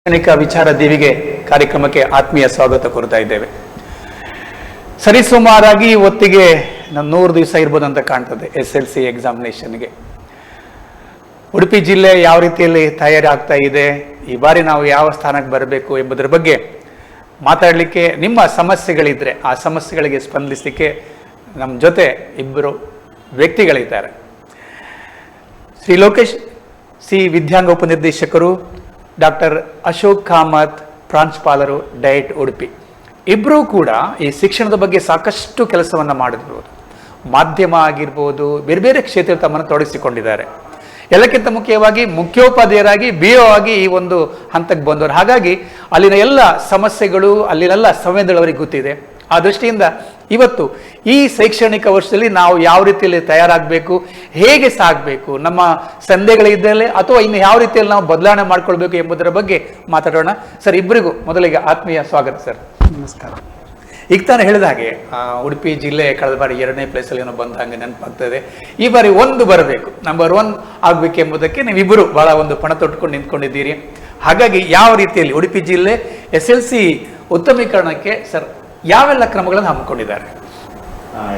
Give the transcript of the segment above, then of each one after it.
ಶೈಕ್ಷಣಿಕ ವಿಚಾರ ದೀವಿಗೆ ಕಾರ್ಯಕ್ರಮಕ್ಕೆ ಆತ್ಮೀಯ ಸ್ವಾಗತ ಕೋರ್ತಾ ಇದ್ದೇವೆ. ಸರಿಸುಮಾರಾಗಿ ಹೊತ್ತಿಗೆ 100 ದಿವಸ ಇರ್ಬೋದು ಅಂತ ಕಾಣ್ತದೆ SLC ಎಕ್ಸಾಮಿನೇಷನ್ಗೆ. ಉಡುಪಿ ಜಿಲ್ಲೆ ಯಾವ ರೀತಿಯಲ್ಲಿ ತಯಾರಿ ಆಗ್ತಾ ಇದೆ, ಈ ಬಾರಿ ನಾವು ಯಾವ ಸ್ಥಾನಕ್ಕೆ ಬರಬೇಕು ಎಂಬುದರ ಬಗ್ಗೆ ಮಾತಾಡಲಿಕ್ಕೆ, ನಿಮ್ಮ ಸಮಸ್ಯೆಗಳಿದ್ರೆ ಆ ಸಮಸ್ಯೆಗಳಿಗೆ ಸ್ಪಂದಿಸಲಿಕ್ಕೆ ನಮ್ಮ ಜೊತೆ ಇಬ್ಬರು ವ್ಯಕ್ತಿಗಳಿದ್ದಾರೆ. ಶ್ರೀ ಲೋಕೇಶ್ ಸಿ ವಿದ್ಯಾಂಗ ಉಪನಿರ್ದೇಶಕರು, ಡಾಕ್ಟರ್ ಅಶೋಕ್ ಕಾಮತ್ ಪ್ರಾಂಶುಪಾಲರು, ಡಯಟ್ ಉಡುಪಿ. ಇಬ್ಬರೂ ಕೂಡ ಈ ಶಿಕ್ಷಣದ ಬಗ್ಗೆ ಸಾಕಷ್ಟು ಕೆಲಸವನ್ನು ಮಾಡಿರ್ಬೋದು, ಮಾಧ್ಯಮ ಆಗಿರ್ಬೋದು, ಬೇರೆ ಬೇರೆ ಕ್ಷೇತ್ರದಲ್ಲಿ ತಮ್ಮನ್ನು ತೊಡಗಿಸಿಕೊಂಡಿದ್ದಾರೆ. ಎಲ್ಲಕ್ಕಿಂತ ಮುಖ್ಯವಾಗಿ ಮುಖ್ಯೋಪಾಧ್ಯಾಯರಾಗಿ BO ಆಗಿ ಈ ಒಂದು ಹಂತಕ್ಕೆ ಬಂದವರು. ಹಾಗಾಗಿ ಅಲ್ಲಿನ ಎಲ್ಲ ಸಮಸ್ಯೆಗಳು, ಅಲ್ಲಿನೆಲ್ಲ ಸಂವೇದನೆಗಳು ಅವರಿಗೆ ಗೊತ್ತಿದೆ. ಆ ದೃಷ್ಟಿಯಿಂದ ಇವತ್ತು ಈ ಶೈಕ್ಷಣಿಕ ವರ್ಷದಲ್ಲಿ ನಾವು ಯಾವ ರೀತಿಯಲ್ಲಿ ತಯಾರಾಗಬೇಕು, ಹೇಗೆ ಸಾಗಬೇಕು, ನಮ್ಮ ಸಂದೇಹಗಳಿದ್ದಲ್ಲಿ ಅಥವಾ ಇನ್ನು ಯಾವ ರೀತಿಯಲ್ಲಿ ನಾವು ಬದಲಾವಣೆ ಮಾಡ್ಕೊಳ್ಬೇಕು ಎಂಬುದರ ಬಗ್ಗೆ ಮಾತಾಡೋಣ. ಸರ್, ಇಬ್ಬರಿಗೂ ಮೊದಲಿಗೆ ಆತ್ಮೀಯ ಸ್ವಾಗತ ಸರ್. ನಮಸ್ಕಾರ. ಈಗ ತಾನು ಹೇಳಿದ ಹಾಗೆ ಉಡುಪಿ ಜಿಲ್ಲೆ ಕಳೆದ ಬಾರಿ 2ನೇ ಪ್ಲೇಸಲ್ಲಿ ಏನೋ ಬಂದ ಹಾಗೆ ನೆನಪಾಗ್ತದೆ. ಈ ಬಾರಿ 1 ಬರಬೇಕು, ನಂಬರ್ 1 ಆಗಬೇಕು ಎಂಬುದಕ್ಕೆ ನೀವಿಬ್ಬರು ಬಹಳ ಒಂದು ಪಣ ತೊಟ್ಕೊಂಡು ನಿಂತ್ಕೊಂಡಿದ್ದೀರಿ. ಹಾಗಾಗಿ ಯಾವ ರೀತಿಯಲ್ಲಿ ಉಡುಪಿ ಜಿಲ್ಲೆ SLC ಉತ್ತಮೀಕರಣಕ್ಕೆ ಸರ್ ಯಾವೆಲ್ಲ ಕ್ರಮಗಳನ್ನು ಹಮ್ಮಿಕೊಂಡಿದ್ದಾರೆ?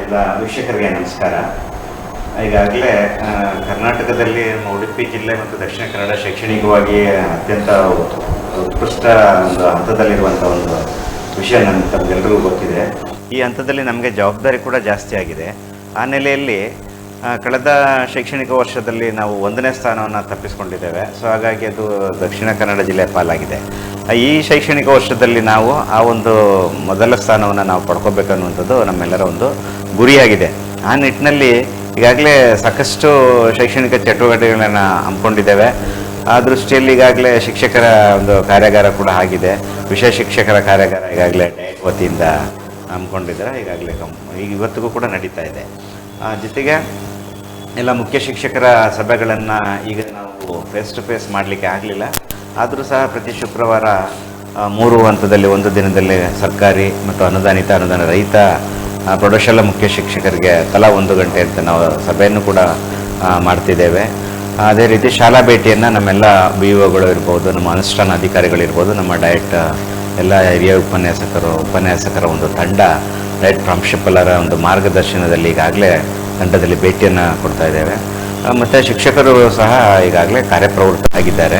ಎಲ್ಲ ವೀಕ್ಷಕರಿಗೆ ನಮಸ್ಕಾರ. ಈಗಾಗಲೇ ಕರ್ನಾಟಕದಲ್ಲಿ ಉಡುಪಿ ಜಿಲ್ಲೆ ಮತ್ತು ದಕ್ಷಿಣ ಕನ್ನಡ ಶೈಕ್ಷಣಿಕವಾಗಿ ಅತ್ಯಂತ ಉತ್ಕೃಷ್ಟ ಒಂದು ಹಂತದಲ್ಲಿರುವಂಥ ಒಂದು ವಿಷಯ ತಮಗೆಲ್ಲರಿಗೂ ಗೊತ್ತಿದೆ. ಈ ಹಂತದಲ್ಲಿ ನಮಗೆ ಜವಾಬ್ದಾರಿ ಕೂಡ ಜಾಸ್ತಿ ಆಗಿದೆ. ಆ ನೆಲೆಯಲ್ಲಿ ಕಳೆದ ಶೈಕ್ಷಣಿಕ ವರ್ಷದಲ್ಲಿ ನಾವು 1ನೇ ಸ್ಥಾನವನ್ನು ತಪ್ಪಿಸ್ಕೊಂಡಿದ್ದೇವೆ. ಸೊ ಹಾಗಾಗಿ ಅದು ದಕ್ಷಿಣ ಕನ್ನಡ ಜಿಲ್ಲೆಯ ಪಾಲಾಗಿದೆ. ಈ ಶೈಕ್ಷಣಿಕ ವರ್ಷದಲ್ಲಿ ನಾವು ಆ ಒಂದು ಮೊದಲ ಸ್ಥಾನವನ್ನು ನಾವು ಪಡ್ಕೋಬೇಕನ್ನುವಂಥದ್ದು ನಮ್ಮೆಲ್ಲರ ಒಂದು ಗುರಿಯಾಗಿದೆ. ಆ ನಿಟ್ಟಿನಲ್ಲಿ ಈಗಾಗಲೇ ಸಾಕಷ್ಟು ಶೈಕ್ಷಣಿಕ ಚಟುವಟಿಕೆಗಳನ್ನು ಹಮ್ಮಿಕೊಂಡಿದ್ದೇವೆ. ಆ ದೃಷ್ಟಿಯಲ್ಲಿ ಈಗಾಗಲೇ ಶಿಕ್ಷಕರ ಒಂದು ಕಾರ್ಯಾಗಾರ ಕೂಡ ಆಗಿದೆ. ವಿಷಯ ಶಿಕ್ಷಕರ ಕಾರ್ಯಾಗಾರ ಈಗಾಗಲೇ ಡಯಟ್ ವತಿಯಿಂದ ಹಮ್ಮಿಕೊಂಡಿದ್ದಾರೆ. ಈಗಾಗಲೇ ಇವತ್ತಿಗೂ ಕೂಡ ನಡೀತಾ ಇದೆ. ಜೊತೆಗೆ ಎಲ್ಲ ಮುಖ್ಯ ಶಿಕ್ಷಕರ ಸಭೆಗಳನ್ನು ಈಗ ನಾವು ಫೇಸ್ ಟು ಫೇಸ್ ಮಾಡಲಿಕ್ಕೆ ಆಗಲಿಲ್ಲ. ಆದರೂ ಸಹ ಪ್ರತಿ ಶುಕ್ರವಾರ 3 ಹಂತದಲ್ಲಿ 1 ದಿನದಲ್ಲಿ ಸರ್ಕಾರಿ ಮತ್ತು ಅನುದಾನಿತ, ಅನುದಾನ ರಹಿತ ಪ್ರೌಢಶಾಲಾ ಮುಖ್ಯ ಶಿಕ್ಷಕರಿಗೆ ತಲಾ 1 ಗಂಟೆ ಅಂತ ನಾವು ಸಭೆಯನ್ನು ಕೂಡ ಮಾಡ್ತಿದ್ದೇವೆ. ಅದೇ ರೀತಿ ಶಾಲಾ ಭೇಟಿಯನ್ನು ನಮ್ಮೆಲ್ಲ BOಗಳು ಇರ್ಬೋದು, ನಮ್ಮ ಅನುಷ್ಠಾನ ಅಧಿಕಾರಿಗಳಿರ್ಬೋದು, ನಮ್ಮ ಡಯಟ್ ಎಲ್ಲ ಹಿರಿಯ ಉಪನ್ಯಾಸಕರ ಒಂದು ತಂಡ, ಡಯಟ್ ಪ್ರಾಂಶುಪಾಲರ ಒಂದು ಮಾರ್ಗದರ್ಶನದಲ್ಲಿ ಈಗಾಗಲೇ ತಂಡದಲ್ಲಿ ಭೇಟಿಯನ್ನು ಕೊಡ್ತಾ ಇದ್ದೇವೆ. ಮತ್ತು ಶಿಕ್ಷಕರು ಸಹ ಈಗಾಗಲೇ ಕಾರ್ಯಪ್ರವೃತ್ತರಾಗಿದ್ದಾರೆ.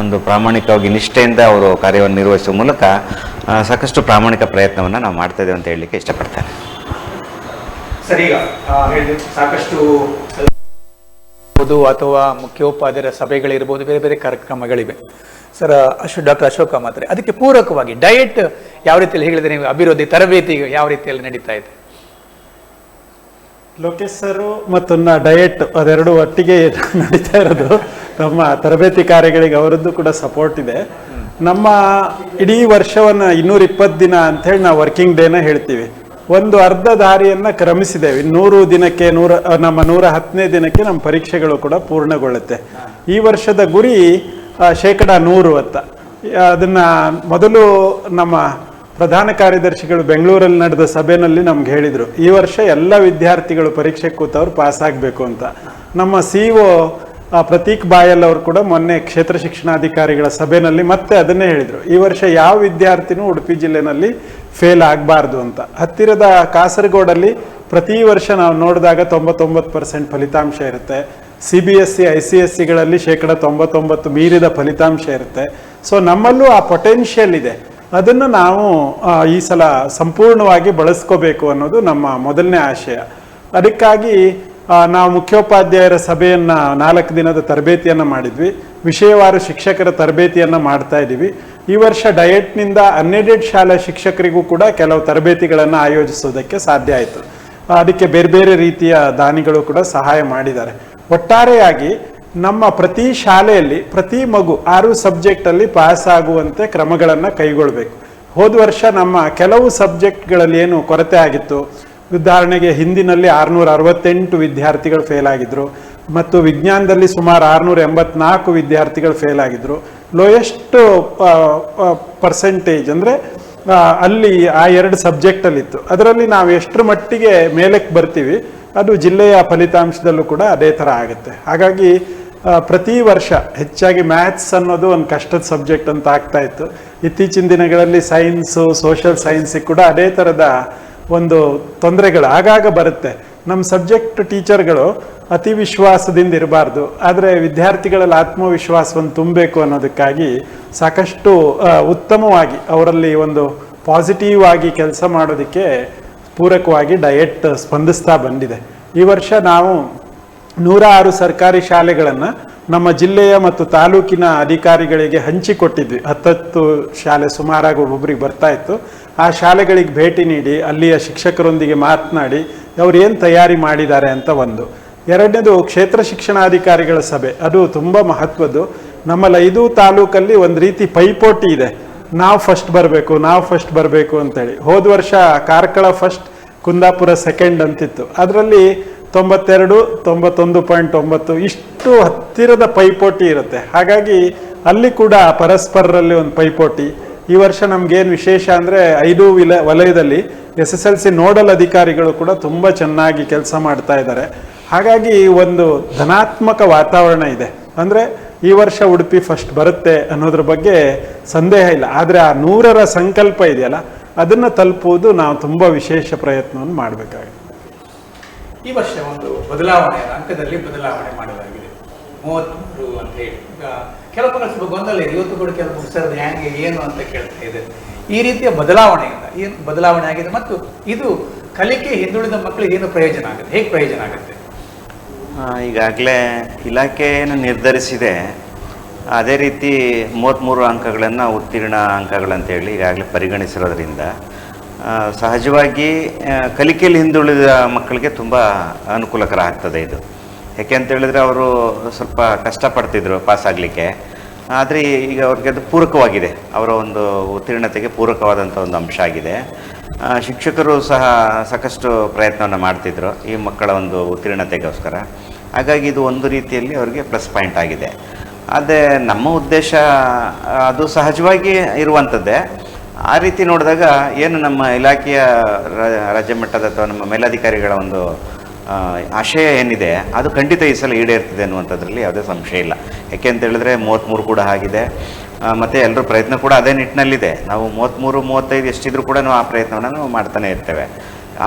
ಒಂದು ಪ್ರಾಮಾಣಿಕವಾಗಿ ನಿಷ್ಠೆಯಿಂದ ಅವರು ಕಾರ್ಯವನ್ನು ನಿರ್ವಹಿಸುವ ಮೂಲಕ ಸಾಕಷ್ಟು ಪ್ರಾಮಾಣಿಕ ಪ್ರಯತ್ನವನ್ನು ನಾವು ಮಾಡ್ತಾ ಇದ್ದೇವೆ ಅಂತ ಹೇಳಲಿಕ್ಕೆ ಇಷ್ಟಪಡ್ತೇನೆ. ಸರ್, ಈಗ ಸಾಕಷ್ಟು ಅಥವಾ ಮುಖ್ಯೋಪಾಧ್ಯಾಯರ ಸಭೆಗಳಿರ್ಬೋದು, ಬೇರೆ ಬೇರೆ ಕಾರ್ಯಕ್ರಮಗಳಿವೆ. ಸರ್, ಡಾಕ್ಟರ್ ಅಶೋಕ್ ಕಾಮತ್, ಅದಕ್ಕೆ ಪೂರಕವಾಗಿ ಡಯಟ್ ಯಾವ ರೀತಿಯಲ್ಲಿ ಹೇಳಿದ್ರೆ ನೀವು ಅಭಿವೃದ್ಧಿ ತರಬೇತಿ ಯಾವ ರೀತಿಯಲ್ಲಿ ನಡೀತಾ ಇದೆ? ಲೋಕೇಶ್ ಸರ್ ಮತ್ತು ಡಯಟ್ ಅದೆರಡು ಒಟ್ಟಿಗೆ ನಡೀತಾ ಇರೋದು. ನಮ್ಮ ತರಬೇತಿ ಕಾರ್ಯಗಳಿಗೆ ಅವರದ್ದು ಕೂಡ ಸಪೋರ್ಟ್ ಇದೆ. ನಮ್ಮ ಇಡೀ ವರ್ಷವನ್ನು 220 ದಿನ ಅಂಥೇಳಿ ನಾವು ವರ್ಕಿಂಗ್ ಡೇನ ಹೇಳ್ತೀವಿ. ಒಂದು ಅರ್ಧ ದಾರಿಯನ್ನು ಕ್ರಮಿಸಿದ್ದೇವೆ. 100 ದಿನಕ್ಕೆ ನಮ್ಮ 110ನೇ ದಿನಕ್ಕೆ ನಮ್ಮ ಪರೀಕ್ಷೆಗಳು ಕೂಡ ಪೂರ್ಣಗೊಳ್ಳುತ್ತೆ. ಈ ವರ್ಷದ ಗುರಿ 100% ಅಂತ. ಅದನ್ನು ಮೊದಲು ನಮ್ಮ ಪ್ರಧಾನ ಕಾರ್ಯದರ್ಶಿಗಳು ಬೆಂಗಳೂರಲ್ಲಿ ನಡೆದ ಸಭೆಯಲ್ಲಿ ನಮ್ಗೆ ಹೇಳಿದರು, ಈ ವರ್ಷ ಎಲ್ಲ ವಿದ್ಯಾರ್ಥಿಗಳು ಪರೀಕ್ಷೆ ಕೂತವ್ರು ಪಾಸ್ ಆಗಬೇಕು ಅಂತ. ನಮ್ಮ CO ಪ್ರತೀಕ್ ಬಾಯಲ್ ಅವರು ಕೂಡ ಮೊನ್ನೆ ಕ್ಷೇತ್ರ ಶಿಕ್ಷಣಾಧಿಕಾರಿಗಳ ಸಭೆಯಲ್ಲಿ ಮತ್ತೆ ಅದನ್ನೇ ಹೇಳಿದರು, ಈ ವರ್ಷ ಯಾವ ವಿದ್ಯಾರ್ಥಿನೂ ಉಡುಪಿ ಜಿಲ್ಲೆನಲ್ಲಿ ಫೇಲ್ ಆಗಬಾರ್ದು ಅಂತ. ಹತ್ತಿರದ ಕಾಸರಗೋಡಲ್ಲಿ ಪ್ರತಿ ವರ್ಷ ನಾವು ನೋಡಿದಾಗ 99% ಫಲಿತಾಂಶ ಇರುತ್ತೆ. CBSE ICSEಗಳಲ್ಲಿ 99% ಮೀರಿದ ಫಲಿತಾಂಶ ಇರುತ್ತೆ. ಸೊ ನಮ್ಮಲ್ಲೂ ಆ ಪೊಟೆನ್ಷಿಯಲ್ ಇದೆ. ಅದನ್ನು ನಾವು ಈ ಸಲ ಸಂಪೂರ್ಣವಾಗಿ ಬಳಸ್ಕೋಬೇಕು ಅನ್ನೋದು ನಮ್ಮ ಮೊದಲನೇ ಆಶಯ. ಅದಕ್ಕಾಗಿ ನಾವು ಮುಖ್ಯೋಪಾಧ್ಯಾಯರ ಸಭೆಯನ್ನು 4 ದಿನದ ತರಬೇತಿಯನ್ನು ಮಾಡಿದ್ವಿ. ವಿಷಯವಾರು ಶಿಕ್ಷಕರ ತರಬೇತಿಯನ್ನು ಮಾಡ್ತಾ ಇದ್ದೀವಿ. ಈ ವರ್ಷ ಡಯಟ್ನಿಂದ ಅನ್ಎಡೆಡ್ ಶಾಲಾ ಶಿಕ್ಷಕರಿಗೂ ಕೂಡ ಕೆಲವು ತರಬೇತಿಗಳನ್ನು ಆಯೋಜಿಸೋದಕ್ಕೆ ಸಾಧ್ಯ ಆಯಿತು. ಅದಕ್ಕೆ ಬೇರೆ ಬೇರೆ ರೀತಿಯ ದಾನಿಗಳು ಕೂಡ ಸಹಾಯ ಮಾಡಿದ್ದಾರೆ. ಒಟ್ಟಾರೆಯಾಗಿ ನಮ್ಮ ಪ್ರತಿ ಶಾಲೆಯಲ್ಲಿ ಪ್ರತಿ ಮಗು 6 ಸಬ್ಜೆಕ್ಟಲ್ಲಿ ಪಾಸ್ ಆಗುವಂತೆ ಕ್ರಮಗಳನ್ನು ಕೈಗೊಳ್ಳಬೇಕು. ಹೋದ ವರ್ಷ ನಮ್ಮ ಕೆಲವು ಸಬ್ಜೆಕ್ಟ್ಗಳಲ್ಲಿ ಏನು ಕೊರತೆ ಆಗಿತ್ತು, ಉದಾಹರಣೆಗೆ ಹಿಂದಿನಲ್ಲಿ 668 ವಿದ್ಯಾರ್ಥಿಗಳು ಫೇಲ್ ಆಗಿದ್ರು ಮತ್ತು ವಿಜ್ಞಾನದಲ್ಲಿ ಸುಮಾರು 684 ವಿದ್ಯಾರ್ಥಿಗಳು ಫೇಲ್ ಆಗಿದ್ರು. ಲೋಯೆಸ್ಟ್ ಪರ್ಸೆಂಟೇಜ್ ಅಂದರೆ ಅಲ್ಲಿ ಆ 2 ಸಬ್ಜೆಕ್ಟಲ್ಲಿತ್ತು. ಅದರಲ್ಲಿ ನಾವು ಎಷ್ಟರ ಮಟ್ಟಿಗೆ ಮೇಲಕ್ಕೆ ಬರ್ತೀವಿ ಅದು ಜಿಲ್ಲೆಯ ಫಲಿತಾಂಶದಲ್ಲೂ ಕೂಡ ಅದೇ ಥರ ಆಗುತ್ತೆ. ಹಾಗಾಗಿ ಪ್ರತಿ ವರ್ಷ ಹೆಚ್ಚಾಗಿ ಮ್ಯಾಥ್ಸ್ ಅನ್ನೋದು ಒಂದು ಕಷ್ಟದ ಸಬ್ಜೆಕ್ಟ್ ಅಂತ ಆಗ್ತಾ ಇತ್ತು. ಇತ್ತೀಚಿನ ದಿನಗಳಲ್ಲಿ ಸೈನ್ಸು, ಸೋಷಿಯಲ್ ಸೈನ್ಸಿಗೆ ಕೂಡ ಅದೇ ಥರದ ಒಂದು ತೊಂದರೆಗಳು ಆಗಾಗ ಬರುತ್ತೆ. ನಮ್ಮ ಸಬ್ಜೆಕ್ಟ್ ಟೀಚರ್ಗಳು ಅತಿ ವಿಶ್ವಾಸದಿಂದ ಇರಬಾರ್ದು, ಆದರೆ ವಿದ್ಯಾರ್ಥಿಗಳಲ್ಲಿ ಆತ್ಮವಿಶ್ವಾಸವನ್ನು ತುಂಬಬೇಕು ಅನ್ನೋದಕ್ಕಾಗಿ ಸಾಕಷ್ಟು ಉತ್ತಮವಾಗಿ ಅವರಲ್ಲಿ ಒಂದು ಪಾಸಿಟಿವ್ ಆಗಿ ಕೆಲಸ ಮಾಡೋದಕ್ಕೆ ಪೂರಕವಾಗಿ ಡಯಟ್ ಸ್ಪಂದಿಸ್ತಾ ಬಂದಿದೆ. ಈ ವರ್ಷ ನಾವು 106 ಸರ್ಕಾರಿ ಶಾಲೆಗಳನ್ನು ನಮ್ಮ ಜಿಲ್ಲೆಯ ಮತ್ತು ತಾಲೂಕಿನ ಅಧಿಕಾರಿಗಳಿಗೆ ಹಂಚಿಕೊಟ್ಟಿದ್ವಿ. 10 ಶಾಲೆ ಸುಮಾರಾಗಿ ಒಬ್ಬೊಬ್ಬರಿಗೆ ಬರ್ತಾ ಇತ್ತು. ಆ ಶಾಲೆಗಳಿಗೆ ಭೇಟಿ ನೀಡಿ ಅಲ್ಲಿಯ ಶಿಕ್ಷಕರೊಂದಿಗೆ ಮಾತನಾಡಿ ಅವ್ರು ಏನು ತಯಾರಿ ಮಾಡಿದ್ದಾರೆ ಅಂತ ಒಂದು. ಎರಡನೇದು ಕ್ಷೇತ್ರ ಶಿಕ್ಷಣಾಧಿಕಾರಿಗಳ ಸಭೆ, ಅದು ತುಂಬ ಮಹತ್ವದ್ದು. ನಮ್ಮಲ್ಲಿ 5 ತಾಲೂಕಲ್ಲಿ ಒಂದು ರೀತಿ ಪೈಪೋಟಿ ಇದೆ, ನಾವು ಫಸ್ಟ್ ಬರಬೇಕು ಅಂತೇಳಿ. ಹೋದ ವರ್ಷ ಕಾರ್ಕಳ ಫಸ್ಟ್, ಕುಂದಾಪುರ ಸೆಕೆಂಡ್ ಅಂತಿತ್ತು. ಅದರಲ್ಲಿ 92, 91.9 ಇಷ್ಟು ಹತ್ತಿರದ ಪೈಪೋಟಿ ಇರುತ್ತೆ. ಹಾಗಾಗಿ ಅಲ್ಲಿ ಕೂಡ ಪರಸ್ಪರರಲ್ಲಿ ಒಂದು ಪೈಪೋಟಿ. ಈ ವರ್ಷ ನಮಗೇನು ವಿಶೇಷ ಅಂದರೆ 5 ವಲಯದಲ್ಲಿ SSLC ನೋಡಲ್ ಅಧಿಕಾರಿಗಳು ಕೂಡ ತುಂಬ ಚೆನ್ನಾಗಿ ಕೆಲಸ ಮಾಡ್ತಾ ಇದ್ದಾರೆ. ಹಾಗಾಗಿ ಒಂದು ಧನಾತ್ಮಕ ವಾತಾವರಣ ಇದೆ. ಅಂದರೆ ಈ ವರ್ಷ ಉಡುಪಿ ಫಸ್ಟ್ ಬರುತ್ತೆ ಅನ್ನೋದ್ರ ಬಗ್ಗೆ ಸಂದೇಹ ಇಲ್ಲ. ಆದರೆ ಆ 100ರ ಸಂಕಲ್ಪ ಇದೆಯಲ್ಲ, ಅದನ್ನು ತಲುಪುವುದು ನಾವು ತುಂಬ ವಿಶೇಷ ಪ್ರಯತ್ನವನ್ನು ಮಾಡಬೇಕಾಗಿದೆ. ಈ ವರ್ಷ ಒಂದು ಬದಲಾವಣೆ, ಅಂಕದಲ್ಲಿ ಬದಲಾವಣೆ ಮಾಡಲಾಗಿದೆ 33 ಅಂತ ಹೇಳಿ. ಕೆಲವು ಸ್ವಲ್ಪ ಗೊಂದಲ ಇದೆ, ಇವತ್ತು ಕೂಡ ಕೆಲವು ಮುಗಿಸೋದು ಹ್ಯಾಂಗೆ ಏನು ಅಂತ ಕೇಳ್ತಾ ಇದೆ. ಈ ರೀತಿಯ ಬದಲಾವಣೆಯಿಂದ ಏನು ಬದಲಾವಣೆ ಆಗಿದೆ ಮತ್ತು ಇದು ಕಲಿಕೆ ಹಿಂದುಳಿದ ಮಕ್ಕಳಿಗೆ ಏನು ಪ್ರಯೋಜನ ಆಗುತ್ತೆ, ಹೇಗೆ ಪ್ರಯೋಜನ ಆಗುತ್ತೆ? ಈಗಾಗಲೇ ಇಲಾಖೆಯನ್ನು ನಿರ್ಧರಿಸಿದೆ. ಅದೇ ರೀತಿ 33 ಅಂಕಗಳನ್ನು ಉತ್ತೀರ್ಣ ಅಂಕಗಳಂತೇಳಿ ಈಗಾಗಲೇ ಪರಿಗಣಿಸಿರೋದ್ರಿಂದ ಸಹಜವಾಗಿ ಕಲಿಕೆಯಲ್ಲಿ ಹಿಂದುಳಿದ ಮಕ್ಕಳಿಗೆ ತುಂಬ ಅನುಕೂಲಕರ ಆಗ್ತದೆ ಇದು. ಯಾಕೆ ಅಂತ ಹೇಳಿದ್ರೆ ಅವರು ಸ್ವಲ್ಪ ಕಷ್ಟಪಡ್ತಿದ್ರು ಪಾಸ್ ಆಗಲಿಕ್ಕೆ, ಆದರೆ ಈಗ ಅವ್ರಿಗೆ ಅದು ಪೂರಕವಾಗಿದೆ, ಅವರ ಒಂದು ಉತ್ತೀರ್ಣತೆಗೆ ಪೂರಕವಾದಂಥ ಒಂದು ಅಂಶ ಆಗಿದೆ. ಶಿಕ್ಷಕರು ಸಹ ಸಾಕಷ್ಟು ಪ್ರಯತ್ನವನ್ನು ಮಾಡ್ತಿದ್ರು ಈ ಮಕ್ಕಳ ಒಂದು ಉತ್ತೀರ್ಣತೆಗೋಸ್ಕರ. ಹಾಗಾಗಿ ಇದು ಒಂದು ರೀತಿಯಲ್ಲಿ ಅವರಿಗೆ ಪ್ಲಸ್ ಪಾಯಿಂಟ್ ಆಗಿದೆ. ಆದರೆ ನಮ್ಮ ಉದ್ದೇಶ ಅದು ಸಹಜವಾಗಿ ಇರುವಂಥದ್ದೇ. ಆ ರೀತಿ ನೋಡಿದಾಗ ಏನು ನಮ್ಮ ಇಲಾಖೆಯ ರಾಜ್ಯ ಮಟ್ಟದ ಅಥವಾ ನಮ್ಮ ಮೇಲಧಿಕಾರಿಗಳ ಒಂದು ಆಶಯ ಏನಿದೆ ಅದು ಖಂಡಿತ ಈ ಸಲ ಈಡೇರ್ತಿದೆ ಅನ್ನುವಂಥದ್ರಲ್ಲಿ ಯಾವುದೇ ಸಂಶಯ ಇಲ್ಲ. ಯಾಕೆ ಅಂತ ಹೇಳಿದ್ರೆ 33 ಕೂಡ ಆಗಿದೆ, ಮತ್ತು ಎಲ್ಲರ ಪ್ರಯತ್ನ ಕೂಡ ಅದೇ ನಿಟ್ಟಿನಲ್ಲಿದೆ. ನಾವು 33, 35 ಎಷ್ಟಿದ್ರೂ ಕೂಡ ನಾವು ಆ ಪ್ರಯತ್ನವನ್ನು ನಾವು ಮಾಡ್ತಾನೆ ಇರ್ತೇವೆ.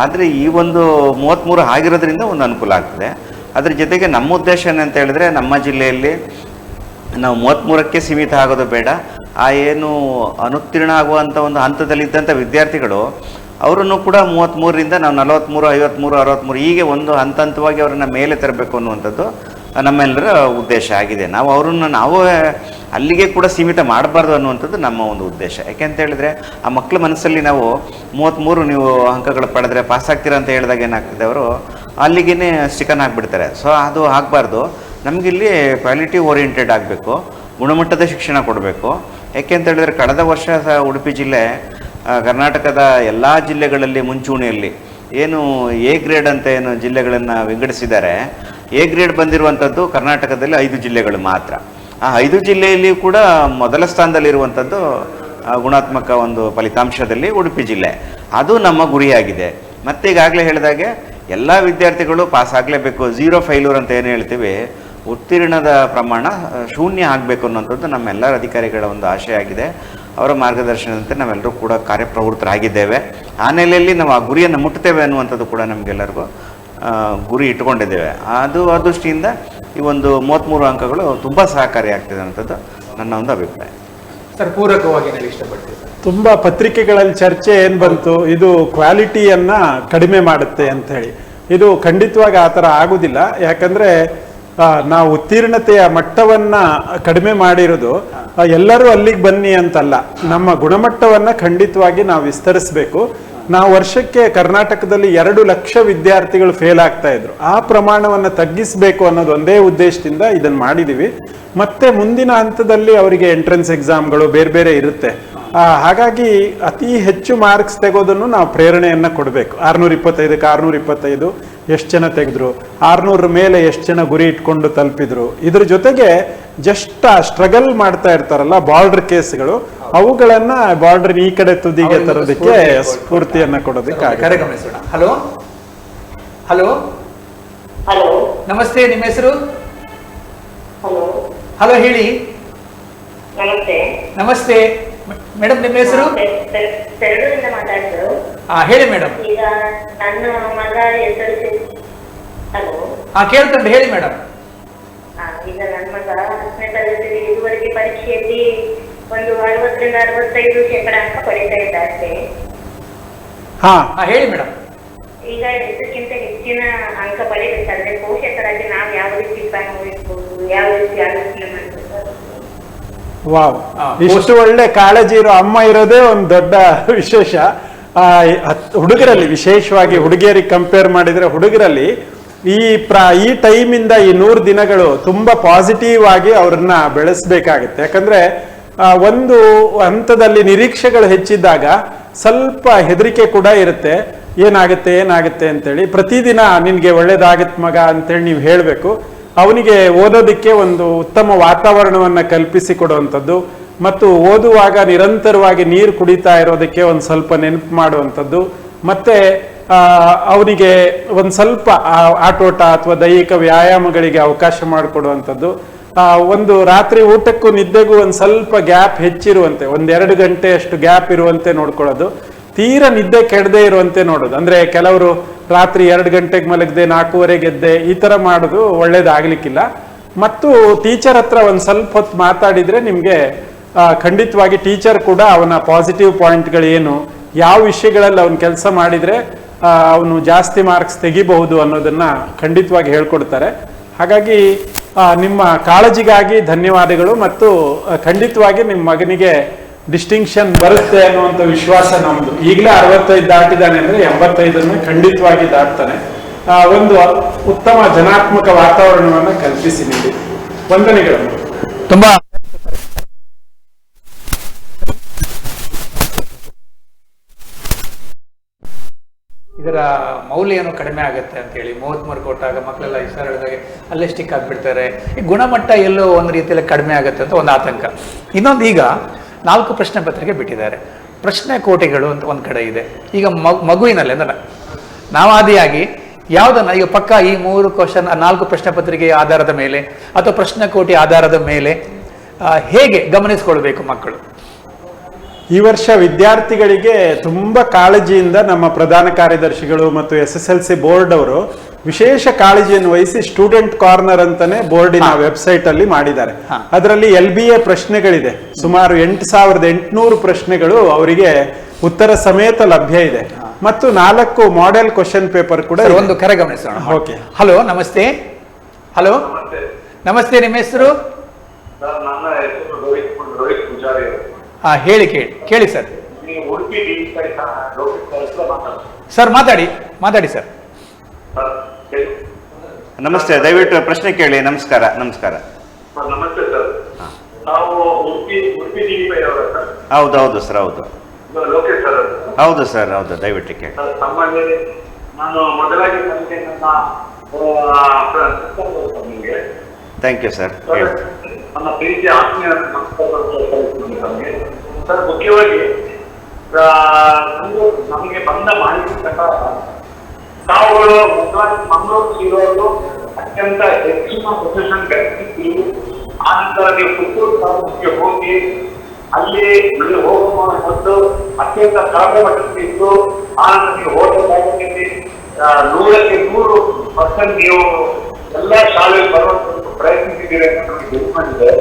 ಆದರೆ ಈ ಒಂದು 33 ಆಗಿರೋದ್ರಿಂದ ಒಂದು ಅನುಕೂಲ ಆಗ್ತದೆ. ಅದ್ರ ಜೊತೆಗೆ ನಮ್ಮ ಉದ್ದೇಶ ಏನಂತ ಹೇಳಿದ್ರೆ, ನಮ್ಮ ಜಿಲ್ಲೆಯಲ್ಲಿ ನಾವು 33ಕ್ಕೆ ಸೀಮಿತ ಆಗೋದು ಬೇಡ. ಆ ಏನು ಅನುತ್ತೀರ್ಣ ಆಗುವಂಥ ಒಂದು ಹಂತದಲ್ಲಿದ್ದಂಥ ವಿದ್ಯಾರ್ಥಿಗಳು ಅವರನ್ನು ಕೂಡ 33ರಿಂದ ನಾವು 43, 53, 63 ಹೀಗೆ ಒಂದು ಹಂತವಾಗಿ ಅವರನ್ನು ಮೇಲೆ ತರಬೇಕು ಅನ್ನುವಂಥದ್ದು ನಮ್ಮೆಲ್ಲರ ಉದ್ದೇಶ ಆಗಿದೆ. ನಾವು ಅವರನ್ನು ಅಲ್ಲಿಗೆ ಕೂಡ ಸೀಮಿತ ಮಾಡಬಾರ್ದು ಅನ್ನುವಂಥದ್ದು ನಮ್ಮ ಒಂದು ಉದ್ದೇಶ. ಯಾಕೆಂತ ಹೇಳಿದ್ರೆ ಆ ಮಕ್ಕಳ ಮನಸ್ಸಲ್ಲಿ ನಾವು 33 ನೀವು ಅಂಕಗಳು ಪಡೆದ್ರೆ ಪಾಸ್ ಆಗ್ತೀರಾ ಅಂತ ಹೇಳಿದಾಗ ಏನಾಗ್ತದೆ, ಅವರು ಅಲ್ಲಿಗೇ ಸ್ಟಿಕನ್ ಆಗಿಬಿಡ್ತಾರೆ. ಸೊ ಅದು ಆಗಬಾರ್ದು. ನಮಗಿಲ್ಲಿ ಕ್ವಾಲಿಟಿ ಓರಿಯೆಂಟೆಡ್ ಆಗಬೇಕು, ಗುಣಮಟ್ಟದ ಶಿಕ್ಷಣ ಕೊಡಬೇಕು. ಯಾಕೆ ಅಂತ ಹೇಳಿದ್ರೆ ಕಳೆದ ವರ್ಷ ಉಡುಪಿ ಜಿಲ್ಲೆ ಕರ್ನಾಟಕದ ಎಲ್ಲ ಜಿಲ್ಲೆಗಳಲ್ಲಿ ಮುಂಚೂಣಿಯಲ್ಲಿ ಏನು ಎ ಗ್ರೇಡ್ ಅಂತ ಏನು ಜಿಲ್ಲೆಗಳನ್ನು ವಿಂಗಡಿಸಿದ್ದಾರೆ, ಎ ಗ್ರೇಡ್ ಬಂದಿರುವಂಥದ್ದು ಕರ್ನಾಟಕದಲ್ಲಿ 5 ಜಿಲ್ಲೆಗಳು ಮಾತ್ರ. ಆ 5 ಜಿಲ್ಲೆಯಲ್ಲಿ ಕೂಡ ಮೊದಲ ಸ್ಥಾನದಲ್ಲಿರುವಂಥದ್ದು ಗುಣಾತ್ಮಕ ಒಂದು ಫಲಿತಾಂಶದಲ್ಲಿ ಉಡುಪಿ ಜಿಲ್ಲೆ. ಅದು ನಮ್ಮ ಗುರಿಯಾಗಿದೆ. ಮತ್ತು ಈಗಾಗಲೇ ಹೇಳಿದಾಗೆ ಎಲ್ಲ ವಿದ್ಯಾರ್ಥಿಗಳು ಪಾಸ್ ಆಗಲೇಬೇಕು, 0 ಫೈಲ್ಯೂರ್ ಅಂತ ಏನು ಹೇಳ್ತೀವಿ, ಉತ್ತೀರ್ಣದ ಪ್ರಮಾಣ 0 ಆಗಬೇಕು ಅನ್ನೋಂಥದ್ದು ನಮ್ಮೆಲ್ಲರ ಅಧಿಕಾರಿಗಳ ಒಂದು ಆಶಯ ಆಗಿದೆ. ಅವರ ಮಾರ್ಗದರ್ಶನದಂತೆ ನಾವೆಲ್ಲರೂ ಕೂಡ ಕಾರ್ಯಪ್ರವೃತ್ತರಾಗಿದ್ದೇವೆ. ಆ ನೆಲೆಯಲ್ಲಿ ನಾವು ಆ ಗುರಿಯನ್ನು ಮುಟ್ತೇವೆ ಅನ್ನುವಂಥದ್ದು ಕೂಡ ನಮಗೆಲ್ಲರಿಗೂ ಗುರಿ ಇಟ್ಕೊಂಡಿದ್ದೇವೆ. ಅದು ಆ ದೃಷ್ಟಿಯಿಂದ ಈ ಒಂದು 33 ಅಂಕಗಳು ತುಂಬ ಸಹಕಾರಿಯಾಗ್ತದೆ ಅನ್ನೋಂಥದ್ದು ನನ್ನ ಒಂದು ಅಭಿಪ್ರಾಯ. ಸರ್, ಪೂರಕವಾಗಿ ನಾನು ಇಷ್ಟಪಡ್ತೀನಿ. ತುಂಬ ಪತ್ರಿಕೆಗಳಲ್ಲಿ ಚರ್ಚೆ ಏನು ಬಂತು, ಇದು ಕ್ವಾಲಿಟಿಯನ್ನು ಕಡಿಮೆ ಮಾಡುತ್ತೆ ಅಂತ ಹೇಳಿ. ಇದು ಖಂಡಿತವಾಗಿ ಆ ಥರ ಆಗುವುದಿಲ್ಲ. ಯಾಕಂದರೆ ನಾವು ಉತ್ತೀರ್ಣತೆಯ ಮಟ್ಟವನ್ನು ಕಡಿಮೆ ಮಾಡಿರೋದು ಎಲ್ಲರೂ ಅಲ್ಲಿಗೆ ಬನ್ನಿ ಅಂತಲ್ಲ, ನಮ್ಮ ಗುಣಮಟ್ಟವನ್ನು ಖಂಡಿತವಾಗಿ ನಾವು ವಿಸ್ತರಿಸಬೇಕು. ನಾವು ವರ್ಷಕ್ಕೆ ಕರ್ನಾಟಕದಲ್ಲಿ 2 ಲಕ್ಷ ವಿದ್ಯಾರ್ಥಿಗಳು ಫೇಲ್ ಆಗ್ತಾ ಇದ್ರು. ಆ ಪ್ರಮಾಣವನ್ನು ತಗ್ಗಿಸಬೇಕು ಅನ್ನೋದು ಒಂದೇ ಉದ್ದೇಶದಿಂದ ಇದನ್ನು ಮಾಡಿದ್ದೀವಿ. ಮತ್ತೆ ಮುಂದಿನ ಹಂತದಲ್ಲಿ ಅವರಿಗೆ ಎಂಟ್ರೆನ್ಸ್ ಎಕ್ಸಾಮ್ಗಳು ಬೇರೆ ಬೇರೆ ಇರುತ್ತೆ. ಹಾಗಾಗಿ ಅತಿ ಹೆಚ್ಚು ಮಾರ್ಕ್ಸ್ ತೆಗೋದನ್ನು ನಾವು ಪ್ರೇರಣೆಯನ್ನು ಕೊಡಬೇಕು. 625ಕ್ಕೆ 625 ಎಷ್ಟು ಜನ ತೆಗೆದ್ರು, 600 ಮೇಲೆ ಎಷ್ಟು ಜನ ಗುರಿ ಇಟ್ಕೊಂಡು ತಲುಪಿದ್ರು. ಇದ್ರ ಜೊತೆಗೆ ಜಸ್ಟ್ ಸ್ಟ್ರಗಲ್ ಮಾಡ್ತಾ ಇರ್ತಾರಲ್ಲ ಬಾರ್ಡರ್ ಕೇಸ್ಗಳು, ಅವುಗಳನ್ನ ಬಾರ್ಡರ್ ಈ ಕಡೆ ತುದಿಗೆ ತರೋದಕ್ಕೆ ಸ್ಫೂರ್ತಿಯನ್ನ ಕೊಡೋದಕ್ಕೆ. ಹಲೋ ಹಲೋ ಹಲೋ, ನಮಸ್ತೆ, ನಿಮ್ಮ ಹೆಸರು? ಹಲೋ ಹಲೋ, ಹೇಳಿ. ನಮಸ್ತೆ. ನಮಸ್ತೆ ಮೇಡಮ್, ನಿಮ್ಮ ಹೆಸರು? ಬೆರಡೂರಿಂದ ಮಾತಾಡ್ತಿದ್ರು. ಹೇಳಿ ಮೇಡಮ್. ಈಗ ನನ್ನ ಮಗ SSLC. ಹಲೋ. ಕೇಳ್ಕೊಂಡು ಹೇಳಿ ಮೇಡಮ್. ಈಗ ನನ್ನ ಮಗ 10ನೇ ತರಗತಿಯಲ್ಲಿ ಇದುವರೆಗೆ ಪರೀಕ್ಷೆಯಲ್ಲಿ ಒಂದು 60ರಿಂದ 65% ಅಂಕ ಪಡೀತಾ ಇದ್ದಾರೆ. ಹೇಳಿ ಮೇಡಮ್. ಈಗ ಇದಕ್ಕಿಂತ ಹೆಚ್ಚಿನ ಅಂಕ ಪಡಿಬೇಕಾದ್ರೆ ಪೋಷಕರಾಗಿ ನಾವು ಯಾವ ರೀತಿ ಪ್ಲಾನ್ ವಹಿಸಬಹುದು, ಯಾವ ರೀತಿ ಆಲೋಚನೆ ಮಾಡಬೇಕು? ವಾವ್, ಇಷ್ಟು ಒಳ್ಳೆ ಕಾಳಜಿ ಇರೋ ಅಮ್ಮ ಇರೋದೇ ಒಂದು ದೊಡ್ಡ ವಿಶೇಷ. ಹುಡುಗರಲ್ಲಿ, ವಿಶೇಷವಾಗಿ ಹುಡುಗಿಯರಿಗೆ ಕಂಪೇರ್ ಮಾಡಿದ್ರೆ ಹುಡುಗರಲ್ಲಿ ಈ ಟೈಮಿಂದ ಈ 100 ದಿನಗಳು ತುಂಬಾ ಪಾಸಿಟಿವ್ ಆಗಿ ಅವ್ರನ್ನ ಬೆಳೆಸ್ಬೇಕಾಗುತ್ತೆ. ಯಾಕಂದ್ರೆ ಒಂದು ಹಂತದಲ್ಲಿ ನಿರೀಕ್ಷೆಗಳು ಹೆಚ್ಚಿದ್ದಾಗ ಸ್ವಲ್ಪ ಹೆದರಿಕೆ ಕೂಡ ಇರುತ್ತೆ. ಏನಾಗುತ್ತೆ ಅಂತೇಳಿ ಪ್ರತಿದಿನ ನಿನ್ಗೆ ಒಳ್ಳೇದಾಗತ್ ಮಗ ಅಂತೇಳಿ ನೀವು ಹೇಳಬೇಕು. ಅವನಿಗೆ ಓದೋದಕ್ಕೆ ಒಂದು ಉತ್ತಮ ವಾತಾವರಣವನ್ನ ಕಲ್ಪಿಸಿ ಕೊಡುವಂಥದ್ದು, ಮತ್ತು ಓದುವಾಗ ನಿರಂತರವಾಗಿ ನೀರು ಕುಡಿತಾ ಇರೋದಕ್ಕೆ ಒಂದು ಸ್ವಲ್ಪ ನೆನಪು ಮಾಡುವಂಥದ್ದು, ಮತ್ತೆ ಅವನಿಗೆ ಒಂದು ಸ್ವಲ್ಪ ಆಟೋಟ ಅಥವಾ ದೈಹಿಕ ವ್ಯಾಯಾಮಗಳಿಗೆ ಅವಕಾಶ ಮಾಡಿಕೊಡುವಂಥದ್ದು, ಒಂದು ರಾತ್ರಿ ಊಟಕ್ಕೂ ನಿದ್ದೆಗೂ ಒಂದು ಸ್ವಲ್ಪ ಗ್ಯಾಪ್ ಹೆಚ್ಚಿರುವಂತೆ, 1-2 ಗಂಟೆ ಅಷ್ಟು ಗ್ಯಾಪ್ ಇರುವಂತೆ ನೋಡ್ಕೊಳ್ಳೋದು, ತೀರಾ ನಿದ್ದೆ ಕೆಡದೆ ಇರುವಂತೆ ನೋಡೋದು. ಅಂದ್ರೆ ಕೆಲವರು ರಾತ್ರಿ 2 ಗಂಟೆಗೆ ಮಲಗದೆ 4:15 ಎದ್ದೆ ಈ ತರ ಮಾಡೋದು ಒಳ್ಳೇದಾಗ್ಲಿಕ್ಕಿಲ್ಲ. ಮತ್ತು ಟೀಚರ್ ಹತ್ರ ಒಂದು ಸ್ವಲ್ಪ ಹೊತ್ತು ಮಾತಾಡಿದ್ರೆ ನಿಮ್ಗೆ ಖಂಡಿತವಾಗಿ ಟೀಚರ್ ಕೂಡ ಅವನ ಪಾಸಿಟಿವ್ ಪಾಯಿಂಟ್ಗಳು ಏನು, ಯಾವ ವಿಷಯಗಳಲ್ಲಿ ಅವನು ಕೆಲಸ ಮಾಡಿದ್ರೆ ಅವನು ಜಾಸ್ತಿ ಮಾರ್ಕ್ಸ್ ತೆಗಿಬಹುದು ಅನ್ನೋದನ್ನ ಖಂಡಿತವಾಗಿ ಹೇಳ್ಕೊಡ್ತಾರೆ. ಹಾಗಾಗಿ ನಿಮ್ಮ ಕಾಳಜಿಗಾಗಿ ಧನ್ಯವಾದಗಳು, ಮತ್ತು ಖಂಡಿತವಾಗಿ ನಿಮ್ಮ ಮಗನಿಗೆ ಡಿಸ್ಟಿಂಕ್ಷನ್ ಬರುತ್ತೆ ಅನ್ನುವಂಥ ವಿಶ್ವಾಸ ನಮ್ದು. ಈಗಲೇ 65 ದಾಟಿದ್ದಾನೆ ಅಂದ್ರೆ 85 ಖಂಡಿತವಾಗಿ ದಾಟ್ತಾನೆ. ಒಂದು ಉತ್ತಮ ಧನಾತ್ಮಕ ವಾತಾವರಣವನ್ನು ಕಲ್ಪಿಸಿ ನೀಡಿ. ವಂದನೆಗಳು. ತುಂಬಾ ಇದರ ಮೌಲ್ಯ ಏನು ಕಡಿಮೆ ಆಗುತ್ತೆ ಅಂತ ಹೇಳಿ 30 ಮಾರ್ಕ್ ಕೊಟ್ಟಾಗ ಮಕ್ಕಳೆಲ್ಲ ಹೆಸರು ಹೇಳಿದಾಗೆ ಅಲ್ಲೇ ಸ್ಟಿಕ್ ಆಗಿಬಿಡ್ತಾರೆ. ಈ ಗುಣಮಟ್ಟ ಎಲ್ಲೋ ಒಂದು ರೀತಿಯಲ್ಲಿ ಕಡಿಮೆ ಆಗುತ್ತೆ ಅಂತ ಒಂದು ಆತಂಕ. ಇನ್ನೊಂದು, ಈಗ 4 ಪ್ರಶ್ನೆ ಪತ್ರಿಕೆ ಬಿಟ್ಟಿದ್ದಾರೆ. ಪ್ರಶ್ನೆ ಕೋಟಿಗಳು ಅಂತ ಒಂದು ಕಡೆ ಇದೆ. ಈಗ ಮಗುವಿನಲ್ಲಿ ಅಂದ್ರೆ ನಾವಾದಿಯಾಗಿ ಯಾವುದನ್ನ ಈಗ ಪಕ್ಕ ಈ 3 ಕ್ವಶನ್ 4 ಪ್ರಶ್ನೆ ಪತ್ರಿಕೆಯ ಆಧಾರದ ಮೇಲೆ ಅಥವಾ ಪ್ರಶ್ನೆ ಕೋಟಿ ಆಧಾರದ ಮೇಲೆ ಹೇಗೆ ಗಮನಿಸಿಕೊಳ್ಬೇಕು ಮಕ್ಕಳು? ಈ ವರ್ಷ ವಿದ್ಯಾರ್ಥಿಗಳಿಗೆ ತುಂಬಾ ಕಾಳಜಿಯಿಂದ ನಮ್ಮ ಪ್ರಧಾನ ಕಾರ್ಯದರ್ಶಿಗಳು ಮತ್ತು SSLC ಬೋರ್ಡ್ ಅವರು ವಿಶೇಷ ಕಾಳಜಿಯನ್ನು ವಹಿಸಿ ಸ್ಟೂಡೆಂಟ್ ಕಾರ್ನರ್ ಅಂತಾನೆ ಬೋರ್ಡಿನ ವೆಬ್ಸೈಟ್ ಅಲ್ಲಿ ಮಾಡಿದ್ದಾರೆ. ಅದರಲ್ಲಿ LBA ಪ್ರಶ್ನೆಗಳಿದೆ, ಸುಮಾರು 8800 ಪ್ರಶ್ನೆಗಳು ಅವರಿಗೆ ಉತ್ತರ ಸಮೇತ ಲಭ್ಯ ಇದೆ, ಮತ್ತು 4 ಮಾಡೆಲ್ ಕ್ವಶನ್ ಪೇಪರ್ ಕೂಡ ಇದೆ. ಒಂದು ಕರೆ ಗಮನಿಸೋಣ. ಓಕೆ. ಹಲೋ, ನಮಸ್ತೆ. ಹಲೋ, ನಮಸ್ತೆ. ನಿಮ್ಮ ಹೆಸರು? ಹೇಳಿ ಕೇಳಿ ಸರ್. ಸರ್ ಮಾತಾಡಿ ಸರ್. ನಮಸ್ತೆ, ದಯವಿಟ್ಟು ಪ್ರಶ್ನೆ ಕೇಳಿ. ನಮಸ್ಕಾರ. ನಮಸ್ತೆ ಸರ್. ನಾವು ಉಡುಪಿ ಹೌದು ಸರ್, ಹೌದು. ಲೋಕೇಶ್ ಸರ್. ಹೌದು ಸರ್, ಹೌದು. ದಯವಿಟ್ಟು ಕೇಳಿ. ತಮ್ಮಲ್ಲಿ ನಾನು ಮೊದಲಾಗಿ ನನಗೆ ನಿಮಗೆ ಥ್ಯಾಂಕ್ ಯು ಸರ್. ನನ್ನ ಪ್ರೀತಿ ಆತ್ಮೀಯ ನಮಗೆ ಸರ್, ಮುಖ್ಯವಾಗಿ ನಮಗೆ ಬಂದ ಮಾಹಿತಿ ಪ್ರಕಾರ ತಾವುಗಳು ಮಂಗಳೂರು ಇರೋದು ಅತ್ಯಂತ ಹೆಚ್ಚಿನ ಪೊಸಿಷನ್ ಗಳಿಸಿದ್ದು. ಆನಂತರ ನೀವು ಪುತ್ತೂರು ತಾಲೂಕಿಗೆ ಹೋಗಿ ಅಲ್ಲಿ ಹೋಗುವ ಮೊದಲು ಅತ್ಯಂತ ಕಡಿಮೆ ಮಟ್ಟಕ್ಕೆ ಇದ್ದು, ಆನಂತರ ನೀವು ಹೋದ ತಾಲೂಕಿನಲ್ಲಿ 100ಕ್ಕೆ 100% ನೀವು ಎಲ್ಲ ಶಾಲೆಗೆ ಬರುವಂತ ಪ್ರಯತ್ನಿಸಿದ್ದೀರಿ ಅಂತ ನಮಗೆ ತಿಳ್ಕೊಂಡಿದೆ.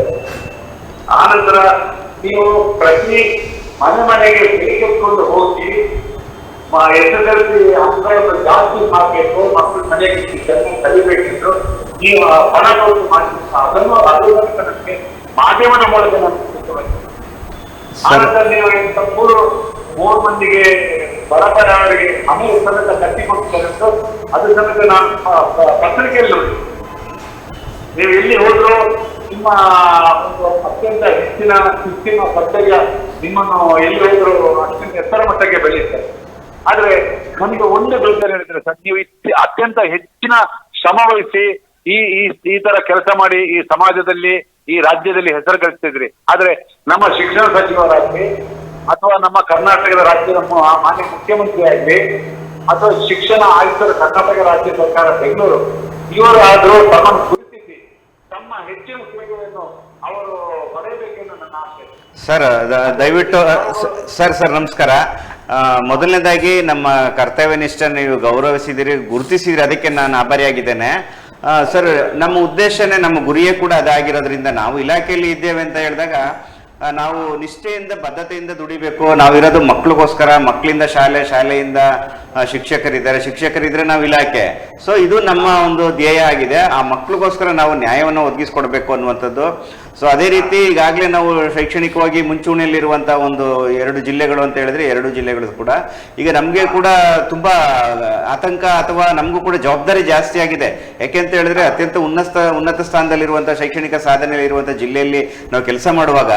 ಆನಂತರ ನೀವು ಪ್ರತಿ ಮನೆಗೆ ಬೇಕೆತ್ಕೊಂಡು ಹೋಗಿ SSLC ಅಂಕಗಳನ್ನು ಜಾಸ್ತಿ ಮಾಡಬೇಕು, ಮಕ್ಕಳು ಮನೆಗೆ ಚೆನ್ನಾಗಿ ಕಲಿಬೇಕಿತ್ತು, ನೀವು ಹಣ ಕೊಟ್ಟು ಮಾಡಿ ಅದನ್ನು ನಮಗೆ ಮಾಧ್ಯಮದ ಮೂಲಕ ಆನಂತರ ನೀವು ಮೂರು ಮಂದಿಗೆ ಬಡಬಡವರಿಗೆ ಮನೆ ಸಮೇತ ಕಟ್ಟಿಕೊಡ್ತಾರೆ ಅಂತ ಅದ್ರ ಸಮೇತ ನಾನು ಪತ್ರಿಕೆಯಲ್ಲಿ ನೋಡಿ. ನೀವು ಎಲ್ಲಿ ಹೋದ್ರು ನಿಮ್ಮ ಒಂದು ಅತ್ಯಂತ ಹೆಚ್ಚಿನ ಕರ್ತವ್ಯ ನಿಮ್ಮನ್ನು ಎಲ್ಲಿ ಹೋದ್ರು ಅತ್ಯಂತ ಎತ್ತರ ಮಟ್ಟಕ್ಕೆ ಬೆಳೆಯುತ್ತಾರೆ. ಆದ್ರೆ ನನಗೆ ಒಂದು ದುರ್ಗ ಹೇಳಿದ್ರೆ ಸರ್, ನೀವು ಅತ್ಯಂತ ಹೆಚ್ಚಿನ ಶ್ರಮ ವಹಿಸಿ ಈ ತರ ಕೆಲಸ ಮಾಡಿ ಈ ಸಮಾಜದಲ್ಲಿ ಈ ರಾಜ್ಯದಲ್ಲಿ ಹೆಸರು ಗಳಿಸ್ತಿದ್ರಿ. ಆದ್ರೆ ನಮ್ಮ ಶಿಕ್ಷಣ ಸಚಿವರಾಗ್ಲಿ ಅಥವಾ ನಮ್ಮ ಕರ್ನಾಟಕದ ರಾಜ್ಯದ ಮಾನ್ಯ ಮುಖ್ಯಮಂತ್ರಿ ಆಗಲಿ ಅಥವಾ ಶಿಕ್ಷಣ ಆಯುಕ್ತರ ಕರ್ನಾಟಕ ರಾಜ್ಯ ಸರ್ಕಾರ ಬೆಂಗಳೂರು, ಇವರು ಆದ್ರೂ ತಮ್ಮನ್ನು ಗುರುತಿಸಿ ತಮ್ಮ ಹೆಚ್ಚಿನ ಸರ್ ದಯವಿಟ್ಟು ಸರ್ ನಮಸ್ಕಾರ. ಮೊದಲನೇದಾಗಿ ನಮ್ಮ ಕರ್ತವ್ಯನಿಷ್ಠ ನೀವು ಗೌರವಿಸಿದಿರಿ, ಗುರುತಿಸಿದಿರಿ, ಅದಕ್ಕೆ ನಾನು ಆಭಾರಿಯಾಗಿದ್ದೇನೆ. ಸರ್, ನಮ್ಮ ಉದ್ದೇಶನೇ, ನಮ್ಮ ಗುರಿಯೇ ಕೂಡ ಅದಾಗಿರೋದ್ರಿಂದ ನಾವು ಇಲಾಖೆಯಲ್ಲಿ ಇದ್ದೇವೆ ಅಂತ ಹೇಳಿದಾಗ ನಾವು ನಿಷ್ಠೆಯಿಂದ ಬದ್ಧತೆಯಿಂದ ದುಡಿಬೇಕು. ನಾವಿರೋದು ಮಕ್ಕಳಿಗೋಸ್ಕರ, ಮಕ್ಕಳಿಂದ ಶಾಲೆಯಿಂದ ಶಿಕ್ಷಕರಿದ್ರೆ ನಾವು ಇಲಾಖೆ. ಸೊ ಇದು ನಮ್ಮ ಒಂದು ಧ್ಯೇಯ ಆಗಿದೆ. ಆ ಮಕ್ಕಳಿಗೋಸ್ಕರ ನಾವು ನ್ಯಾಯವನ್ನು ಒದಗಿಸ್ಕೊಡ್ಬೇಕು ಅನ್ನುವಂಥದ್ದು. ಸೊ ಅದೇ ರೀತಿ ಈಗಾಗಲೇ ನಾವು ಶೈಕ್ಷಣಿಕವಾಗಿ ಮುಂಚೂಣಿಯಲ್ಲಿರುವಂಥ ಒಂದು 2 ಜಿಲ್ಲೆಗಳು ಅಂತ ಹೇಳಿದ್ರೆ 2 ಜಿಲ್ಲೆಗಳು ಕೂಡ ಈಗ ನಮಗೆ ಕೂಡ ತುಂಬ ಆತಂಕ ಅಥವಾ ನಮಗೂ ಕೂಡ ಜವಾಬ್ದಾರಿ ಜಾಸ್ತಿ ಆಗಿದೆ. ಯಾಕೆಂತ ಹೇಳಿದ್ರೆ ಅತ್ಯಂತ ಉನ್ನತ ಸ್ಥಾನದಲ್ಲಿರುವಂಥ ಶೈಕ್ಷಣಿಕ ಸಾಧನೆಯಲ್ಲಿರುವಂಥ ಜಿಲ್ಲೆಯಲ್ಲಿ ನಾವು ಕೆಲಸ ಮಾಡುವಾಗ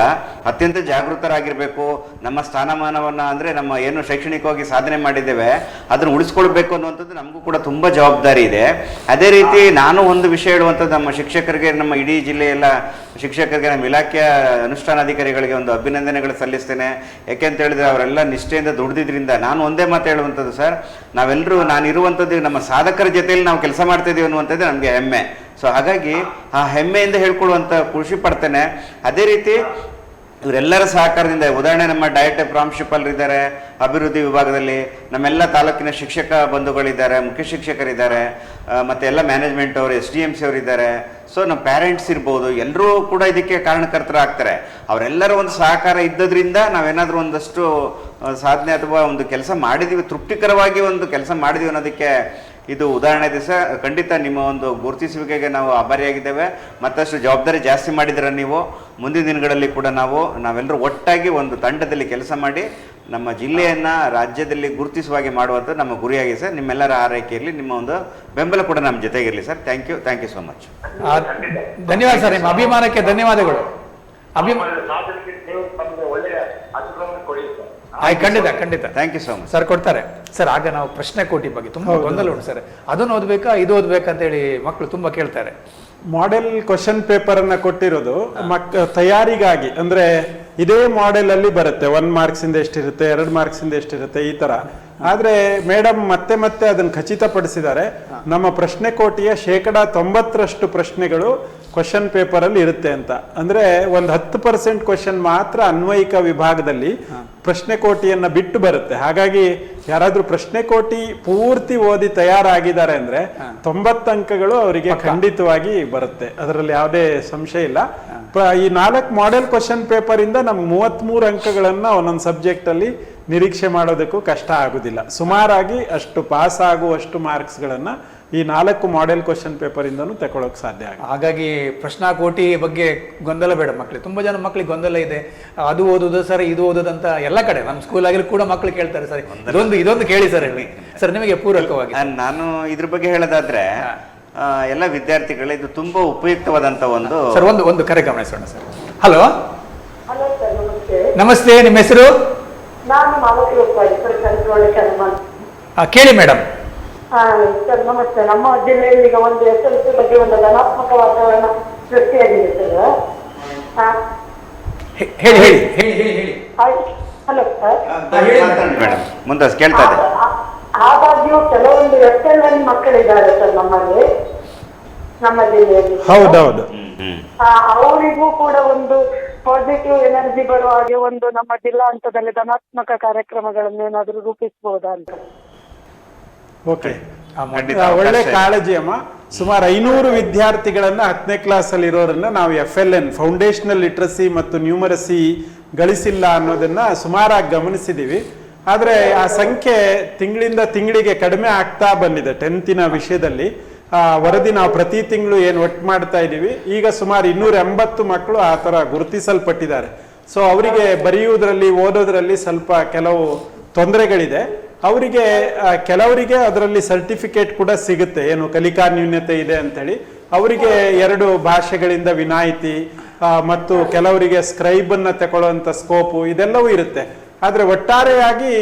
ಅತ್ಯಂತ ಜಾಗೃತರಾಗಿರಬೇಕು. ನಮ್ಮ ಸ್ಥಾನಮಾನವನ್ನು ಅಂದರೆ ನಮ್ಮ ಏನು ಶೈಕ್ಷಣಿಕವಾಗಿ ಸಾಧನೆ ಮಾಡಿದ್ದೇವೆ ಅದನ್ನು ಉಳಿಸ್ಕೊಳ್ಬೇಕು ಅನ್ನುವಂಥದ್ದು ನಮಗೂ ಕೂಡ ತುಂಬ ಜವಾಬ್ದಾರಿ ಇದೆ. ಅದೇ ರೀತಿ ನಾನು ಒಂದು ವಿಷಯ ಹೇಳುವಂಥದ್ದು, ನಮ್ಮ ಶಿಕ್ಷಕರಿಗೆ, ನಮ್ಮ ಇಡೀ ಜಿಲ್ಲೆಯೆಲ್ಲ ಶಿಕ್ಷಕರಿಗೆ, ನಮ್ಮ ಇಲಾಖೆಯ ಅನುಷ್ಠಾನಾಧಿಕಾರಿಗಳಿಗೆ ಒಂದು ಅಭಿನಂದನೆಗಳು ಸಲ್ಲಿಸ್ತೇನೆ. ಯಾಕೆಂತ ಹೇಳಿದ್ರೆ ಅವರೆಲ್ಲ ನಿಷ್ಠೆಯಿಂದ ದುಡಿದಿದ್ರಿಂದ. ನಾನು ಒಂದೇ ಮಾತು ಹೇಳುವಂಥದ್ದು ಸರ್, ನಾವೆಲ್ಲರೂ, ನಾನಿರುವಂಥದ್ದು ನಮ್ಮ ಸಾಧಕರ ಜೊತೆಯಲ್ಲಿ ನಾವು ಕೆಲಸ ಮಾಡ್ತಾ ಇದೀವಿ ಅನ್ನುವಂಥದ್ದು ನಮಗೆ ಹೆಮ್ಮೆ. ಸೊ ಹಾಗಾಗಿ ಆ ಹೆಮ್ಮೆಯಿಂದ ಹೇಳ್ಕೊಳ್ಳುವಂಥ ಖುಷಿ ಪಡ್ತೇನೆ. ಅದೇ ರೀತಿ ಇವರೆಲ್ಲರ ಸಹಕಾರದಿಂದ, ಉದಾಹರಣೆ ನಮ್ಮ ಡಯಟ್ ಪ್ರಾಂಶುಪಾಲರಿದ್ದಾರೆ, ಅಭಿವೃದ್ಧಿ ವಿಭಾಗದಲ್ಲಿ ನಮ್ಮೆಲ್ಲ ತಾಲೂಕಿನ ಶಿಕ್ಷಕ ಬಂಧುಗಳಿದ್ದಾರೆ, ಮುಖ್ಯ ಶಿಕ್ಷಕರಿದ್ದಾರೆ, ಮತ್ತು ಎಲ್ಲ ಮ್ಯಾನೇಜ್ಮೆಂಟ್ ಅವರು, SDMC ಅವರಿದ್ದಾರೆ. ಸೊ ನಮ್ಮ ಪೇರೆಂಟ್ಸ್ ಇರ್ಬೋದು, ಎಲ್ಲರೂ ಕೂಡ ಇದಕ್ಕೆ ಕಾರಣಕರ್ತರಾಗ್ತಾರೆ. ಅವರೆಲ್ಲರ ಒಂದು ಸಹಕಾರ ಇದ್ದದ್ರಿಂದ ನಾವೇನಾದರೂ ಒಂದಷ್ಟು ಸಾಧನೆ ಅಥವಾ ಒಂದು ಕೆಲಸ ಮಾಡಿದ್ದೀವಿ, ತೃಪ್ತಿಕರವಾಗಿ ಒಂದು ಕೆಲಸ ಮಾಡಿದ್ದೀವಿ ಅನ್ನೋದಕ್ಕೆ ಇದು ಉದಾಹರಣೆ ಇದೆ ಸರ್. ಖಂಡಿತ ನಿಮ್ಮ ಒಂದು ಗುರುತಿಸುವಿಕೆಗೆ ನಾವು ಆಭಾರಿಯಾಗಿದ್ದೇವೆ. ಮತ್ತಷ್ಟು ಜವಾಬ್ದಾರಿ ಜಾಸ್ತಿ ಮಾಡಿದ್ರೆ ನೀವು ಮುಂದಿನ ದಿನಗಳಲ್ಲಿ ಕೂಡ ನಾವೆಲ್ಲರೂ ಒಟ್ಟಾಗಿ ಒಂದು ತಂಡದಲ್ಲಿ ಕೆಲಸ ಮಾಡಿ ನಮ್ಮ ಜಿಲ್ಲೆಯನ್ನು ರಾಜ್ಯದಲ್ಲಿ ಗುರುತಿಸುವಾಗಿ ಮಾಡುವಂಥದ್ದು ನಮ್ಮ ಗುರಿಯಾಗಿದೆ ಸರ್. ನಿಮ್ಮೆಲ್ಲರ ಆರೈಕೆಯಲ್ಲಿ ನಿಮ್ಮ ಒಂದು ಬೆಂಬಲ ಕೂಡ ನಮ್ಮ ಜೊತೆಗಿರಲಿ sir. Thank you so much. ಧನ್ಯವಾದ ಸರ್, ನಿಮ್ಮ ಅಭಿಮಾನಕ್ಕೆ ಧನ್ಯವಾದಗಳು. ಖಂಡಿತ thank you so much sir. ಕೊಡ್ತಾರೆ ಸರ್. ಆಗ ನಾವು ಪ್ರಶ್ನೆ ಕೋಟಿ ಬಗ್ಗೆ ತುಂಬಾ ಗೊಂದಲ ಉಂಟು ಸರ್. ಅದನ್ನು ಓದ್ಬೇಕಾ ಇದು ಓದ್ಬೇಕಾ ಅಂತ ಹೇಳಿ ಮಕ್ಕಳು ತುಂಬಾ ಕೇಳ್ತಾರೆ. ಮಾಡೆಲ್ ಕ್ವಶನ್ ಪೇಪರ್ ಅನ್ನ ಕೊಟ್ಟಿರೋದು ತಯಾರಿಗಾಗಿ, ಅಂದ್ರೆ ಇದೇ ಮಾಡೆಲ್ ಅಲ್ಲಿ ಬರುತ್ತೆ. 1 ಮಾರ್ಕ್ಸ್ ಇಂದ ಎಷ್ಟಿರುತ್ತೆ, 2 ಮಾರ್ಕ್ಸ್ ಇಂದ ಎಷ್ಟಿರುತ್ತೆ, ಈ ತರ. ಆದ್ರೆ ಮೇಡಮ್ ಮತ್ತೆ ಅದನ್ನು ಖಚಿತಪಡಿಸಿದ್ದಾರೆ. ನಮ್ಮ ಪ್ರಶ್ನೆ ಕೋಟಿಯ 90% ಪ್ರಶ್ನೆಗಳು ಕ್ವಶನ್ ಪೇಪರ್ ಅಲ್ಲಿ ಇರುತ್ತೆ ಅಂತ. ಅಂದ್ರೆ ಒಂದು 10% ಕ್ವಶನ್ ಮಾತ್ರ ಅನ್ವಯಿಕ ವಿಭಾಗದಲ್ಲಿ ಪ್ರಶ್ನೆ ಕೋಟಿಯನ್ನ ಬಿಟ್ಟು ಬರುತ್ತೆ. ಹಾಗಾಗಿ ಯಾರಾದ್ರೂ ಪ್ರಶ್ನೆ ಕೋಟಿ ಪೂರ್ತಿ ಓದಿ ತಯಾರಾಗಿದ್ದಾರೆ ಅಂದ್ರೆ 90 ಅಂಕಗಳು ಅವರಿಗೆ ಖಂಡಿತವಾಗಿ ಬರುತ್ತೆ. ಅದರಲ್ಲಿ ಯಾವುದೇ ಸಂಶಯ ಇಲ್ಲ. ಈ 4 ಮಾಡೆಲ್ ಕ್ವಶನ್ ಪೇಪರ್ ಇಂದ ನಮ್ಗೆ 33 ಅಂಕಗಳನ್ನ ಒಂದೊಂದು ಸಬ್ಜೆಕ್ಟ್ ಅಲ್ಲಿ ನಿರೀಕ್ಷೆ ಮಾಡೋದಕ್ಕೂ ಕಷ್ಟ ಆಗುದಿಲ್ಲ. ಸುಮಾರಾಗಿ ಅಷ್ಟು ಪಾಸ್ ಆಗುವಷ್ಟು ಮಾರ್ಕ್ಸ್ ಗಳನ್ನ ಈ 4 ಮಾಡೆಲ್ ಕ್ವಶನ್ ಪೇಪರ್ ಇಂದನೂ ತಗೊಳ್ಳೋಕೆ ಸಾಧ್ಯ ಆಗುತ್ತೆ. ಹಾಗಾಗಿ ಪ್ರಶ್ನಾ ಕೋಟಿ ಬಗ್ಗೆ ಗೊಂದಲ ಬೇಡ ಮಕ್ಕಳಿಗೆ. ತುಂಬಾ ಜನ ಮಕ್ಕಳಿಗೆ ಗೊಂದಲ ಇದೆ, ಅದು ಓದೋದು ಸರ್, ಇದು ಓದೋದಂತ ಎಲ್ಲ ಕಡೆ ನಮ್ಮ ಸ್ಕೂಲ್ ಆಗಿರೋ ಕೂಡ ಮಕ್ಕಳು ಕೇಳ್ತಾರೆ ಸರ್. ಇದೊಂದು ಕೇಳಿ ಸರ್, ಹೇಳಿ ಸರ್ ನಿಮಗೆ ಪೂರಕವಾಗಿ. ನಾನು ಇದ್ರ ಬಗ್ಗೆ ಹೇಳೋದಾದ್ರೆ, ಎಲ್ಲ ವಿದ್ಯಾರ್ಥಿಗಳು ಇದು ತುಂಬಾ ಉಪಯುಕ್ತವಾದಂತ ಒಂದು ಸರ್. ಒಂದು ಕರೆ ಗಮನಿಸೋಣ ಸರ್. ಹಲೋ ಸರ್, ನಮಸ್ತೆ. ನಮಸ್ತೆ, ನಿಮ್ಮ ಹೆಸರು? ನಾನು ಮಾಲತಿ ಹೋಗ್ತಾರೆ ಸರ್, ಕಂಟ್ರೋಲ್ ಕೇಳಿ ಮೇಡಮ್. ಸರ್ ನಮಸ್ತೆ. ನಮ್ಮ ಜಿಲ್ಲೆಯಲ್ಲಿ ಈಗ ಒಂದು SLC ಬಗ್ಗೆ ಒಂದು ಧನಾತ್ಮಕ ವಾತಾವರಣ ಸೃಷ್ಟಿಯಾಗಿದೆ ಸರ್. ಹೇಳಿ. Hello sir. ಮೇಡಮ್ ಮುಂದೆ ಕೇಳ್ತಾ ಇದೆ. ಆದಾಗ್ಯೂ ಕೆಲವೊಂದು SLN ಮಕ್ಕಳಿದ್ದಾರೆ ಸರ್ ನಮ್ಮ ಜಿಲ್ಲೆಯಲ್ಲಿ. ಹೌದೌದು. ಅವರಿಗೂ ಕೂಡ ಒಂದು ಪಾಸಿಟಿವ್ ಎನರ್ಜಿ ಬರುವ ಹಾಗೆ ಒಂದು ನಮ್ಮ ಜಿಲ್ಲಾ ಹಂತದಲ್ಲಿ ಧನಾತ್ಮಕ ಕಾರ್ಯಕ್ರಮಗಳನ್ನು ಏನಾದರೂ ರೂಪಿಸಬಹುದಾ ಅಂತ. ಓಕೆ, ಒಳ್ಳೆ ಕಾಳಜಿ ಅಮ್ಮ. ಸುಮಾರು 500 ವಿದ್ಯಾರ್ಥಿಗಳನ್ನ 10ನೇ ಕ್ಲಾಸ್ ಅಲ್ಲಿ ಇರೋರನ್ನ ನಾವು FLN ಫೌಂಡೇಶನಲ್ ಲಿಟ್ರಸಿ ಮತ್ತು ನ್ಯೂಮರಸಿ ಗಳಿಸಿಲ್ಲ ಅನ್ನೋದನ್ನ ಸುಮಾರಾಗಿ ಗಮನಿಸಿದೀವಿ. ಆದ್ರೆ ಆ ಸಂಖ್ಯೆ ತಿಂಗಳಿಂದ ತಿಂಗಳಿಗೆ ಕಡಿಮೆ ಆಗ್ತಾ ಬಂದಿದೆ. 10th ವಿಷಯದಲ್ಲಿ ವರದಿ ನಾವು ಪ್ರತಿ ತಿಂಗಳು ಏನು ಒಟ್ಟು ಮಾಡ್ತಾ ಇದ್ದೀವಿ. ಈಗ ಸುಮಾರು 280 ಮಕ್ಕಳು ಆ ತರ ಗುರುತಿಸಲ್ಪಟ್ಟಿದ್ದಾರೆ. ಸೊ ಅವರಿಗೆ ಬರೆಯುವುದರಲ್ಲಿ, ಓದೋದ್ರಲ್ಲಿ ಸ್ವಲ್ಪ ಕೆಲವು ತೊಂದರೆಗಳಿದೆ. ಅವರಿಗೆ ಕೆಲವರಿಗೆ ಅದರಲ್ಲಿ ಸರ್ಟಿಫಿಕೇಟ್ ಕೂಡ ಸಿಗುತ್ತೆ, ಏನು ಕಲಿಕಾ ನ್ಯೂನ್ಯತೆ ಇದೆ ಅಂತೇಳಿ. ಅವರಿಗೆ 2 ಭಾಷೆಗಳಿಂದ ವಿನಾಯಿತಿ ಮತ್ತು ಕೆಲವರಿಗೆ ಸ್ಕ್ರೈಬ್ ಅನ್ನ ತಗೊಳ್ಳುವಂತ ಸ್ಕೋಪು ಇದೆಲ್ಲವೂ ಇರುತ್ತೆ. ಆದ್ರೆ ಒಟ್ಟಾರೆಯಾಗಿ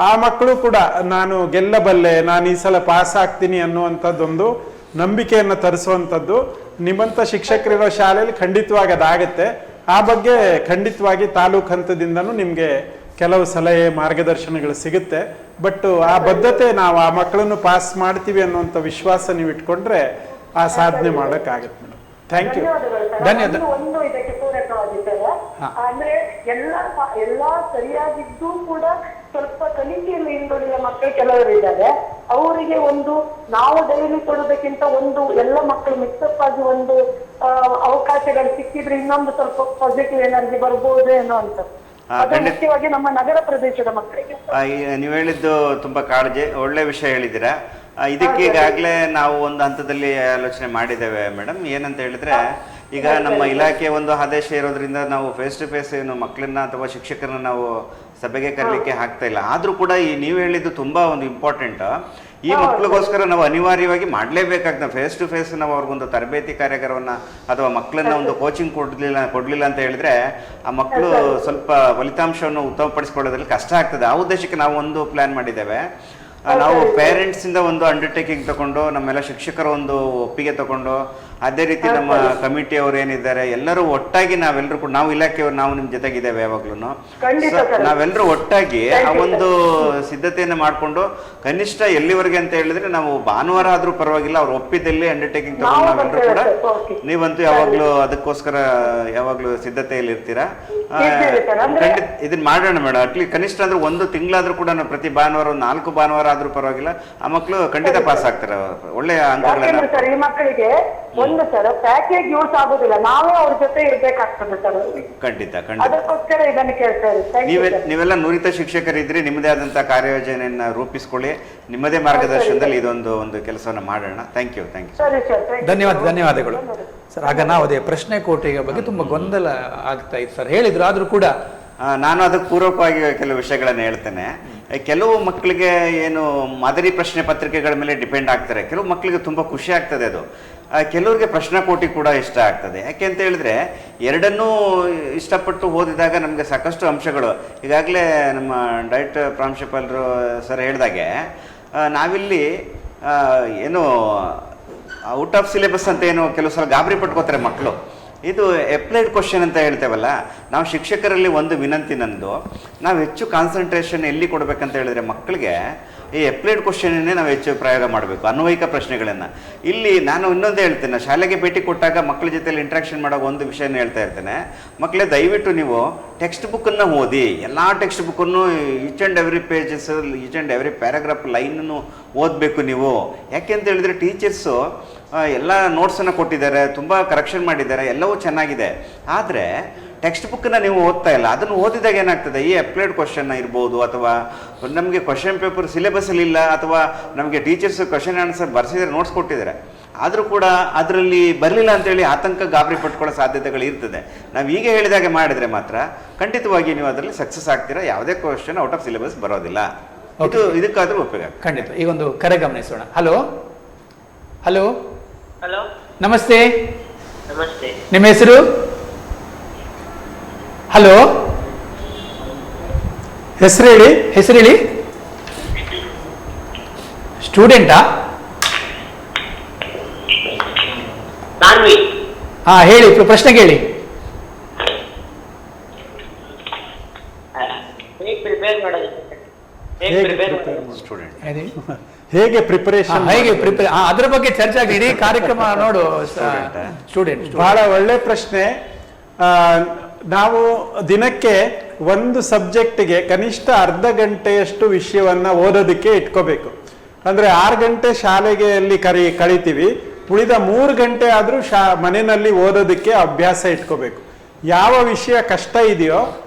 ಆ ಮಕ್ಕಳು ಕೂಡ ನಾನು ಗೆಲ್ಲಬಲ್ಲೆ, ನಾನು ಈ ಸಲ ಪಾಸ್ ಆಗ್ತೀನಿ ಅನ್ನುವಂಥದ್ದೊಂದು ನಂಬಿಕೆಯನ್ನು ತರಿಸುವಂಥದ್ದು ನಿಮ್ಮಂಥ ಶಿಕ್ಷಕರಿರೋ ಶಾಲೆಯಲ್ಲಿ ಖಂಡಿತವಾಗಿ ಅದಾಗತ್ತೆ. ಆ ಬಗ್ಗೆ ಖಂಡಿತವಾಗಿ ತಾಲೂಕು ಹಂತದಿಂದನೂ ನಿಮಗೆ ಕೆಲವು ಸಲಹೆ ಮಾರ್ಗದರ್ಶನಗಳು ಸಿಗುತ್ತೆ. ಬಟ್ ಆ ಬದ್ಧತೆ, ನಾವು ಆ ಮಕ್ಕಳನ್ನು ಪಾಸ್ ಮಾಡ್ತೀವಿ ಅನ್ನುವಂಥ ವಿಶ್ವಾಸ ನೀವು ಇಟ್ಕೊಂಡ್ರೆ ಆ ಸಾಧನೆ ಮಾಡೋಕ್ಕಾಗತ್ತೆ ಮೇಡಮ್. Thank you. ಧನ್ಯವಾದ. ಒಂದು ಇದಕ್ಕೆ ಪೂರಕವಾಗಿ ಸರ್, ಅಂದ್ರೆ ಎಲ್ಲಾ ಸರಿಯಾಗಿದ್ದು ಕೂಡ ಸ್ವಲ್ಪ ಕಲಿಕೆಯಲ್ಲಿ ಹಿಂದುಳಿದ ಮಕ್ಕಳು ಕೆಲವರು ಇದ್ದಾರೆ. ಅವರಿಗೆ ಒಂದು ನಾವು ಡೈಲಿ ಕೊಡೋದಕ್ಕಿಂತ ಒಂದು ಎಲ್ಲ ಮಕ್ಕಳು ಮಿಕ್ಸಪ್ ಆಗಿ ಒಂದು ಅವಕಾಶಗಳು ಸಿಕ್ಕಿದ್ರೆ ಇನ್ನೊಂದು ಸ್ವಲ್ಪ ಪಾಸಿಟಿವ್ ಎನರ್ಜಿ ಬರ್ಬೋದು ಏನೋ ಅಂತ. ಅದು ಮುಖ್ಯವಾಗಿ ನಮ್ಮ ನಗರ ಪ್ರದೇಶದ ಮಕ್ಕಳಿಗೆ. ನೀವು ಹೇಳಿದ್ದು ತುಂಬಾ ಕಾಳಜಿ, ಒಳ್ಳೆ ವಿಷಯ ಹೇಳಿದ್ದೀರಾ. ಇದಕ್ಕೆ ಈಗಾಗಲೇ ನಾವು ಒಂದು ಹಂತದಲ್ಲಿ ಆಲೋಚನೆ ಮಾಡಿದ್ದೇವೆ ಮೇಡಮ್. ಏನಂತ ಹೇಳಿದ್ರೆ, ಈಗ ನಮ್ಮ ಇಲಾಖೆ ಒಂದು ಆದೇಶ ಇರೋದ್ರಿಂದ ನಾವು ಫೇಸ್ ಟು ಫೇಸ್ ಏನು ಮಕ್ಕಳನ್ನ ಅಥವಾ ಶಿಕ್ಷಕರನ್ನ ನಾವು ಸಭೆಗೆ ಕರೀಲಿಕ್ಕೆ ಆಗ್ತಾ ಇಲ್ಲ. ಆದ್ರೂ ಕೂಡ ಈ ನೀವು ಹೇಳಿದ್ದು ತುಂಬಾ ಒಂದು ಇಂಪಾರ್ಟೆಂಟ್. ಈ ಮಕ್ಕಳಿಗೋಸ್ಕರ ನಾವು ಅನಿವಾರ್ಯವಾಗಿ ಮಾಡಲೇಬೇಕಾಗ್ತದೆ. ಫೇಸ್ ಟು ಫೇಸ್ ನಾವು ಅವ್ರಿಗೊಂದು ತರಬೇತಿ ಕಾರ್ಯಕ್ರಮವನ್ನ ಅಥವಾ ಮಕ್ಕಳನ್ನ ಒಂದು ಕೋಚಿಂಗ್ ಕೊಡ್ಲಿಲ್ಲ ಅಂತ ಹೇಳಿದ್ರೆ ಆ ಮಕ್ಕಳು ಸ್ವಲ್ಪ ಫಲಿತಾಂಶವನ್ನು ಉತ್ತಮಪಡಿಸಿಕೊಳ್ಳೋದ್ರಲ್ಲಿ ಕಷ್ಟ ಆಗ್ತದೆ. ಆ ಉದ್ದೇಶಕ್ಕೆ ನಾವು ಒಂದು ಪ್ಲಾನ್ ಮಾಡಿದ್ದೇವೆ. ನಾವು ಪೇರೆಂಟ್ಸ್ ಇಂದ ಒಂದು ಅಂಡರ್ಟೇಕಿಂಗ್ ತಗೊಂಡು, ನಮ್ಮೆಲ್ಲ ಶಿಕ್ಷಕರ ಒಂದು ಒಪ್ಪಿಗೆ ತಗೊಂಡು, ಅದೇ ರೀತಿ ನಮ್ಮ ಕಮಿಟಿ ಅವರು ಏನಿದ್ದಾರೆ ಎಲ್ಲರೂ ಒಟ್ಟಾಗಿ ನಾವೆಲ್ಲರೂ ಕೂಡ, ನಾವು ಇಲಾಖೆಯವರು ನಾವು ನಿಮ್ಮ ಜೊತೆಗಿದ್ದೇವೆ ಯಾವಾಗ್ಲೂ. ನಾವೆಲ್ಲರೂ ಒಟ್ಟಾಗಿ ಆ ಒಂದು ಸಿದ್ಧತೆಯನ್ನು ಮಾಡಿಕೊಂಡು ಕನಿಷ್ಠ ಎಲ್ಲಿವರೆಗೆ ಅಂತ ಹೇಳಿದ್ರೆ ನಾವು ಭಾನುವಾರ ಆದ್ರೂ ಪರವಾಗಿಲ್ಲ, ಅವ್ರು ಒಪ್ಪಿದಲ್ಲಿ ಅಂಡರ್ಟೇಕಿಂಗ್ ತಗೊಂಡು ನಾವೆಲ್ಲರೂ ಕೂಡ, ನೀವಂತೂ ಯಾವಾಗ್ಲೂ ಅದಕ್ಕೋಸ್ಕರ ಯಾವಾಗ್ಲೂ ಸಿದ್ಧತೆಯಲ್ಲಿ ಇರ್ತೀರಾ. ಖಂಡಿತ ಇದನ್ನ ಮಾಡೋಣ ಮೇಡಮ್. ಅಟ್ಲೀಸ್ಟ್ ಕನಿಷ್ಠ ಅಂದ್ರೆ ಒಂದು ತಿಂಗಳಾದ್ರೂ ಕೂಡ ನಾವು ಪ್ರತಿ ಭಾನುವಾರ 4 ಭಾನುವಾರ ಆದ್ರೂ ಪರವಾಗಿಲ್ಲ ಆ ಮಕ್ಕಳು ಖಂಡಿತ ಪಾಸ್ ಆಗ್ತಾರೆ, ಒಳ್ಳೆಯ ಅಂಕಗಳನ್ನ. ಸರ್, ಈ ಮಕ್ಕಳಿಗೆ ಒಂದು ಸರ್ ಪ್ಯಾಕೇಜ್ ಯೂಸ್ ಆಗುದಿಲ್ಲ, ನಾವೇ ಅವ್ರ ಜೊತೆ ಇರ್ಬೇಕಾಗ್ತದೆ ಸರ್. ಖಂಡಿತ ಅದಕ್ಕೋಸ್ಕರ ಇದನ್ನು ಕೇಳ್ತಾರೆ. ನೀವೆಲ್ಲ ನುರಿತ ಶಿಕ್ಷಕರಿದ್ರಿ, ನಿಮ್ಮದೇ ಆದಂತಹ ಕಾರ್ಯಯೋಜನೆಯನ್ನ ರೂಪಿಸಿಕೊಳ್ಳಿ. ನಿಮ್ಮದೇ ಮಾರ್ಗದರ್ಶನದಲ್ಲಿ ಇದೊಂದು ಕೆಲಸವನ್ನ ಮಾಡೋಣ. Thank you. ಸರಿ ಸರ್, ಧನ್ಯವಾದಗಳು ಸರ್. ಆಗ ನಾವು ಅದೇ ಪ್ರಶ್ನೆ ಕೋಟಿಗೆ ಬಗ್ಗೆ ತುಂಬಾ ಗೊಂದಲ ಆಗ್ತಾ ಇತ್ತು ಸರ್, ಹೇಳಿದ್ರು. ಆದ್ರೂ ಕೂಡ ನಾನು ಅದಕ್ಕೆ ಪೂರಕವಾಗಿ ಕೆಲವು ವಿಷಯಗಳನ್ನು ಹೇಳ್ತೇನೆ. ಕೆಲವು ಮಕ್ಕಳಿಗೆ ಏನು ಮಾದರಿ ಪ್ರಶ್ನೆ ಪತ್ರಿಕೆಗಳ ಮೇಲೆ ಡಿಪೆಂಡ್ ಆಗ್ತಾರೆ. ಕೆಲವು ಮಕ್ಕಳಿಗೆ ತುಂಬ ಖುಷಿ ಆಗ್ತದೆ ಅದು. ಕೆಲವರಿಗೆ ಪ್ರಶ್ನಕೋಟಿ ಕೂಡ ಇಷ್ಟ ಆಗ್ತದೆ. ಯಾಕೆ ಅಂತ ಹೇಳಿದ್ರೆ ಎರಡನ್ನೂ ಇಷ್ಟಪಟ್ಟು ಓದಿದಾಗ ನಮಗೆ ಸಾಕಷ್ಟು ಅಂಶಗಳು, ಈಗಾಗಲೇ ನಮ್ಮ ಡೈರೆಕ್ಟ್ ಪ್ರಾಂಶುಪಾಲರು ಸರ್ ಹೇಳಿದಾಗೆ, ನಾವಿಲ್ಲಿ ಏನು ಔಟ್ ಆಫ್ ಸಿಲೆಬಸ್ ಅಂತ ಏನು ಕೆಲವು ಸಲ ಗಾಬರಿ ಪಟ್ಕೋತಾರೆ ಮಕ್ಕಳು. ಇದು ಅಪ್ಲೈಡ್ ಕ್ವಶನ್ ಅಂತ ಹೇಳ್ತೇವಲ್ಲ, ನಾವು ಶಿಕ್ಷಕರಲ್ಲಿ ಒಂದು ವಿನಂತಿ ನಂದು, ನಾವು ಹೆಚ್ಚು ಕಾನ್ಸಂಟ್ರೇಷನ್ ಎಲ್ಲಿ ಕೊಡಬೇಕಂತ ಹೇಳಿದ್ರೆ ಮಕ್ಕಳಿಗೆ ಈ ಅಪ್ಲೈಡ್ ಕ್ವಶನ್ನೇ ನಾವು ಹೆಚ್ಚು ಪ್ರಯೋಗ ಮಾಡಬೇಕು, ಅನ್ವಯಿಕ ಪ್ರಶ್ನೆಗಳನ್ನು. ಇಲ್ಲಿ ನಾನು ಇನ್ನೊಂದು ಹೇಳ್ತೇನೆ, ಶಾಲೆಗೆ ಭೇಟಿ ಕೊಟ್ಟಾಗ ಮಕ್ಕಳ ಜೊತೆಲಿ ಇಂಟ್ರಾಕ್ಷನ್ ಮಾಡೋ ಒಂದು ವಿಷಯನ ಹೇಳ್ತಾ ಇರ್ತೇನೆ. ಮಕ್ಕಳೇ, ದಯವಿಟ್ಟು ನೀವು ಟೆಕ್ಸ್ಟ್ ಬುಕ್ಕನ್ನು ಓದಿ, ಎಲ್ಲ ಟೆಕ್ಸ್ಟ್ ಬುಕ್ಕನ್ನು each and every pages, each and every paragraph ಲೈನನ್ನು ಓದಬೇಕು ನೀವು. ಯಾಕೆ ಅಂತ ಹೇಳಿದ್ರೆ ಟೀಚರ್ಸು ಎಲ್ಲ ನೋಟ್ಸನ್ನು ಕೊಟ್ಟಿದ್ದಾರೆ, ತುಂಬ ಕರೆಕ್ಷನ್ ಮಾಡಿದ್ದಾರೆ, ಎಲ್ಲವೂ ಚೆನ್ನಾಗಿದೆ. ಆದರೆ ಟೆಕ್ಸ್ಟ್ ಬುಕ್ಕನ್ನ ನೀವು ಓದ್ತಾ ಇಲ್ಲ. ಅದನ್ನು ಓದಿದಾಗ ಏನಾಗ್ತದೆ, ಈ ಅಪ್ಲೈಡ್ ಕ್ವಶನ್ ಇರ್ಬೋದು, ಅಥವಾ ನಮಗೆ ಕ್ವಶನ್ ಪೇಪರ್ ಸಿಲೆಬಸ್ಸಲ್ಲಿ ಇಲ್ಲ, ಅಥವಾ ನಮಗೆ ಟೀಚರ್ಸ್ ಕ್ವಶನ್ ಆನ್ಸರ್ ಬರ್ಸಿದ್ರೆ ನೋಟ್ಸ್ ಕೊಟ್ಟಿದ್ದಾರೆ, ಆದರೂ ಕೂಡ ಅದರಲ್ಲಿ ಬರಲಿಲ್ಲ ಅಂತೇಳಿ ಆತಂಕ ಗಾಬರಿ ಪಟ್ಕೊಳ್ಳೋ ಸಾಧ್ಯತೆಗಳು ಇರ್ತದೆ. ನಾವು ಈಗ ಹೇಳಿದಾಗೆ ಮಾಡಿದರೆ ಮಾತ್ರ ಖಂಡಿತವಾಗಿ ನೀವು ಅದರಲ್ಲಿ ಸಕ್ಸಸ್ ಆಗ್ತೀರಾ. ಯಾವುದೇ ಕ್ವಶನ್ ಔಟ್ ಆಫ್ ಸಿಲೆಬಸ್ ಬರೋದಿಲ್ಲ. ಇದಕ್ಕಾದ್ರೂ ಉಪಯೋಗ. ಖಂಡಿತ. ಈಗ ಒಂದು ಕರೆ ಗಮನಿಸೋಣ. ಹಲೋ ಹಲೋ ಹಲೋ, ನಮಸ್ತೆ. ನಮಸ್ತೆ. ನಿಮ್ಮ ಹೆಸರು? ಹಲೋ, ಹೆಸರು ಹೇಳಿ. ಸ್ಟೂಡೆಂಟಾ? ನಾನ್ವಿ. ಹೇಳಿ, ಪ್ರಶ್ನೆ ಕೇಳಿ. ಹೇಗೆ ಪ್ರಿಪೇರ್ ಮಾಡೋದು? ಹೇಗೆ ಪ್ರಿಪರೇಷನ್, ಅದರ ಬಗ್ಗೆ ಚರ್ಚೆ ಆಗಿ ಇಡೀ ಕಾರ್ಯಕ್ರಮ ನೋಡು. ಸ್ಟೂಡೆಂಟ್, ಬಹಳ ಒಳ್ಳೆ ಪ್ರಶ್ನೆ. ನಾವು ದಿನಕ್ಕೆ ಒಂದು ಸಬ್ಜೆಕ್ಟ್ಗೆ ಕನಿಷ್ಠ ಅರ್ಧ ಗಂಟೆಯಷ್ಟು ವಿಷಯವನ್ನ ಓದೋದಕ್ಕೆ ಇಟ್ಕೋಬೇಕು. ಅಂದ್ರೆ 6 ಗಂಟೆ ಶಾಲೆಗೆ ಅಲ್ಲಿ ಕಳಿತೀವಿ, ಉಳಿದ 3 ಗಂಟೆ ಆದ್ರೂ ಮನೆಯಲ್ಲಿ ಓದೋದಕ್ಕೆ ಅಭ್ಯಾಸ ಇಟ್ಕೋಬೇಕು. ಯಾವ ವಿಷಯ ಕಷ್ಟ ಇದೆಯೋ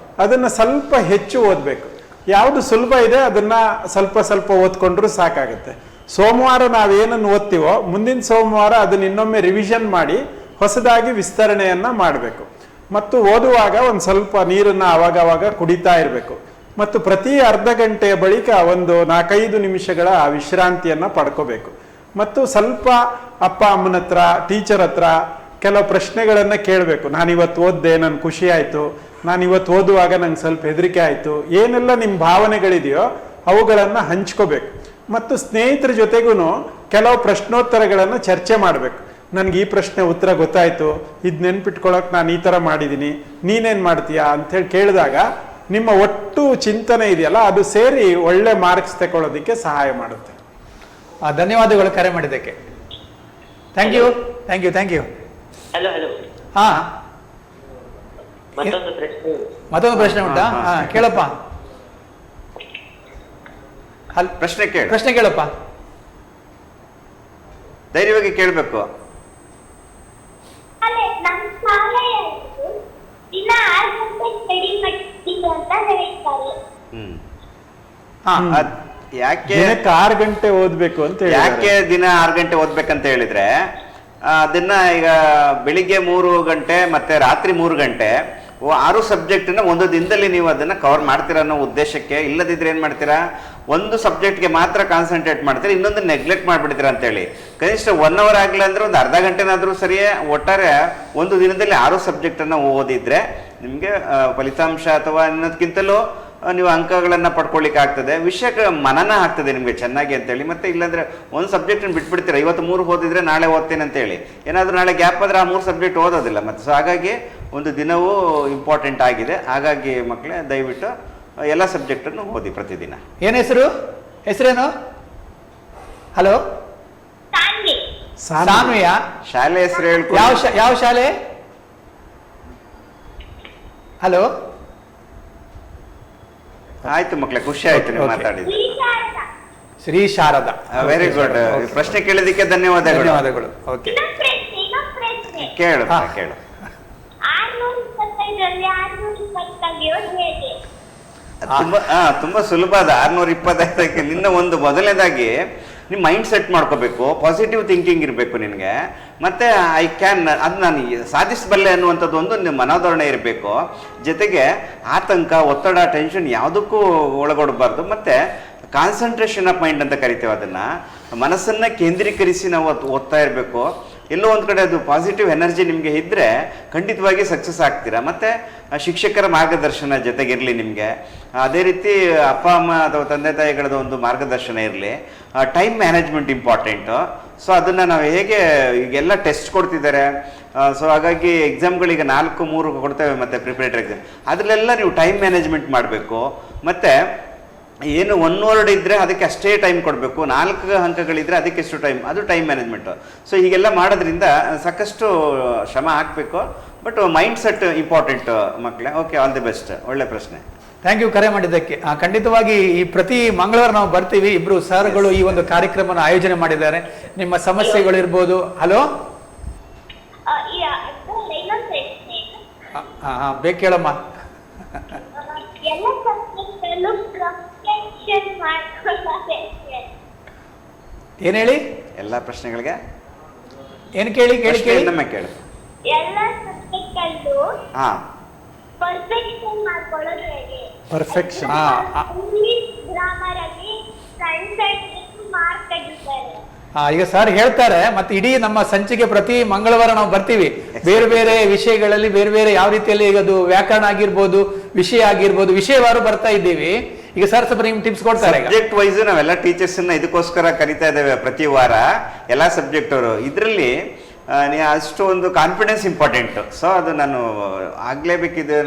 ಅದನ್ನ ಸ್ವಲ್ಪ ಹೆಚ್ಚು ಓದ್ಬೇಕು, ಯಾವುದು ಸುಲಭ ಇದೆ ಅದನ್ನ ಸ್ವಲ್ಪ ಸ್ವಲ್ಪ ಓದ್ಕೊಂಡ್ರು ಸಾಕಾಗುತ್ತೆ. ಸೋಮವಾರ ನಾವೇನನ್ನು ಓದ್ತೀವೋ ಮುಂದಿನ ಸೋಮವಾರ ಅದನ್ನ ಇನ್ನೊಮ್ಮೆ ರಿವಿಷನ್ ಮಾಡಿ ಹೊಸದಾಗಿ ವಿಸ್ತರಣೆಯನ್ನ ಮಾಡಬೇಕು. ಮತ್ತು ಓದುವಾಗ ಒಂದು ಸ್ವಲ್ಪ ನೀರನ್ನ ಅವಾಗವಾಗ ಕುಡಿತಾ ಇರಬೇಕು. ಮತ್ತು ಪ್ರತಿ ಅರ್ಧ ಗಂಟೆಯ ಬಳಿಕ ಒಂದು 4-5 ನಿಮಿಷಗಳ ವಿಶ್ರಾಂತಿಯನ್ನ ಪಡ್ಕೋಬೇಕು. ಮತ್ತು ಸ್ವಲ್ಪ ಅಪ್ಪ ಅಮ್ಮನ ಹತ್ರ, ಟೀಚರ್ ಹತ್ರ ಕೆಲವು ಪ್ರಶ್ನೆಗಳನ್ನ ಕೇಳಬೇಕು. ನಾನಿವತ್ತು ಓದ್ದೆ, ನನ್ಗೆ ಖುಷಿ ಆಯ್ತು, ನಾನಿವತ್ತು ಓದುವಾಗ ನಂಗೆ ಸ್ವಲ್ಪ ಹೆದರಿಕೆ ಆಯ್ತು, ಏನೆಲ್ಲ ನಿಮ್ಮ ಭಾವನೆಗಳಿದೆಯೋ ಅವುಗಳನ್ನ ಹಂಚ್ಕೋಬೇಕು. ಮತ್ತು ಸ್ನೇಹಿತರ ಜೊತೆಗೂ ಕೆಲವು ಪ್ರಶ್ನೋತ್ತರಗಳನ್ನು ಚರ್ಚೆ ಮಾಡಬೇಕು. ನನ್ಗೆ ಈ ಪ್ರಶ್ನೆ ಉತ್ತರ ಗೊತ್ತಾಯ್ತು, ಇದು ನೆನ್ಪಿಟ್ಕೊಳಕ್ ನಾನು ಈ ತರ ಮಾಡಿದ್ದೀನಿ, ನೀನೇನ್ ಮಾಡ್ತೀಯಾ ಅಂತ ಹೇಳಿ ಕೇಳಿದಾಗ ನಿಮ್ಮ ಒಟ್ಟು ಚಿಂತನೆ ಇದೆಯಲ್ಲ ಅದು ಸೇರಿ ಒಳ್ಳೆ ಮಾರ್ಕ್ಸ್ ತಗೊಳ್ಳೋದಕ್ಕೆ ಸಹಾಯ ಮಾಡುತ್ತೆ. ಧನ್ಯವಾದಗಳು ಕರೆ ಮಾಡಿದ್ದಕ್ಕೆ. Thank you. Hello hello. ಮತ್ತೊಂದು ಪ್ರಶ್ನೆ ಇದೆ. ಮತ್ತೊಂದು ಪ್ರಶ್ನೆ ಉಂಟಾ? ಹಾ, ಹಾ, ಕೇಳಪ್ಪ. ಪ್ರಶ್ನೆ ಕೇಳು. ಪ್ರಶ್ನೆ ಕೇಳಪ್ಪ. ಧೈರ್ಯವಾಗಿ ಕೇಳಬೇಕು. ಅಲ್ಲೇ ನಮ್ಮ ಶಾಲೆಯಲ್ಲಿ ದಿನ 6 ಗಂಟೆ ಸ್ಟಡಿ ಮಾಡ್ತೀವಿ ಅಂತ ಹೇಳ್ತಾರೆ. ಹಾ, ಯಾಕೆ ದಿನಕ್ಕೆ 6 ಗಂಟೆ ಓದ್ಬೇಕು ಅಂತ ಯಾಕೆ ಹೇಳಿದ್ದಾರೆ. ದಿನ 6 ಗಂಟೆ ಓದ್ಬೇಕಂತ ಹೇಳಿದ್ರೆ, ಅದನ್ನ ಈಗ ಬೆಳಿಗ್ಗೆ 3 ಗಂಟೆ ಮತ್ತೆ ರಾತ್ರಿ 3 ಗಂಟೆ 6 ಸಬ್ಜೆಕ್ಟ್ನ ಒಂದು ದಿನದಲ್ಲಿ ನೀವು ಅದನ್ನ ಕವರ್ ಮಾಡ್ತೀರಾ ಅನ್ನೋ ಉದ್ದೇಶಕ್ಕೆ. ಇಲ್ಲದಿದ್ರೆ ಏನ್ ಮಾಡ್ತೀರಾ, ಒಂದು ಸಬ್ಜೆಕ್ಟ್ಗೆ ಮಾತ್ರ ಕಾನ್ಸಂಟ್ರೇಟ್ ಮಾಡ್ತೀರಾ, ಇನ್ನೊಂದು ನೆಗ್ಲೆಕ್ಟ್ ಮಾಡ್ಬಿಡ್ತೀರಾ ಅಂತೇಳಿ. ಕನಿಷ್ಠ 1 ಅವರ್ ಆಗಲಿಲ್ಲ ಅಂದ್ರೆ ಒಂದು ಅರ್ಧ ಗಂಟೆನಾದ್ರೂ ಸರಿಯೇ ಒಟ್ಟಾರೆ ಒಂದು ದಿನದಲ್ಲಿ 6 ಸಬ್ಜೆಕ್ಟನ್ನು ಓದಿದ್ರೆ ನಿಮಗೆ ಫಲಿತಾಂಶ ಅಥವಾ ಅನ್ನೋದಕ್ಕಿಂತಲೂ ನೀವು ಅಂಕಗಳನ್ನು ಪಡ್ಕೊಳ್ಳಿಕ್ಕೆ ಆಗ್ತದೆ, ವಿಷಯಕ್ಕೆ ಮನನ ಆಗ್ತದೆ ನಿಮಗೆ ಚೆನ್ನಾಗಿ ಅಂತೇಳಿ. ಮತ್ತೆ ಇಲ್ಲಾಂದ್ರೆ ಒಂದು ಸಬ್ಜೆಕ್ಟನ್ನು ಬಿಟ್ಬಿಡ್ತೀರಾ, ಇವತ್ತು 3 ಓದಿದ್ರೆ ನಾಳೆ ಓದ್ತೇನೆ ಅಂತೇಳಿ, ಏನಾದರೂ ನಾಳೆ ಗ್ಯಾಪ್ ಆದರೆ ಆ 3 ಸಬ್ಜೆಕ್ಟ್ ಓದೋದಿಲ್ಲ ಮತ್ತೆ. ಸೊ ಹಾಗಾಗಿ ಒಂದು ದಿನವೂ ಇಂಪಾರ್ಟೆಂಟ್ ಆಗಿದೆ. ಹಾಗಾಗಿ ಮಕ್ಕಳೇ ದಯವಿಟ್ಟು ಎಲ್ಲ ಸಬ್ಜೆಕ್ಟನ್ನು ಓದಿ ಪ್ರತಿದಿನ. ಏನ್ ಹೆಸರು? ಹೆಸರೇನು? ಹಲೋ, ಸಾನ್ವಿ. ಸಾನ್ವಿಯ? ಶಾಲೆ ಹೆಸರು ಯಾವ ಹೇಳ್ಕೊಂಡು. ಯಾವ ಶಾಲೆ? ಹಲೋ, ಆಯ್ತು ಮಕ್ಕಳೇ, ಖುಷಿ ಆಯ್ತು ನೀವು Okay. ಮಾತಾಡಿದ್ದು. ಶ್ರೀ ಶಾರದಾ. ಶ್ರೀ ಶಾರದಾ. Very good. ಪ್ರಶ್ನೆ ಕೇಳಿದ್ದಕ್ಕೆ ಧನ್ಯವಾದಗಳು. ಧನ್ಯವಾದಗಳು. ಓಕೆ, ಇನ್ನೊಂದು ಪ್ರಶ್ನೆ. ಕೇಳು ಹಾ. ಕೇಳು. 625ರಲ್ಲಿ 620 ಹೇಗೆ? ತುಂಬಾ ಸುಲಭ ಅದ. 625ಕ್ಕೆ ನಿನ್ನ ಒಂದು ಮೊದಲನೇದಾಗಿ ನಿಮ್ಮ ಮೈಂಡ್ ಸೆಟ್ ಮಾಡ್ಕೋಬೇಕು, ಪಾಸಿಟಿವ್ ಥಿಂಕಿಂಗ್ ಇರಬೇಕು ನಿನಗೆ. ಮತ್ತೆ ಐ ಕ್ಯಾನ್, ಅದು ನಾನು ಸಾಧಿಸಬಲ್ಲೆ ಅನ್ನುವಂಥದ್ದು ಒಂದು ನಿಮ್ಮ ಮನೋಧರಣೆ ಇರಬೇಕು. ಜೊತೆಗೆ ಆತಂಕ, ಒತ್ತಡ, ಟೆನ್ಷನ್ ಯಾವುದಕ್ಕೂ ಒಳಗೊಡಬಾರ್ದು. ಮತ್ತೆ ಕಾನ್ಸಂಟ್ರೇಷನ್ ಆಫ್ ಮೈಂಡ್ ಅಂತ ಕರಿತೇವೆ ಅದನ್ನು. ಮನಸ್ಸನ್ನು ಕೇಂದ್ರೀಕರಿಸಿ ನಾವು ಓದ್ತಾ ಇರಬೇಕು. ಎಲ್ಲೋ ಒಂದು ಕಡೆ ಅದು ಪಾಸಿಟಿವ್ ಎನರ್ಜಿ ನಿಮಗೆ ಇದ್ದರೆ ಖಂಡಿತವಾಗಿ ಸಕ್ಸಸ್ ಆಗ್ತೀರಾ. ಮತ್ತು ಶಿಕ್ಷಕರ ಮಾರ್ಗದರ್ಶನ ಜೊತೆಗಿರಲಿ ನಿಮಗೆ. ಅದೇ ರೀತಿ ಅಪ್ಪ ಅಮ್ಮ ಅಥವಾ ತಂದೆ ತಾಯಿಗಳದ್ದು ಒಂದು ಮಾರ್ಗದರ್ಶನ ಇರಲಿ. Time management important. ಸೊ ಅದನ್ನು ನಾವು ಹೇಗೆ ಈಗೆಲ್ಲ ಟೆಸ್ಟ್ ಕೊಡ್ತಿದ್ದಾರೆ. ಸೊ ಹಾಗಾಗಿ ಎಕ್ಸಾಮ್ಗಳಿಗೆ 4, 3 ಕೊಡ್ತೇವೆ ಮತ್ತು ಪ್ರಿಪರೇಟರಿ ಎಕ್ಸಾಮ್. ಅದರಲ್ಲೆಲ್ಲ ನೀವು ಟೈಮ್ ಮ್ಯಾನೇಜ್ಮೆಂಟ್ ಮಾಡಬೇಕು. ಮತ್ತು ಏನು 1 ವರ್ಡ್ ಇದ್ದರೆ ಅದಕ್ಕೆ ಅಷ್ಟೇ ಟೈಮ್ ಕೊಡಬೇಕು, 4 ಅಂಕಗಳಿದ್ರೆ ಅದಕ್ಕೆ ಎಷ್ಟು ಟೈಮ್, ಅದು ಟೈಮ್ ಮ್ಯಾನೇಜ್ಮೆಂಟು. ಸೊ ಹೀಗೆಲ್ಲ ಮಾಡೋದ್ರಿಂದ ಸಾಕಷ್ಟು ಶ್ರಮ ಹಾಕಬೇಕು. ಬಟ್ ಮೈಂಡ್ ಸೆಟ್ ಇಂಪಾರ್ಟೆಂಟ್ ಮಕ್ಕಳೇ. Okay, all the best. ಒಳ್ಳೆ ಪ್ರಶ್ನೆ. ಥ್ಯಾಂಕ್ ಯು ಕರೆ ಮಾಡಿದ್ದಕ್ಕೆ. ಖಂಡಿತವಾಗಿ ಈ ಪ್ರತಿ ಮಂಗಳವಾರ ನಾವು ಬರ್ತೀವಿ. ಇಬ್ರು ಸರ್ಗಳು ಈ ಒಂದು ಕಾರ್ಯಕ್ರಮನ ಆಯೋಜನೆ ಮಾಡಿದ್ದಾರೆ. ನಿಮ್ಮ ಸಮಸ್ಯೆಗಳು ಇರ್ಬೋದು. ಹಲೋ, ಇನ್ನೊಂದು ಪ್ರಶ್ನೆ. ಬೇಕು ಕೇಳಮ್ಮ. ಎಲ್ಲ ಸಬ್ಜೆಕ್ಟಲ್ಲೂ ಪ್ರೊಫೆಷನ್ ಮಾಡ್ಕೊಳ್ಳಬೇಕು. ಏನ್ ಹೇಳಿ? ಎಲ್ಲ ಪ್ರಶ್ನೆಗಳಿಗೆ ಏನ್ ಕೇಳಿ ಕೇಳಿ ಪ್ರಶ್ನೆ ಕೇಳಿ ಇನ್ನೊಮ್ಮೆ ಕೇಳು. ಎಲ್ಲ ಸಬ್ಜೆಕ್ಟಲ್ಲೂ ಹಾಂ, ಪರ್ಫೆಕ್ಷನ್ ಮಾಡ್ಕೊಳ್ಳೋದು ಹೇಗೆ? ಪರ್ಫೆಕ್ಷನ್. ಇಂಗ್ಲಿಷ್ ಗ್ರಾಮರ್ ಅಲ್ಲಿ ಸಣ್ಣ ಮಾರ್ಕ್ ತೆಗಿತಾರೆ. ಈಗ ಸರ್ ಹೇಳ್ತಾರೆ. ಮತ್ತೆ ಇಡೀ ನಮ್ಮ ಸಂಚಿಕೆ ಪ್ರತಿ ಮಂಗಳವಾರ ನಾವು ಬರ್ತೀವಿ. ಬೇರೆ ಬೇರೆ ವಿಷಯಗಳಲ್ಲಿ ಬೇರೆ ಬೇರೆ ಯಾವ ರೀತಿಯಲ್ಲಿ ಈಗ ಅದು ವ್ಯಾಕರಣ ಆಗಿರ್ಬೋದು, ವಿಷಯ ಆಗಿರ್ಬೋದು, ವಿಷಯವಾರು ಬರ್ತಾ ಇದ್ದೀವಿ. ಈಗ ಸರ್ ಸ್ವಲ್ಪ ನಿಮ್ಗೆ ಟಿಪ್ಸ್ ಕೊಡ್ತಾರೆ. ಸಬ್ಜೆಕ್ಟ್ ವೈಸ್ ನಾವೆಲ್ಲ ಟೀಚರ್ಸನ್ನ ಇದಕ್ಕೋಸ್ಕರ ಕರಿತಾ ಇದ್ದೇವೆ ಪ್ರತಿ ವಾರ, ಎಲ್ಲ ಸಬ್ಜೆಕ್ಟ್ ಅವರು. ಇದರಲ್ಲಿ ಅಷ್ಟು ಒಂದು ಕಾನ್ಫಿಡೆನ್ಸ್ ಇಂಪಾರ್ಟೆಂಟ್. ಸೊ ಅದು ನಾನು ಆಗಲೇಬೇಕಿದೆ,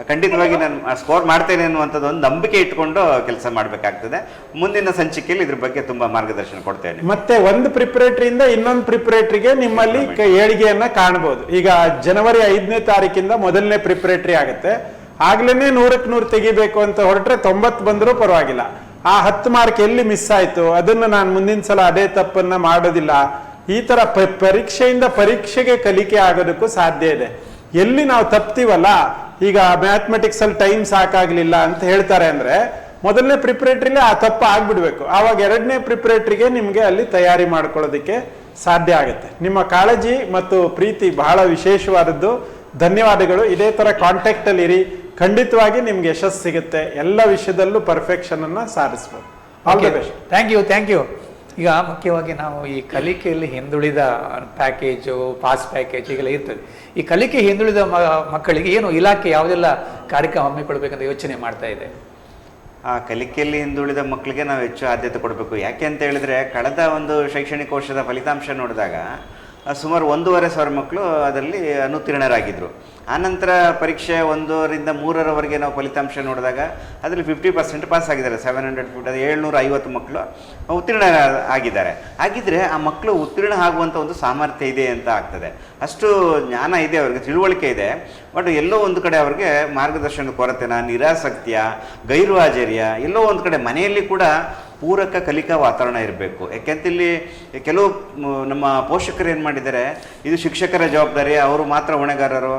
ಖಂಡಿತವಾಗಿ ನಾನು ಸ್ಕೋರ್ ಮಾಡ್ತೇನೆ ಅನ್ನುವಂಥದ್ದು ಒಂದು ನಂಬಿಕೆ ಇಟ್ಕೊಂಡು ಕೆಲಸ ಮಾಡಬೇಕಾಗ್ತದೆ. ಮುಂದಿನ ಸಂಚಿಕೆಯಲ್ಲಿ ಇದ್ರ ಬಗ್ಗೆ ತುಂಬ ಮಾರ್ಗದರ್ಶನ ಕೊಡ್ತೇನೆ. ಮತ್ತೆ ಒಂದು ಪ್ರಿಪರೇಟರಿಯಿಂದ ಇನ್ನೊಂದು ಪ್ರಿಪರೇಟರಿಗೆ ನಿಮ್ಮಲ್ಲಿ ಏಳಿಗೆಯನ್ನ ಕಾಣಬಹುದು. ಈಗ ಜನವರಿ 5ನೇ ತಾರೀಕಿಂದ ಮೊದಲನೇ ಪ್ರಿಪರೇಟರಿ ಆಗುತ್ತೆ. ಆಗ್ಲೇನೆ 100ಕ್ಕೆ 100 ತೆಗಿಬೇಕು ಅಂತ ಹೊರಟ್ರೆ 90 ಬಂದರೂ ಪರವಾಗಿಲ್ಲ. ಆ 10 ಮಾರ್ಕ್ ಎಲ್ಲಿ ಮಿಸ್ ಆಯ್ತು ಅದನ್ನು ನಾನು ಮುಂದಿನ ಸಲ ಅದೇ ತಪ್ಪನ್ನ ಮಾಡೋದಿಲ್ಲ. ಈ ತರ ಪರೀಕ್ಷೆಯಿಂದ ಪರೀಕ್ಷೆಗೆ ಕಲಿಕೆ ಆಗೋದಕ್ಕೂ ಸಾಧ್ಯ ಇದೆ. ಎಲ್ಲಿ ನಾವು ತಪ್ತೀವಲ್ಲ, ಈಗ ಮ್ಯಾಥಮೆಟಿಕ್ಸ್ ಅಲ್ಲಿ ಟೈಮ್ ಸಾಕಾಗ್ಲಿಲ್ಲ ಅಂತ ಹೇಳ್ತಾರೆ ಅಂದ್ರೆ ಮೊದಲನೇ ಪ್ರಿಪರೇಟರಿಲಿ ಆ ತಪ್ಪು ಆಗ್ಬಿಡ್ಬೇಕು. ಆವಾಗ 2ನೇ ಪ್ರಿಪರೇಟರಿಗೆ ನಿಮ್ಗೆ ಅಲ್ಲಿ ತಯಾರಿ ಮಾಡ್ಕೊಳ್ಳೋದಕ್ಕೆ ಸಾಧ್ಯ ಆಗುತ್ತೆ. ನಿಮ್ಮ ಕಾಳಜಿ ಮತ್ತು ಪ್ರೀತಿ ಬಹಳ ವಿಶೇಷವಾದದ್ದು. ಧನ್ಯವಾದಗಳು. ಇದೇ ತರ ಕಾಂಟ್ಯಾಕ್ಟ್ ಅಲ್ಲಿ ಇರಿ, ಖಂಡಿತವಾಗಿ ನಿಮ್ಗೆ ಯಶಸ್ಸು ಸಿಗುತ್ತೆ. ಎಲ್ಲ ವಿಷಯದಲ್ಲೂ ಪರ್ಫೆಕ್ಷನ್ ಅನ್ನ ಸಾಧಿಸ್ಬೋದು. All the best. Thank you. ಈಗ ಮುಖ್ಯವಾಗಿ ನಾವು ಈ ಕಲಿಕೆಯಲ್ಲಿ ಹಿಂದುಳಿದ ಪ್ಯಾಕೇಜು, ಪಾಸ್ ಪ್ಯಾಕೇಜ್ ಹೀಗೆಲ್ಲ ಇರ್ತದೆ. ಈ ಕಲಿಕೆ ಹಿಂದುಳಿದ ಮಕ್ಕಳಿಗೆ ಏನು ಇಲಾಖೆ ಯಾವುದೆಲ್ಲ ಕಾರ್ಯಕ್ರಮ ಹಮ್ಮಿಕೊಳ್ಬೇಕಂತ ಯೋಚನೆ ಮಾಡ್ತಾ ಇದೆ? ಆ ಕಲಿಕೆಯಲ್ಲಿ ಹಿಂದುಳಿದ ಮಕ್ಕಳಿಗೆ ನಾವು ಹೆಚ್ಚು ಆದ್ಯತೆ ಕೊಡಬೇಕು. ಯಾಕೆ ಅಂತ ಹೇಳಿದ್ರೆ, ಕಳೆದ ಒಂದು ಶೈಕ್ಷಣಿಕ ವರ್ಷದ ಫಲಿತಾಂಶ ನೋಡಿದಾಗ ಸುಮಾರು 1,500 ಮಕ್ಕಳು ಅದರಲ್ಲಿ ಅನುತ್ತೀರ್ಣರಾಗಿದ್ದರು. ಆನಂತರ ಪರೀಕ್ಷೆ 1ರಿಂದ 3ರವರೆಗೆ ನಾವು ಫಲಿತಾಂಶ ನೋಡಿದಾಗ ಅದರಲ್ಲಿ 50% ಪಾಸ್ ಆಗಿದ್ದಾರೆ. 750 ಮಕ್ಕಳು ಉತ್ತೀರ್ಣ ಆಗಿದ್ದಾರೆ. ಹಾಗಿದ್ರೆ ಆ ಮಕ್ಕಳು ಉತ್ತೀರ್ಣ ಆಗುವಂಥ ಒಂದು ಸಾಮರ್ಥ್ಯ ಇದೆ ಅಂತ ಆಗ್ತದೆ. ಅಷ್ಟು ಜ್ಞಾನ ಇದೆ, ಅವ್ರಿಗೆ ತಿಳುವಳಿಕೆ ಇದೆ. ಬಟ್ ಎಲ್ಲೋ ಒಂದು ಕಡೆ ಅವ್ರಿಗೆ ಮಾರ್ಗದರ್ಶನದ ಕೊರತೆನ, ನಿರಾಸಕ್ತಿಯ, ಗೈರು ಹಾಜರಿಯ, ಎಲ್ಲೋ ಒಂದು ಕಡೆ ಮನೆಯಲ್ಲಿ ಕೂಡ ಪೂರಕ ಕಲಿಕಾ ವಾತಾವರಣ ಇರಬೇಕು. ಯಾಕೆಂತ ಇಲ್ಲಿ ಕೆಲವು ನಮ್ಮ ಪೋಷಕರು ಏನು ಮಾಡಿದ್ದಾರೆ, ಇದು ಶಿಕ್ಷಕರ ಜವಾಬ್ದಾರಿ, ಅವರು ಮಾತ್ರ ಹೊಣೆಗಾರರು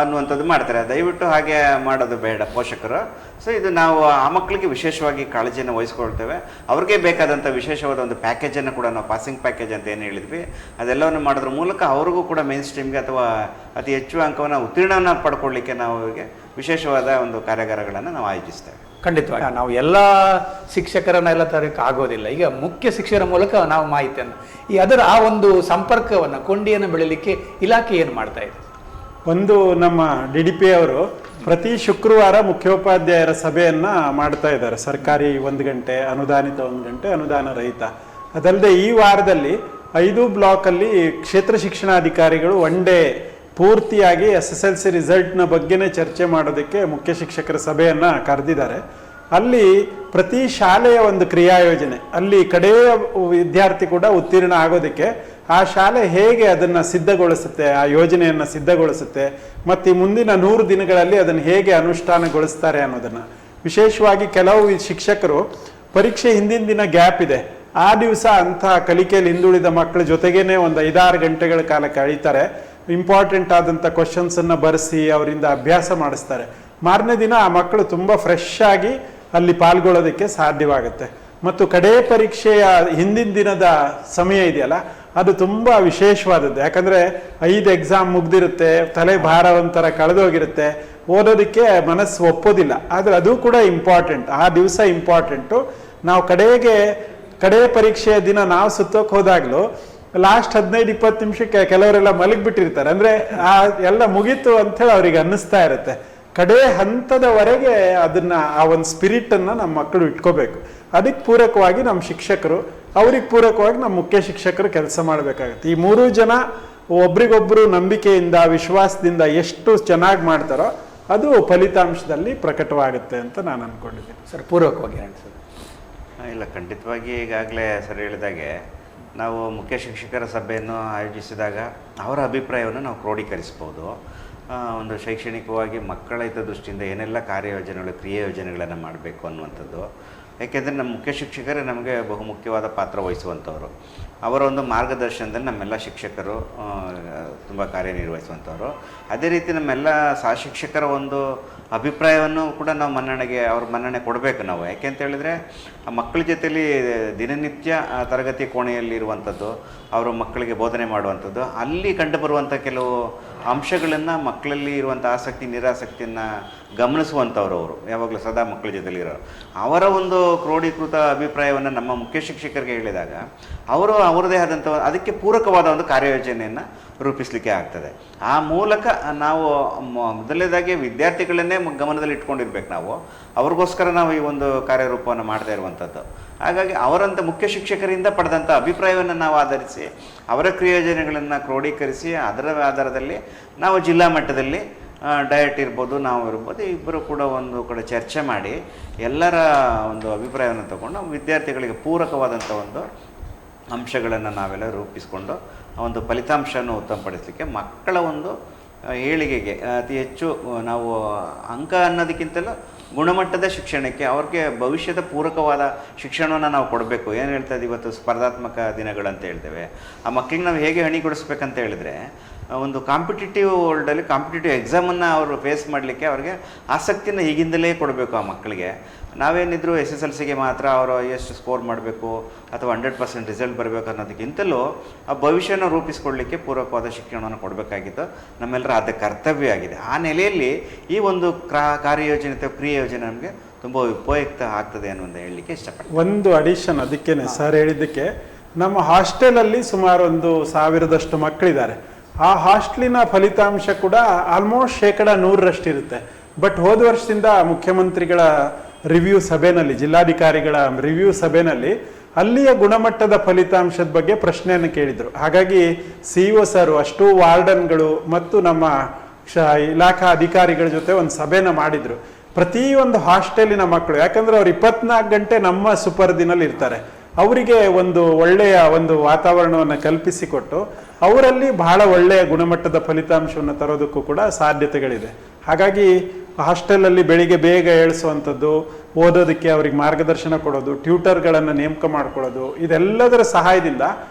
ಅನ್ನುವಂಥದ್ದು ಮಾಡ್ತಾರೆ. ದಯವಿಟ್ಟು ಹಾಗೆ ಮಾಡೋದು ಬೇಡ ಪೋಷಕರು. ಸೊ ಇದು ನಾವು ಆ ಮಕ್ಕಳಿಗೆ ವಿಶೇಷವಾಗಿ ಕಾಳಜಿಯನ್ನು ವಹಿಸ್ಕೊಳ್ತೇವೆ. ಅವ್ರಿಗೆ ಬೇಕಾದಂಥ ವಿಶೇಷವಾದ ಒಂದು ಪ್ಯಾಕೇಜನ್ನು ಕೂಡ ನಾವು ಪಾಸಿಂಗ್ ಪ್ಯಾಕೇಜ್ ಅಂತ ಏನು ಹೇಳಿದ್ವಿ ಅದೆಲ್ಲವನ್ನು ಮಾಡೋದ್ರ ಮೂಲಕ ಅವ್ರಿಗೂ ಕೂಡ ಮೇನ್ ಸ್ಟ್ರೀಮ್ಗೆ ಅಥವಾ ಅತಿ ಹೆಚ್ಚು ಅಂಕವನ್ನು ಉತ್ತೀರ್ಣವನ್ನು ಪಡ್ಕೊಳ್ಳಿಕ್ಕೆ ನಾವು ಅವರಿಗೆ ವಿಶೇಷವಾದ ಒಂದು ಕಾರ್ಯಾಗಾರಗಳನ್ನು ನಾವು ಆಯೋಜಿಸ್ತೇವೆ. ಖಂಡಿತವಾಗಿ ನಾವು ಎಲ್ಲ ಶಿಕ್ಷಕರನ್ನೆಲ್ಲ ತರಕ್ಕೆ ಆಗೋದಿಲ್ಲ. ಈಗ ಮುಖ್ಯ ಶಿಕ್ಷಕರ ಮೂಲಕ ನಾವು ಮಾಹಿತಿಯನ್ನು ಅದರ ಆ ಒಂದು ಸಂಪರ್ಕವನ್ನು ಕೊಂಡಿಯನ್ನು ಬೆಳೀಲಿಕ್ಕೆ ಇಲಾಖೆ ಏನು ಮಾಡ್ತಾ ಇದೆ? ಒಂದು ನಮ್ಮ DDP ಅವರು ಪ್ರತಿ ಶುಕ್ರವಾರ ಮುಖ್ಯೋಪಾಧ್ಯಾಯರ ಸಭೆಯನ್ನ ಮಾಡ್ತಾ ಇದ್ದಾರೆ. ಸರ್ಕಾರಿ 1 ಗಂಟೆ, ಅನುದಾನಿತ 1 ಗಂಟೆ, ಅನುದಾನ ರಹಿತ. ಅದಲ್ಲದೆ ಈ ವಾರದಲ್ಲಿ 5 ಬ್ಲಾಕಲ್ಲಿ ಕ್ಷೇತ್ರ ಶಿಕ್ಷಣಾಧಿಕಾರಿಗಳು 1 ಡೇ ಪೂರ್ತಿಯಾಗಿ SSLC ರಿಸಲ್ಟ್ನ ಬಗ್ಗೆನೇ ಚರ್ಚೆ ಮಾಡೋದಕ್ಕೆ ಮುಖ್ಯ ಶಿಕ್ಷಕರ ಸಭೆಯನ್ನ ಕರೆದಿದ್ದಾರೆ. ಅಲ್ಲಿ ಪ್ರತಿ ಶಾಲೆಯ ಒಂದು ಕ್ರಿಯಾ ಯೋಜನೆ, ಅಲ್ಲಿ ಕಡೆಯ ವಿದ್ಯಾರ್ಥಿ ಕೂಡ ಉತ್ತೀರ್ಣ ಆಗೋದಕ್ಕೆ ಆ ಶಾಲೆ ಹೇಗೆ ಅದನ್ನು ಸಿದ್ಧಗೊಳಿಸುತ್ತೆ, ಆ ಯೋಜನೆಯನ್ನು ಸಿದ್ಧಗೊಳಿಸುತ್ತೆ, ಮತ್ತು ಈ ಮುಂದಿನ 100 ದಿನಗಳಲ್ಲಿ ಅದನ್ನು ಹೇಗೆ ಅನುಷ್ಠಾನಗೊಳಿಸ್ತಾರೆ ಅನ್ನೋದನ್ನು. ವಿಶೇಷವಾಗಿ ಕೆಲವು ಶಿಕ್ಷಕರು ಪರೀಕ್ಷೆ ಹಿಂದಿನ ದಿನ ಗ್ಯಾಪ್ ಇದೆ, ಆ ದಿವಸ ಅಂಥ ಕಲಿಕೆಯಲ್ಲಿ ಹಿಂದುಳಿದ ಮಕ್ಕಳ ಜೊತೆಗೇನೆ ಒಂದು 5-6 ಗಂಟೆಗಳ ಕಾಲ ಕಳೀತಾರೆ. ಇಂಪಾರ್ಟೆಂಟ್ ಆದಂಥ ಕ್ವಶನ್ಸನ್ನು ಬರೆಸಿ ಅವರಿಂದ ಅಭ್ಯಾಸ ಮಾಡಿಸ್ತಾರೆ. ಮಾರನೇ ದಿನ ಆ ಮಕ್ಕಳು ತುಂಬ ಫ್ರೆಶ್ ಆಗಿ ಅಲ್ಲಿ ಪಾಲ್ಗೊಳ್ಳೋದಕ್ಕೆ ಸಾಧ್ಯವಾಗುತ್ತೆ. ಮತ್ತು ಕಡೇ ಪರೀಕ್ಷೆಯ ಹಿಂದಿನ ದಿನದ ಸಮಯ ಇದೆಯಲ್ಲ, ಅದು ತುಂಬ ವಿಶೇಷವಾದದ್ದು. ಯಾಕಂದರೆ 5 ಎಕ್ಸಾಮ್ ಮುಗ್ದಿರುತ್ತೆ, ತಲೆ ಭಾರ ಒಂಥರ ಕಳೆದೋಗಿರುತ್ತೆ, ಓದೋದಕ್ಕೆ ಮನಸ್ಸು ಒಪ್ಪೋದಿಲ್ಲ. ಆದರೆ ಅದು ಕೂಡ ಇಂಪಾರ್ಟೆಂಟ್, ಆ ದಿವಸ ಇಂಪಾರ್ಟೆಂಟು. ನಾವು ಕಡೆಯ ಪರೀಕ್ಷೆಯ ದಿನ ನಾವು ಸುತ್ತೋಕೆ ಹೋದಾಗಲೂ ಲಾಸ್ಟ್ 15-20 ನಿಮಿಷಕ್ಕೆ ಕೆಲವರೆಲ್ಲ ಮಲಗಿಬಿಟ್ಟಿರ್ತಾರೆ. ಅಂದರೆ ಆ ಎಲ್ಲ ಮುಗೀತು ಅಂಥೇಳಿ ಅವ್ರಿಗೆ ಅನ್ನಿಸ್ತಾ ಇರುತ್ತೆ. ಕಡೆ ಹಂತದವರೆಗೆ ಅದನ್ನ, ಆ ಒಂದು ಸ್ಪಿರಿಟನ್ನು ನಮ್ಮ ಮಕ್ಕಳು ಇಟ್ಕೋಬೇಕು. ಅದಕ್ಕೆ ಪೂರಕವಾಗಿ ನಮ್ಮ ಶಿಕ್ಷಕರು, ಅವ್ರಿಗೆ ಪೂರಕವಾಗಿ ನಮ್ಮ ಮುಖ್ಯ ಶಿಕ್ಷಕರು ಕೆಲಸ ಮಾಡಬೇಕಾಗುತ್ತೆ. ಈ 3 ಜನ ಒಬ್ರಿಗೊಬ್ರು ನಂಬಿಕೆಯಿಂದ, ವಿಶ್ವಾಸದಿಂದ ಎಷ್ಟು ಚೆನ್ನಾಗಿ ಮಾಡ್ತಾರೋ ಅದು ಫಲಿತಾಂಶದಲ್ಲಿ ಪ್ರಕಟವಾಗುತ್ತೆ ಅಂತ ನಾನು ಅಂದ್ಕೊಂಡಿದ್ದೀನಿ. ಸರ್, ಪೂರ್ವಕವಾಗಿ ಅನಿಸ್ತದೆ? ಇಲ್ಲ, ಖಂಡಿತವಾಗಿ ಈಗಾಗಲೇ ಸರ್ ಹೇಳಿದಾಗೆ ನಾವು ಮುಖ್ಯ ಶಿಕ್ಷಕರ ಸಭೆಯನ್ನು ಆಯೋಜಿಸಿದಾಗ ಅವರ ಅಭಿಪ್ರಾಯವನ್ನು ನಾವು ಕ್ರೋಢೀಕರಿಸ್ಬೋದು. ಒಂದು ಶೈಕ್ಷಣಿಕವಾಗಿ ಮಕ್ಕಳ ಹಿತದೃಷ್ಟಿಯಿಂದ ಏನೆಲ್ಲ ಕಾರ್ಯಯೋಜನೆಗಳು, ಕ್ರಿಯಾ ಯೋಜನೆಗಳನ್ನು ಮಾಡಬೇಕು ಅನ್ನುವಂಥದ್ದು. ಏಕೆಂದರೆ ನಮ್ಮ ಮುಖ್ಯ ಶಿಕ್ಷಕರೇ ನಮಗೆ ಬಹುಮುಖ್ಯವಾದ ಪಾತ್ರ ವಹಿಸುವಂಥವ್ರು. ಅವರ ಒಂದು ಮಾರ್ಗದರ್ಶನದಲ್ಲಿ ನಮ್ಮೆಲ್ಲ ಶಿಕ್ಷಕರು ತುಂಬ ಕಾರ್ಯನಿರ್ವಹಿಸುವಂಥವ್ರು. ಅದೇ ರೀತಿ ನಮ್ಮೆಲ್ಲ ಸಹ ಶಿಕ್ಷಕರ ಒಂದು ಅಭಿಪ್ರಾಯವನ್ನು ಕೂಡ ನಾವು ಅವ್ರ ಮನ್ನಣೆ ಕೊಡಬೇಕು ನಾವು. ಯಾಕೆಂತ ಹೇಳಿದರೆ ಆ ಮಕ್ಕಳ ಜೊತೆಯಲ್ಲಿ ದಿನನಿತ್ಯ ತರಗತಿ ಕೋಣೆಯಲ್ಲಿರುವಂಥದ್ದು, ಅವರು ಮಕ್ಕಳಿಗೆ ಬೋಧನೆ ಮಾಡುವಂಥದ್ದು, ಅಲ್ಲಿ ಕಂಡುಬರುವಂಥ ಕೆಲವು ಅಂಶಗಳನ್ನು, ಮಕ್ಕಳಲ್ಲಿ ಇರುವಂಥ ಆಸಕ್ತಿ ನಿರಾಸಕ್ತಿಯನ್ನು ಗಮನಿಸುವಂಥವ್ರು ಅವರು ಯಾವಾಗಲೂ ಸದಾ ಮಕ್ಕಳ ಜೊತೆಲಿರೋರು. ಅವರ ಒಂದು ಕ್ರೋಢೀಕೃತ ಅಭಿಪ್ರಾಯವನ್ನು ನಮ್ಮ ಮುಖ್ಯ ಶಿಕ್ಷಕರಿಗೆ ಹೇಳಿದಾಗ ಅವರು ಅವರದೇ ಆದಂಥ ಅದಕ್ಕೆ ಪೂರಕವಾದ ಒಂದು ಕಾರ್ಯಯೋಜನೆಯನ್ನು ರೂಪಿಸಲಿಕ್ಕೆ ಆಗ್ತದೆ. ಆ ಮೂಲಕ ನಾವು ಮೊದಲನೇದಾಗಿ ವಿದ್ಯಾರ್ಥಿಗಳನ್ನೇ ಗಮನದಲ್ಲಿ ಇಟ್ಕೊಂಡಿರ್ಬೇಕು. ನಾವು ಅವ್ರಿಗೋಸ್ಕರ ನಾವು ಈ ಒಂದು ಕಾರ್ಯರೂಪವನ್ನು ಮಾಡ್ತಾ ಇರುವಂಥದ್ದು. ಹಾಗಾಗಿ ಅವರಂಥ ಮುಖ್ಯ ಶಿಕ್ಷಕರಿಂದ ಪಡೆದಂಥ ಅಭಿಪ್ರಾಯವನ್ನು ನಾವು ಆಧರಿಸಿ ಅವರ ಕ್ರಿಯೋಜನೆಗಳನ್ನು ಕ್ರೋಢೀಕರಿಸಿ ಅದರ ಆಧಾರದಲ್ಲಿ ನಾವು ಜಿಲ್ಲಾ ಮಟ್ಟದಲ್ಲಿ ಡಯಟ್ ಇರ್ಬೋದು, ನಾವು ಇರ್ಬೋದು, ಇಬ್ಬರು ಕೂಡ ಒಂದು ಕಡೆ ಚರ್ಚೆ ಮಾಡಿ ಎಲ್ಲರ ಒಂದು ಅಭಿಪ್ರಾಯವನ್ನು ತಗೊಂಡು ವಿದ್ಯಾರ್ಥಿಗಳಿಗೆ ಪೂರಕವಾದಂಥ ಒಂದು ಅಂಶಗಳನ್ನು ನಾವೆಲ್ಲ ರೂಪಿಸಿಕೊಂಡು ಒಂದು ಫಲಿತಾಂಶವನ್ನು ಉತ್ತಮಪಡಿಸಲಿಕ್ಕೆ, ಮಕ್ಕಳ ಒಂದು ಏಳಿಗೆಗೆ ಅತಿ ಹೆಚ್ಚು ನಾವು ಅಂಕ ಅನ್ನೋದಕ್ಕಿಂತಲೂ ಗುಣಮಟ್ಟದ ಶಿಕ್ಷಣಕ್ಕೆ, ಅವ್ರಿಗೆ ಭವಿಷ್ಯದ ಪೂರಕವಾದ ಶಿಕ್ಷಣವನ್ನು ನಾವು ಕೊಡಬೇಕು. ಏನು ಹೇಳ್ತಾ ಇದ್ದೀವಿ ಇವತ್ತು ಸ್ಪರ್ಧಾತ್ಮಕ ದಿನಗಳಂತ ಹೇಳ್ತೇವೆ. ಆ ಮಕ್ಕಳಿಗೆ ನಾವು ಹೇಗೆ ಹಣಿಗೊಳಿಸ್ಬೇಕಂತ ಹೇಳಿದರೆ, ಒಂದು ಕಾಂಪಿಟೇಟಿವ್ ವರ್ಲ್ಡಲ್ಲಿ ಕಾಂಪಿಟೇಟಿವ್ ಎಕ್ಸಾಮನ್ನು ಅವರು ಫೇಸ್ ಮಾಡಲಿಕ್ಕೆ ಅವ್ರಿಗೆ ಆಸಕ್ತಿನ ಈಗಿಂದಲೇ ಕೊಡಬೇಕು. ಆ ಮಕ್ಕಳಿಗೆ ನಾವೇನಿದ್ರು SSLCಗೆ ಮಾತ್ರ ಅವರು ಎಷ್ಟು ಸ್ಕೋರ್ ಮಾಡಬೇಕು ಅಥವಾ 100% ರಿಸಲ್ಟ್ ಬರಬೇಕು ಅನ್ನೋದಕ್ಕಿಂತಲೂ ಆ ಭವಿಷ್ಯನ ರೂಪಿಸ್ಕೊಳ್ಳಿಕ್ಕೆ ಪೂರಕವಾದ ಶಿಕ್ಷಣವನ್ನು ಕೊಡಬೇಕಾಗಿತ್ತು. ನಮ್ಮೆಲ್ಲರ ಆದ ಕರ್ತವ್ಯ ಆಗಿದೆ. ಆ ನೆಲೆಯಲ್ಲಿ ಈ ಒಂದು ಕಾರ್ಯಯೋಜನೆ ಅಥವಾ ಕ್ರಿಯಾ ಯೋಜನೆ ನಮಗೆ ತುಂಬ ಉಪಯುಕ್ತ ಆಗ್ತದೆ ಅನ್ನೋದು ಹೇಳಲಿಕ್ಕೆ ಇಷ್ಟಪಡ್ತೀನಿ. ಒಂದು ಅಡಿಷನ್ ಅದಕ್ಕೇನೆ ಸರ್ ಹೇಳಿದ್ದಕ್ಕೆ, ನಮ್ಮ ಹಾಸ್ಟೆಲಲ್ಲಿ ಸುಮಾರು 1,000 ಮಕ್ಕಳಿದ್ದಾರೆ. ಆ ಹಾಸ್ಟೆಲಿನ ಫಲಿತಾಂಶ ಕೂಡ ಆಲ್ಮೋಸ್ಟ್ 100% ಇರುತ್ತೆ. ಬಟ್ ಹೋದ ವರ್ಷದಿಂದ ಮುಖ್ಯಮಂತ್ರಿಗಳ ರಿವ್ಯೂ ಸಭೆಯಲ್ಲಿ, ಜಿಲ್ಲಾಧಿಕಾರಿಗಳ ರಿವ್ಯೂ ಸಭೆಯಲ್ಲಿ ಅಲ್ಲಿಯ ಗುಣಮಟ್ಟದ ಫಲಿತಾಂಶದ ಬಗ್ಗೆ ಪ್ರಶ್ನೆಯನ್ನು ಕೇಳಿದರು. ಹಾಗಾಗಿ CO ಸರ್ ಅಷ್ಟು ವಾರ್ಡನ್ಗಳು ಮತ್ತು ನಮ್ಮ ಇಲಾಖಾ ಅಧಿಕಾರಿಗಳ ಜೊತೆ ಒಂದು ಸಭೆನ ಮಾಡಿದ್ರು. ಪ್ರತಿಯೊಂದು ಹಾಸ್ಟೆಲಿನ ಮಕ್ಕಳು, ಯಾಕಂದ್ರೆ ಅವ್ರು 24 ಗಂಟೆ ನಮ್ಮ ಸುಪರ್ದಿನಲ್ಲಿ ಇರ್ತಾರೆ, ಅವರಿಗೆ ಒಂದು ಒಳ್ಳೆಯ ಒಂದು ವಾತಾವರಣವನ್ನು ಕಲ್ಪಿಸಿಕೊಟ್ಟು ಅವರಲ್ಲಿ ಬಹಳ ಒಳ್ಳೆಯ ಗುಣಮಟ್ಟದ ಫಲಿತಾಂಶವನ್ನು ತರೋದಕ್ಕೂ ಕೂಡ ಸಾಧ್ಯತೆಗಳಿದೆ. ಹಾಗಾಗಿ ಹಾಸ್ಟೆಲಲ್ಲಿ ಬೆಳಿಗ್ಗೆ ಬೇಗ ಏಳಿಸುವಂಥದ್ದು, ಓದೋದಕ್ಕೆ ಅವ್ರಿಗೆ ಮಾರ್ಗದರ್ಶನ ಕೊಡೋದು, ಟ್ಯೂಟರ್ಗಳನ್ನು ನೇಮಕ ಮಾಡ್ಕೊಳ್ಳೋದು, ಇದೆಲ್ಲದರ ಸಹಾಯದಿಂದ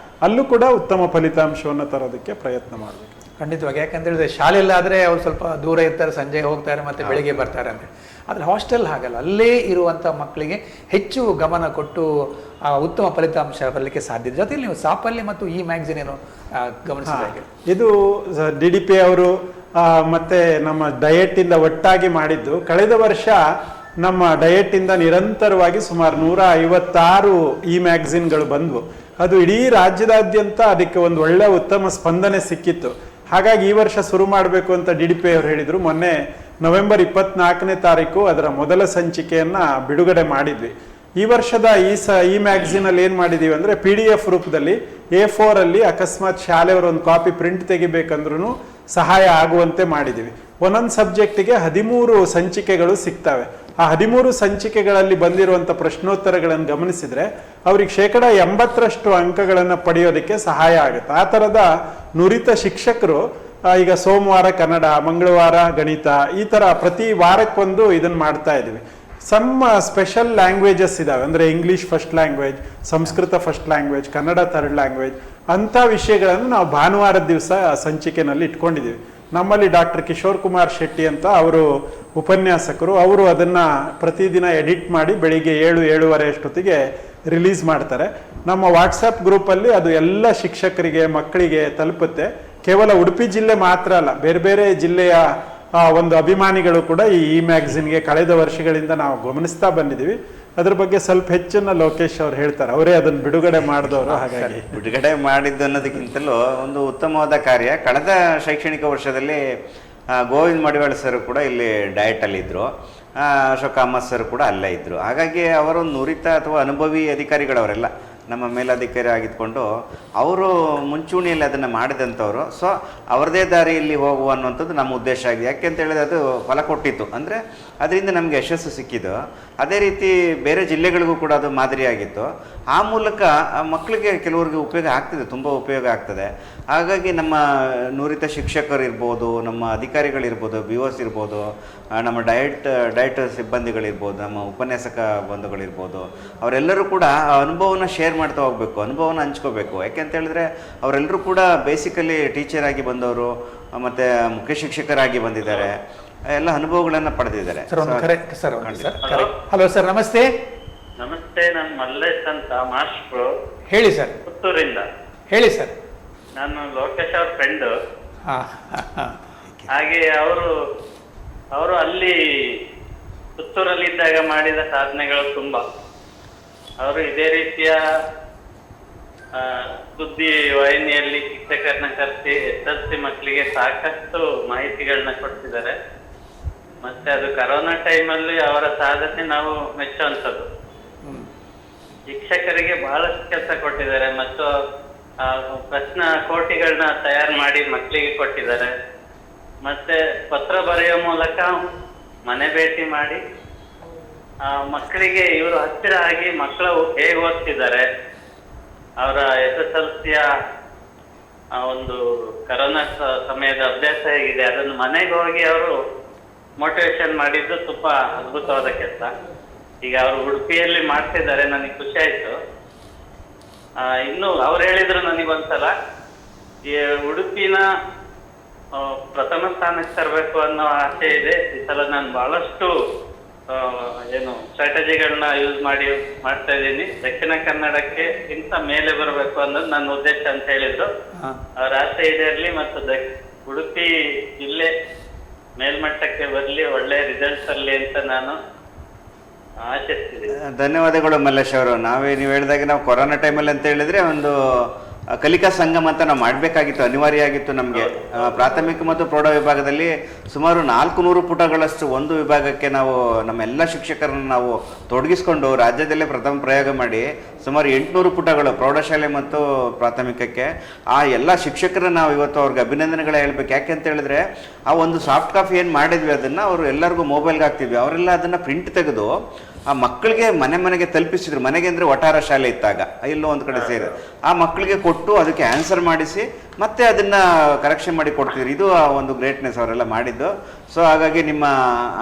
ಅಲ್ಲೂ ಕೂಡ ಉತ್ತಮ ಫಲಿತಾಂಶವನ್ನು ತರೋದಕ್ಕೆ ಪ್ರಯತ್ನ ಮಾಡಬೇಕು. ಖಂಡಿತವಾಗಿ. ಯಾಕಂತ ಹೇಳಿದ್ರೆ ಶಾಲೆಯಲ್ಲಾದರೆ ಅವ್ರು ಸ್ವಲ್ಪ ದೂರ ಇರ್ತಾರೆ, ಸಂಜೆ ಹೋಗ್ತಾರೆ ಮತ್ತೆ ಬೆಳಿಗ್ಗೆ ಬರ್ತಾರೆ ಅಂತ. ಆದರೆ ಹಾಸ್ಟೆಲ್ ಹಾಗಲ್ಲ, ಅಲ್ಲೇ ಇರುವಂಥ ಮಕ್ಕಳಿಗೆ ಹೆಚ್ಚು ಗಮನ ಕೊಟ್ಟು ಉತ್ತಮ ಫಲಿತಾಂಶ ಬರಲಿಕ್ಕೆ ಸಾಧ್ಯ. ಜೊತೆಲಿ ನೀವು ಸಾಫಲ್ಯ ಮತ್ತು ಈ ಮ್ಯಾಗ್ಝಿನ್ ಏನು ಗಮನಿಸಿದಾಗ ಇದು DDP ಅವರು ಮತ್ತೆ ನಮ್ಮ ಡಯಟ್ ಇಂದ ಒಟ್ಟಾಗಿ ಮಾಡಿದ್ದು. ಕಳೆದ ವರ್ಷ ನಮ್ಮ ಡಯಟ್ ಇಂದ ನಿರಂತರವಾಗಿ ಸುಮಾರು 156 ಈ ಮ್ಯಾಗ್ಝಿನ್ಗಳು ಬಂದ್ವು. ಅದು ಇಡೀ ರಾಜ್ಯದಾದ್ಯಂತ ಅದಕ್ಕೆ ಒಂದು ಒಳ್ಳೆ ಉತ್ತಮ ಸ್ಪಂದನೆ ಸಿಕ್ಕಿತ್ತು. ಹಾಗಾಗಿ ಈ ವರ್ಷ ಶುರು ಮಾಡಬೇಕು ಅಂತ DDP ಅವರು ಹೇಳಿದ್ರು. ಮೊನ್ನೆ ನವೆಂಬರ್ 24ನೇ ತಾರೀಕು ಅದರ ಮೊದಲ ಸಂಚಿಕೆಯನ್ನ ಬಿಡುಗಡೆ ಮಾಡಿದ್ವಿ. ಈ ವರ್ಷದ ಈ ಮ್ಯಾಗ್ಝಿನ್ ಅಲ್ಲಿ ಏನ್ ಮಾಡಿದೀವಿ ಅಂದ್ರೆ PDF ರೂಪದಲ್ಲಿ A4 ಅಲ್ಲಿ ಅಕಸ್ಮಾತ್ ಶಾಲೆಯವರು ಒಂದು ಕಾಪಿ ಪ್ರಿಂಟ್ ತೆಗಿಬೇಕಂದ್ರೂ ಸಹಾಯ ಆಗುವಂತೆ ಮಾಡಿದೀವಿ. ಒಂದೊಂದು ಸಬ್ಜೆಕ್ಟಿಗೆ 13 ಸಂಚಿಕೆಗಳು ಸಿಗ್ತವೆ. ಆ 13 ಸಂಚಿಕೆಗಳಲ್ಲಿ ಬಂದಿರುವಂಥ ಪ್ರಶ್ನೋತ್ತರಗಳನ್ನು ಗಮನಿಸಿದ್ರೆ ಅವ್ರಿಗೆ 80% ಅಂಕಗಳನ್ನು ಪಡೆಯೋದಕ್ಕೆ ಸಹಾಯ ಆಗುತ್ತೆ. ಆ ಥರದ ನುರಿತ ಶಿಕ್ಷಕರು ಈಗ ಸೋಮವಾರ ಕನ್ನಡ, ಮಂಗಳವಾರ ಗಣಿತ, ಈ ಥರ ಪ್ರತಿ ವಾರಕ್ಕೊಂದು ಇದನ್ನು ಮಾಡ್ತಾ ಇದ್ದೀವಿ. ಸಮ್ ಸ್ಪೆಷಲ್ ಲ್ಯಾಂಗ್ವೇಜಸ್ ಇದಾವೆ, ಅಂದರೆ English first language, Sanskrit first language, Kannada third language, ಅಂಥ ವಿಷಯಗಳನ್ನು ನಾವು ಭಾನುವಾರದ ದಿವಸ ಸಂಚಿಕೆನಲ್ಲಿ ಇಟ್ಕೊಂಡಿದ್ದೀವಿ. ನಮ್ಮಲ್ಲಿ ಡಾಕ್ಟರ್ ಕಿಶೋರ್ ಕುಮಾರ್ ಶೆಟ್ಟಿ ಅಂತ ಅವರು ಉಪನ್ಯಾಸಕರು, ಅವರು ಅದನ್ನು ಪ್ರತಿದಿನ ಎಡಿಟ್ ಮಾಡಿ ಬೆಳಿಗ್ಗೆ 7-7:30 ಅಷ್ಟೊತ್ತಿಗೆ ರಿಲೀಸ್ ಮಾಡ್ತಾರೆ. ನಮ್ಮ ವಾಟ್ಸಪ್ ಗ್ರೂಪಲ್ಲಿ ಅದು ಎಲ್ಲ ಶಿಕ್ಷಕರಿಗೆ, ಮಕ್ಕಳಿಗೆ ತಲುಪುತ್ತೆ. ಕೇವಲ ಉಡುಪಿ ಜಿಲ್ಲೆ ಮಾತ್ರ ಅಲ್ಲ, ಬೇರೆ ಬೇರೆ ಜಿಲ್ಲೆಯ ಒಂದು ಅಭಿಮಾನಿಗಳು ಕೂಡ ಈ ಮ್ಯಾಗಝಿನ್ಗೆ ಕಳೆದ ವರ್ಷಗಳಿಂದ ನಾವು ಗಮನಿಸ್ತಾ ಬಂದಿದ್ದೀವಿ. ಅದ್ರ ಬಗ್ಗೆ ಸ್ವಲ್ಪ ಹೆಚ್ಚನ್ನ ಲೋಕೇಶ್ ಅವ್ರು ಹೇಳ್ತಾರೆ, ಅವರೇ ಅದನ್ನು ಬಿಡುಗಡೆ ಮಾಡಿದವರು. ಹಾಗಾಗಿ ಬಿಡುಗಡೆ ಮಾಡಿದ್ದು ಅನ್ನೋದಕ್ಕಿಂತಲೂ ಒಂದು ಉತ್ತಮವಾದ ಕಾರ್ಯ. ಕಳೆದ ಶೈಕ್ಷಣಿಕ ವರ್ಷದಲ್ಲಿ ಗೋವಿಂದ್ ಮಡಿವಾಳ ಸರ್ ಕೂಡ ಇಲ್ಲಿ ಡಯಟಲ್ಲಿ ಇದ್ದರು, ಅಶೋಕ್ ಅಹಮದ್ ಸರ್ ಕೂಡ ಅಲ್ಲೇ ಇದ್ದರು. ಹಾಗಾಗಿ ಅವರು ನುರಿತ ಅಥವಾ ಅನುಭವಿ ಅಧಿಕಾರಿಗಳವರೆಲ್ಲ ನಮ್ಮ ಮೇಲಧಿಕಾರಿ ಆಗಿದ್ಕೊಂಡು ಅವರು ಮುಂಚೂಣಿಯಲ್ಲಿ ಅದನ್ನು ಮಾಡಿದಂಥವ್ರು. ಸೊ ಅವರದೇ ದಾರಿಯಲ್ಲಿ ಹೋಗುವ ಅನ್ನುವಂಥದ್ದು ನಮ್ಮ ಉದ್ದೇಶ ಆಗಿದೆ. ಯಾಕೆಂತ ಹೇಳಿದ್ರೆ ಅದು ಫಲ ಕೊಟ್ಟಿತ್ತು, ಅಂದರೆ ಅದರಿಂದ ನಮಗೆ ಯಶಸ್ಸು ಸಿಕ್ಕಿದ್ದು. ಅದೇ ರೀತಿ ಬೇರೆ ಜಿಲ್ಲೆಗಳಿಗೂ ಕೂಡ ಅದು ಮಾದರಿಯಾಗಿತ್ತು. ಆ ಮೂಲಕ ಮಕ್ಕಳಿಗೆ ಕೆಲವರಿಗೆ ಉಪಯೋಗ ಆಗ್ತದೆ, ತುಂಬ ಉಪಯೋಗ ಆಗ್ತದೆ. ಹಾಗಾಗಿ ನಮ್ಮ ನುರಿತ ಶಿಕ್ಷಕರು ಇರ್ಬೋದು, ನಮ್ಮ ಅಧಿಕಾರಿಗಳಿರ್ಬೋದು, BOs ಇರ್ಬೋದು, ನಮ್ಮ ಡಯಟ್ ಸಿಬ್ಬಂದಿಗಳಿರ್ಬೋದು, ನಮ್ಮ ಉಪನ್ಯಾಸಕ ಬಂಧುಗಳಿರ್ಬೋದು, ಅವರೆಲ್ಲರೂ ಕೂಡ ಆ ಅನುಭವನ ಶೇರ್ ಮಾಡ್ತಾ ಹೋಗಬೇಕು, ಅನುಭವನ ಹಂಚ್ಕೋಬೇಕು. ಯಾಕೆಂತ ಹೇಳಿದ್ರೆ ಅವರೆಲ್ಲರೂ ಕೂಡ ಬೇಸಿಕಲಿ ಟೀಚರ್ ಆಗಿ ಬಂದವರು, ಮತ್ತು ಮುಖ್ಯ ಶಿಕ್ಷಕರಾಗಿ ಬಂದಿದ್ದಾರೆ, ಎಲ್ಲ ಅನುಭವಗಳನ್ನು ಪಡೆದಿದ್ದಾರೆ. ಹಲೋ ಸರ್, ನಮಸ್ತೆ. ನಮಸ್ತೆ, ನಾನು ಮಲ್ಲೇಶ್ ಅಂತ ಮಾಸ್ಟ್ರು. ಹೇಳಿ ಸರ್. ಪುತ್ತೂರಿಂದ. ಹೇಳಿ ಸರ್. ನಾನು ಲೋಕೇಶ್ ಅವ್ರ ಫ್ರೆಂಡು. ಹಾಗೆ ಅವರು ಅಲ್ಲಿ ಪುತ್ತೂರಲ್ಲಿದ್ದಾಗ ಮಾಡಿದ ಸಾಧನೆಗಳು ತುಂಬಾ. ಅವರು ಇದೇ ರೀತಿಯ ಸುದ್ದಿ ವಾಹಿನಿಯಲ್ಲಿ ಶಿಕ್ಷಕರನ್ನ ಕರೆಸಿ SSLC ಮಕ್ಕಳಿಗೆ ಸಾಕಷ್ಟು ಮಾಹಿತಿಗಳನ್ನ ಕೊಡ್ತಿದ್ದಾರೆ. ಮತ್ತೆ ಅದು ಕರೋನಾ ಟೈಮಲ್ಲಿ ಅವರ ಸಾಧನೆ ನಾವು ಮೆಚ್ಚುವಂಥದ್ದು. ಶಿಕ್ಷಕರಿಗೆ ಬಹಳಷ್ಟು ಕೆಲಸ ಕೊಟ್ಟಿದ್ದಾರೆ ಮತ್ತು ಪ್ರಶ್ನ ಕೋಟಿಗಳನ್ನ ತಯಾರು ಮಾಡಿ ಮಕ್ಕಳಿಗೆ ಕೊಟ್ಟಿದ್ದಾರೆ. ಮತ್ತೆ ಪತ್ರ ಬರೆಯೋ ಮೂಲಕ ಮನೆ ಭೇಟಿ ಮಾಡಿ ಮಕ್ಕಳಿಗೆ ಇವರು ಹತ್ತಿರ ಆಗಿ ಮಕ್ಕಳು ಹೇಗೆ ಓದ್ತಿದ್ದಾರೆ, ಅವರ SSLCಯ ಒಂದು ಕರೋನಾ ಸಮಯದ ಅಭ್ಯಾಸ ಹೇಗಿದೆ, ಅದನ್ನು ಮನೆಗೆ ಹೋಗಿ ಅವರು ಮೋಟಿವೇಶನ್ ಮಾಡಿದ್ದು ತುಂಬಾ ಅದ್ಭುತವಾದ ಕೆಲಸ. ಈಗ ಅವರು ಉಡುಪಿಯಲ್ಲಿ ಮಾಡ್ತಿದ್ದಾರೆ, ನನಗೆ ಖುಷಿ ಆಯ್ತು. ಇನ್ನು ಅವ್ರು ಹೇಳಿದ್ರು ನನಗೊಂದ್ಸಲ, ಈ ಉಡುಪಿನ ಪ್ರಥಮ ಸ್ಥಾನಕ್ಕೆ ತರಬೇಕು ಅನ್ನೋ ಆಸೆ ಇದೆ. ಈ ಸಲ ನಾನು ಬಹಳಷ್ಟು ಸ್ಟ್ರಾಟಜಿಗಳನ್ನ ಯೂಸ್ ಮಾಡ್ತಾ ಇದ್ದೀನಿ. ದಕ್ಷಿಣ ಕನ್ನಡಕ್ಕೆ ಇಂತ ಮೇಲೆ ಬರಬೇಕು ಅನ್ನೋದು ನನ್ನ ಉದ್ದೇಶ ಅಂತ ಹೇಳಿದ್ರು. ಅವ್ರ ಆಸೆ ಈಡೇರ್ಲಿ ಮತ್ತು ಉಡುಪಿ ಜಿಲ್ಲೆ ಮೇಲ್ಮಟ್ಟಕ್ಕೆ ಬರಲಿ, ಒಳ್ಳೆ ರಿಸಲ್ಟ್ಸ್ ಅಲ್ಲಿ ಅಂತ ನಾನು ಆಶಿಸ್ತಿದ್ದೀನಿ. ಧನ್ಯವಾದಗಳು ಮಲ್ಲೇಶ್ ಅವರು. ನೀವು ಹೇಳಿದಾಗ ನಾವು ಕೊರೋನಾ ಟೈಮಲ್ಲಿ ಅಂತ ಹೇಳಿದ್ರೆ ಒಂದು ಕಲಿಕಾ ಸಂಗಮ ಅಂತ ನಾವು ಮಾಡಬೇಕಾಗಿತ್ತು, ಅನಿವಾರ್ಯ ಆಗಿತ್ತು ನಮಗೆ. ಪ್ರಾಥಮಿಕ ಮತ್ತು ಪ್ರೌಢ ವಿಭಾಗದಲ್ಲಿ ಸುಮಾರು 400 ಪುಟಗಳಷ್ಟು ಒಂದು ವಿಭಾಗಕ್ಕೆ ನಾವು ನಮ್ಮ ಎಲ್ಲ ಶಿಕ್ಷಕರನ್ನು ನಾವು ತೊಡಗಿಸ್ಕೊಂಡು ರಾಜ್ಯದಲ್ಲೇ ಪ್ರಥಮ ಪ್ರಯೋಗ ಮಾಡಿ ಸುಮಾರು 800 ಪುಟಗಳು ಪ್ರೌಢಶಾಲೆ ಮತ್ತು ಪ್ರಾಥಮಿಕಕ್ಕೆ. ಆ ಎಲ್ಲ ಶಿಕ್ಷಕರನ್ನು ನಾವು ಇವತ್ತು ಅವ್ರಿಗೆ ಅಭಿನಂದನೆಗಳೇ ಹೇಳ್ಬೇಕು. ಯಾಕೆ ಅಂತ ಹೇಳಿದ್ರೆ ಆ ಒಂದು ಸಾಫ್ಟ್ ಕಾಪಿ ಏನು ಮಾಡಿದ್ವಿ ಅದನ್ನು ಅವರು ಎಲ್ಲರಿಗೂ ಮೊಬೈಲ್ಗೆ ಹಾಕ್ತಿದ್ವಿ. ಅವರೆಲ್ಲ ಅದನ್ನು ಪ್ರಿಂಟ್ ತೆಗೆದು ಆ ಮಕ್ಕಳಿಗೆ ಮನೆಗೆ ತಲುಪಿಸಿದ್ರು. ಮನೆಗೆ ಅಂದರೆ ವಠಾರ ಶಾಲೆ ಇದ್ದಾಗ ಎಲ್ಲೋ ಒಂದು ಕಡೆ ಸೇರಿ ಆ ಮಕ್ಕಳಿಗೆ ಕೊಟ್ಟು ಅದಕ್ಕೆ ಆನ್ಸರ್ ಮಾಡಿಸಿ ಮತ್ತೆ ಅದನ್ನು ಕರೆಕ್ಷನ್ ಮಾಡಿ ಕೊಡ್ತಿದ್ರು. ಇದು ಒಂದು ಗ್ರೇಟ್ನೆಸ್ ಅವರೆಲ್ಲ ಮಾಡಿದ್ದು. ಸೊ ಹಾಗಾಗಿ ನಿಮ್ಮ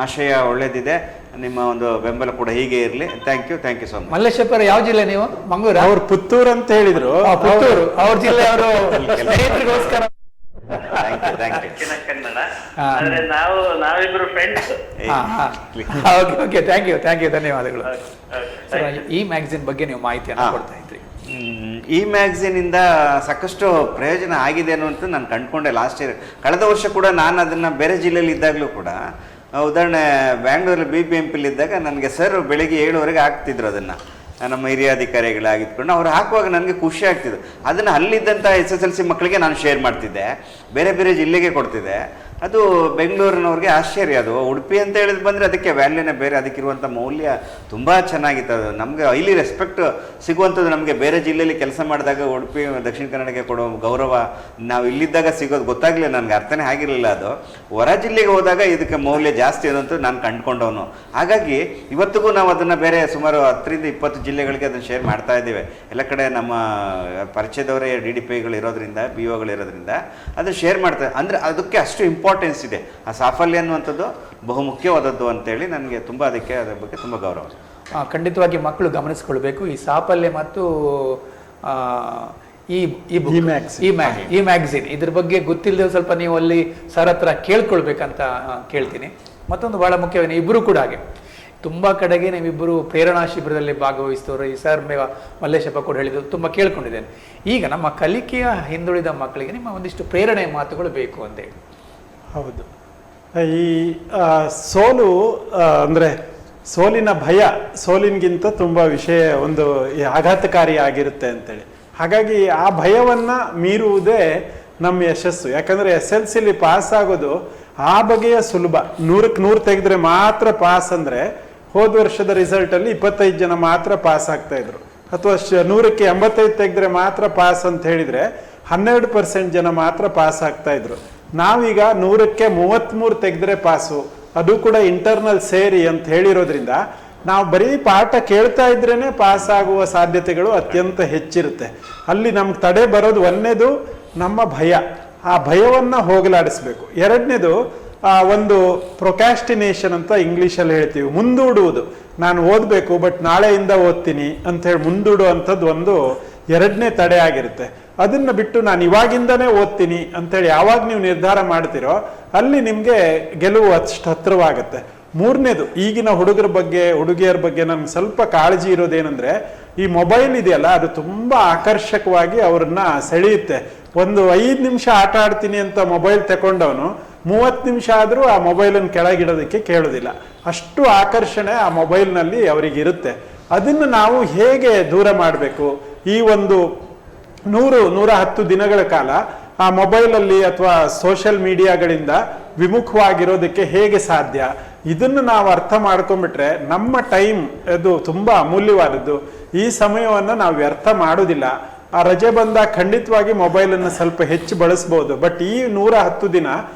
ಆಶಯ ಒಳ್ಳೇದಿದೆ, ನಿಮ್ಮ ಒಂದು ಬೆಂಬಲ ಕೂಡ ಹೀಗೆ ಇರಲಿ. Thank you so much. ಮಲ್ಲೇಶಪ್ಪರ ಯಾವ ಜಿಲ್ಲೆ ನೀವು? ಮಂಗಳೂರು? ಅವ್ರು ಪುತ್ತೂರು ಅಂತ ಹೇಳಿದ್ರು. ಪುತ್ತೂರು ಅವ್ರ ಜಿಲ್ಲೆ. ಅವರು ಸ್ನೇಹಿತರಿಗೋಸ್ಕರ ದಕ್ಷಿಣ ಕನ್ನಡ. ಆದ್ರೆ ನಾವಿಬ್ರು ಫ್ರೆಂಡ್ಸ್. ಓಕೆ, ಥ್ಯಾಂಕ್ ಯು, ಧನ್ಯವಾದಗಳು. ಈ ಮ್ಯಾಗಝಿನ್ ಬಗ್ಗೆ ನೀವು ಮಾಹಿತಿಯನ್ನು ಕೊಡ್ತಾ ಇದ್ರಿ. ಈ ಮ್ಯಾಗಝೀನಿಂದ ಸಾಕಷ್ಟು ಪ್ರಯೋಜನ ಆಗಿದೆ ಅನ್ನುವಂಥ ನಾನು ಕಂಡುಕೊಂಡೆ ಲಾಸ್ಟ್ ಇಯರ್. ಕಳೆದ ವರ್ಷ ಕೂಡ ನಾನು ಅದನ್ನು ಬೇರೆ ಜಿಲ್ಲೆಯಲ್ಲಿ ಇದ್ದಾಗಲೂ ಕೂಡ, ಉದಾಹರಣೆ ಬ್ಯಾಂಗ್ಳೂರಲ್ಲಿ BBMP ಇದ್ದಾಗ ನನಗೆ ಸರ್ ಬೆಳಿಗ್ಗೆ 7 ಹಾಕ್ತಿದ್ರು ಅದನ್ನು, ನಮ್ಮ ಹಿರಿಯ ಅಧಿಕಾರಿಗಳಾಗಿದ್ಕೊಂಡು ಅವ್ರು ಹಾಕುವಾಗ ನನಗೆ ಖುಷಿ ಆಗ್ತಿದ್ದು. ಅದನ್ನು ಅಲ್ಲಿದ್ದಂಥ SSLC ಮಕ್ಕಳಿಗೆ ನಾನು ಶೇರ್ ಮಾಡ್ತಿದ್ದೆ, ಬೇರೆ ಜಿಲ್ಲೆಗೆ ಕೊಡ್ತಿದ್ದೆ. ಅದು ಬೆಂಗಳೂರಿನವ್ರಿಗೆ ಆಶ್ಚರ್ಯ. ಅದು ಉಡುಪಿ ಅಂತ ಹೇಳಿದ್ ಬಂದರೆ ಅದಕ್ಕೆ ವ್ಯಾಲ್ಯೂನೇ ಬೇರೆ, ಅದಕ್ಕಿರುವಂಥ ಮೌಲ್ಯ ತುಂಬ ಚೆನ್ನಾಗಿತ್ತು. ಅದು ನಮಗೆ ಹೈಲಿ ರೆಸ್ಪೆಕ್ಟ್ ಸಿಗುವಂಥದ್ದು. ನಮಗೆ ಬೇರೆ ಜಿಲ್ಲೆಯಲ್ಲಿ ಕೆಲಸ ಮಾಡಿದಾಗ ಉಡುಪಿ ದಕ್ಷಿಣ ಕನ್ನಡಕ್ಕೆ ಕೊಡೋ ಗೌರವ ನಾವು ಇಲ್ಲಿದ್ದಾಗ ಸಿಗೋದು ಗೊತ್ತಾಗಲಿಲ್ಲ, ನನಗೆ ಅರ್ಥನೇ ಆಗಿರಲಿಲ್ಲ. ಅದು ಹೊರ ಜಿಲ್ಲೆಗೆ ಹೋದಾಗ ಇದಕ್ಕೆ ಮೌಲ್ಯ ಜಾಸ್ತಿ ಅನ್ನೋಂಥದ್ದು ನಾನು ಕಂಡುಕೊಂಡವನು. ಹಾಗಾಗಿ ಇವತ್ತಿಗೂ ನಾವು ಅದನ್ನು ಬೇರೆ ಸುಮಾರು 10 ರಿಂದ 20 ಜಿಲ್ಲೆಗಳಿಗೆ ಅದನ್ನು ಶೇರ್ ಮಾಡ್ತಾ ಇದ್ದೇವೆ. ಎಲ್ಲ ಕಡೆ ನಮ್ಮ ಪರಿಚಯದವರೇ DDPಗಳು ಇರೋದ್ರಿಂದ, BOಗಳು ಇರೋದ್ರಿಂದ ಅದನ್ನು ಶೇರ್ ಮಾಡ್ತಾರೆ. ಅಂದರೆ ಅದಕ್ಕೆ ಅಷ್ಟು ಇಂಪಾರ್ಟೆನ್ಸ್ ಇದೆ. ಆ ಸಾಫಲ್ಯ ಅನ್ನುವಂಥದ್ದು ಬಹುಮುಖ್ಯವಾದದ್ದು ಅಂತೇಳಿ ನನಗೆ ತುಂಬ ಅದರ ಬಗ್ಗೆ ತುಂಬ ಗೌರವ. ಖಂಡಿತವಾಗಿ ಮಕ್ಕಳು ಗಮನಿಸ್ಕೊಳ್ಬೇಕು. ಈ ಸಾಫಲ್ಯ ಮತ್ತು ಈ ಮ್ಯಾಗಝಿನ್ ಇದ್ರ ಬಗ್ಗೆ ಗೊತ್ತಿಲ್ಲದೆ ಸ್ವಲ್ಪ ನೀವು ಅಲ್ಲಿ ಸರ್ ಹತ್ರ ಕೇಳ್ಕೊಳ್ಬೇಕಂತ ಕೇಳ್ತೀನಿ. ಮತ್ತೊಂದು ಬಹಳ ಮುಖ್ಯವೇನು, ಇಬ್ಬರು ಕೂಡ ಹಾಗೆ ತುಂಬ ಕಡೆಗೆ ನೀವಿಬ್ಬರು ಪ್ರೇರಣಾ ಶಿಬಿರದಲ್ಲಿ ಭಾಗವಹಿಸಿದವರು. ಈ ಸರ್ ಮಲ್ಲೇಶಪ್ಪ ಕೂಡ ಹೇಳಿದ್ರು, ತುಂಬ ಕೇಳ್ಕೊಂಡಿದ್ದೇನೆ. ಈಗ ನಮ್ಮ ಕಲಿಕೆಯ ಹಿಂದುಳಿದ ಮಕ್ಕಳಿಗೆ ನಿಮ್ಮ ಒಂದಿಷ್ಟು ಪ್ರೇರಣೆಯ ಮಾತುಗಳು ಬೇಕು ಅಂತೇಳಿ. ಹೌದು, ಈ ಸೋಲು ಅಂದರೆ ಸೋಲಿನ ಭಯ ಸೋಲಿನ್ಗಿಂತ ತುಂಬ ಒಂದು ಆಘಾತಕಾರಿ ಆಗಿರುತ್ತೆ ಅಂತೇಳಿ. ಹಾಗಾಗಿ ಆ ಭಯವನ್ನು ಮೀರುವುದೇ ನಮ್ಮ ಯಶಸ್ಸು. ಯಾಕಂದರೆ SLCಲಿ ಪಾಸ್ ಆಗೋದು ಆ ಬಗೆಯ ಸುಲಭ. 100ಕ್ಕೆ 100 ತೆಗೆದ್ರೆ ಮಾತ್ರ ಪಾಸ್. ಅಂದರೆ ಹೋದ ವರ್ಷದ ರಿಸಲ್ಟಲ್ಲಿ 25 ಜನ ಮಾತ್ರ ಪಾಸ್ ಆಗ್ತಾ ಇದ್ರು. ಅಥವಾ 100ಕ್ಕೆ 85 ತೆಗೆದ್ರೆ ಮಾತ್ರ ಪಾಸ್ ಅಂತ ಹೇಳಿದರೆ 12% ಜನ ಮಾತ್ರ ಪಾಸ್ ಆಗ್ತಾ ಇದ್ರು. ನಾವೀಗ 100ಕ್ಕೆ 33 ತೆಗೆದ್ರೆ ಪಾಸು, ಅದು ಕೂಡ ಇಂಟರ್ನಲ್ ಸೇರಿ ಅಂತ ಹೇಳಿರೋದ್ರಿಂದ ನಾವು ಬರೀ ಪಾಠ ಕೇಳ್ತಾ ಇದ್ರೇನೆ ಪಾಸ್ ಆಗುವ ಸಾಧ್ಯತೆಗಳು ಅತ್ಯಂತ ಹೆಚ್ಚಿರುತ್ತೆ. ಅಲ್ಲಿ ನಮ್ಗೆ ತಡೆ ಬರೋದು ಒಂದನೇದು ನಮ್ಮ ಭಯ. ಆ ಭಯವನ್ನು ಹೋಗಲಾಡಿಸ್ಬೇಕು. ಎರಡನೇದು ಒಂದು ಪ್ರೊಕ್ಯಾಸ್ಟಿನೇಷನ್ ಅಂತ ಇಂಗ್ಲೀಷಲ್ಲಿ ಹೇಳ್ತೀವಿ, ಮುಂದೂಡುವುದು. ನಾನು ಓದಬೇಕು ಬಟ್ ನಾಳೆಯಿಂದ ಓದ್ತೀನಿ ಅಂತ ಹೇಳಿ ಮುಂದೂಡುವಂಥದ್ದು ಒಂದು ಎರಡನೇ ತಡೆ ಆಗಿರುತ್ತೆ. ಅದನ್ನು ಬಿಟ್ಟು ನಾನು ಇವಾಗಿಂದನೇ ಓದ್ತೀನಿ ಅಂತೇಳಿ ಯಾವಾಗ ನೀವು ನಿರ್ಧಾರ ಮಾಡ್ತೀರೋ ಅಲ್ಲಿ ನಿಮಗೆ ಗೆಲುವು ಅಷ್ಟು ಹತ್ತಿರವಾಗುತ್ತೆ. ಮೂರನೇದು, ಈಗಿನ ಹುಡುಗಿಯರ ಬಗ್ಗೆ ನಮ್ಗೆ ಸ್ವಲ್ಪ ಕಾಳಜಿ ಇರೋದೇನೆಂದರೆ, ಈ ಮೊಬೈಲ್ ಇದೆಯಲ್ಲ ಅದು ತುಂಬ ಆಕರ್ಷಕವಾಗಿ ಅವ್ರನ್ನ ಸೆಳೆಯುತ್ತೆ. ಒಂದು 5 ನಿಮಿಷ ಆಟ ಆಡ್ತೀನಿ ಅಂತ ಮೊಬೈಲ್ ತಗೊಂಡವನು 30 ನಿಮಿಷ ಆದರೂ ಆ ಮೊಬೈಲನ್ನು ಕೆಳಗಿಡೋದಕ್ಕೆ ಕೇಳೋದಿಲ್ಲ. ಅಷ್ಟು ಆಕರ್ಷಣೆ ಆ ಮೊಬೈಲ್ನಲ್ಲಿ ಅವರಿಗಿರುತ್ತೆ. ಅದನ್ನು ನಾವು ಹೇಗೆ ದೂರ ಮಾಡಬೇಕು? ಈ ಒಂದು 110 ದಿನಗಳ ಕಾಲ ಆ ಮೊಬೈಲಲ್ಲಿ ಅಥವಾ ಸೋಷಿಯಲ್ ಮೀಡಿಯಾಗಳಿಂದ ವಿಮುಖವಾಗಿರೋದಕ್ಕೆ ಹೇಗೆ ಸಾಧ್ಯ? ಇದನ್ನು ನಾವು ಅರ್ಥ ಮಾಡ್ಕೊಂಡ್ಬಿಟ್ರೆ ನಮ್ಮ ಟೈಮ್ ಅದು ತುಂಬ ಅಮೂಲ್ಯವಾದದ್ದು. ಈ ಸಮಯವನ್ನು ನಾವು ವ್ಯರ್ಥ ಮಾಡೋದಿಲ್ಲ. ಆ ರಜೆ ಬಂದಾಗ ಖಂಡಿತವಾಗಿ ಮೊಬೈಲನ್ನು ಸ್ವಲ್ಪ ಹೆಚ್ಚು ಬಳಸ್ಬೋದು. ಬಟ್ ಈ 110 ದಿನ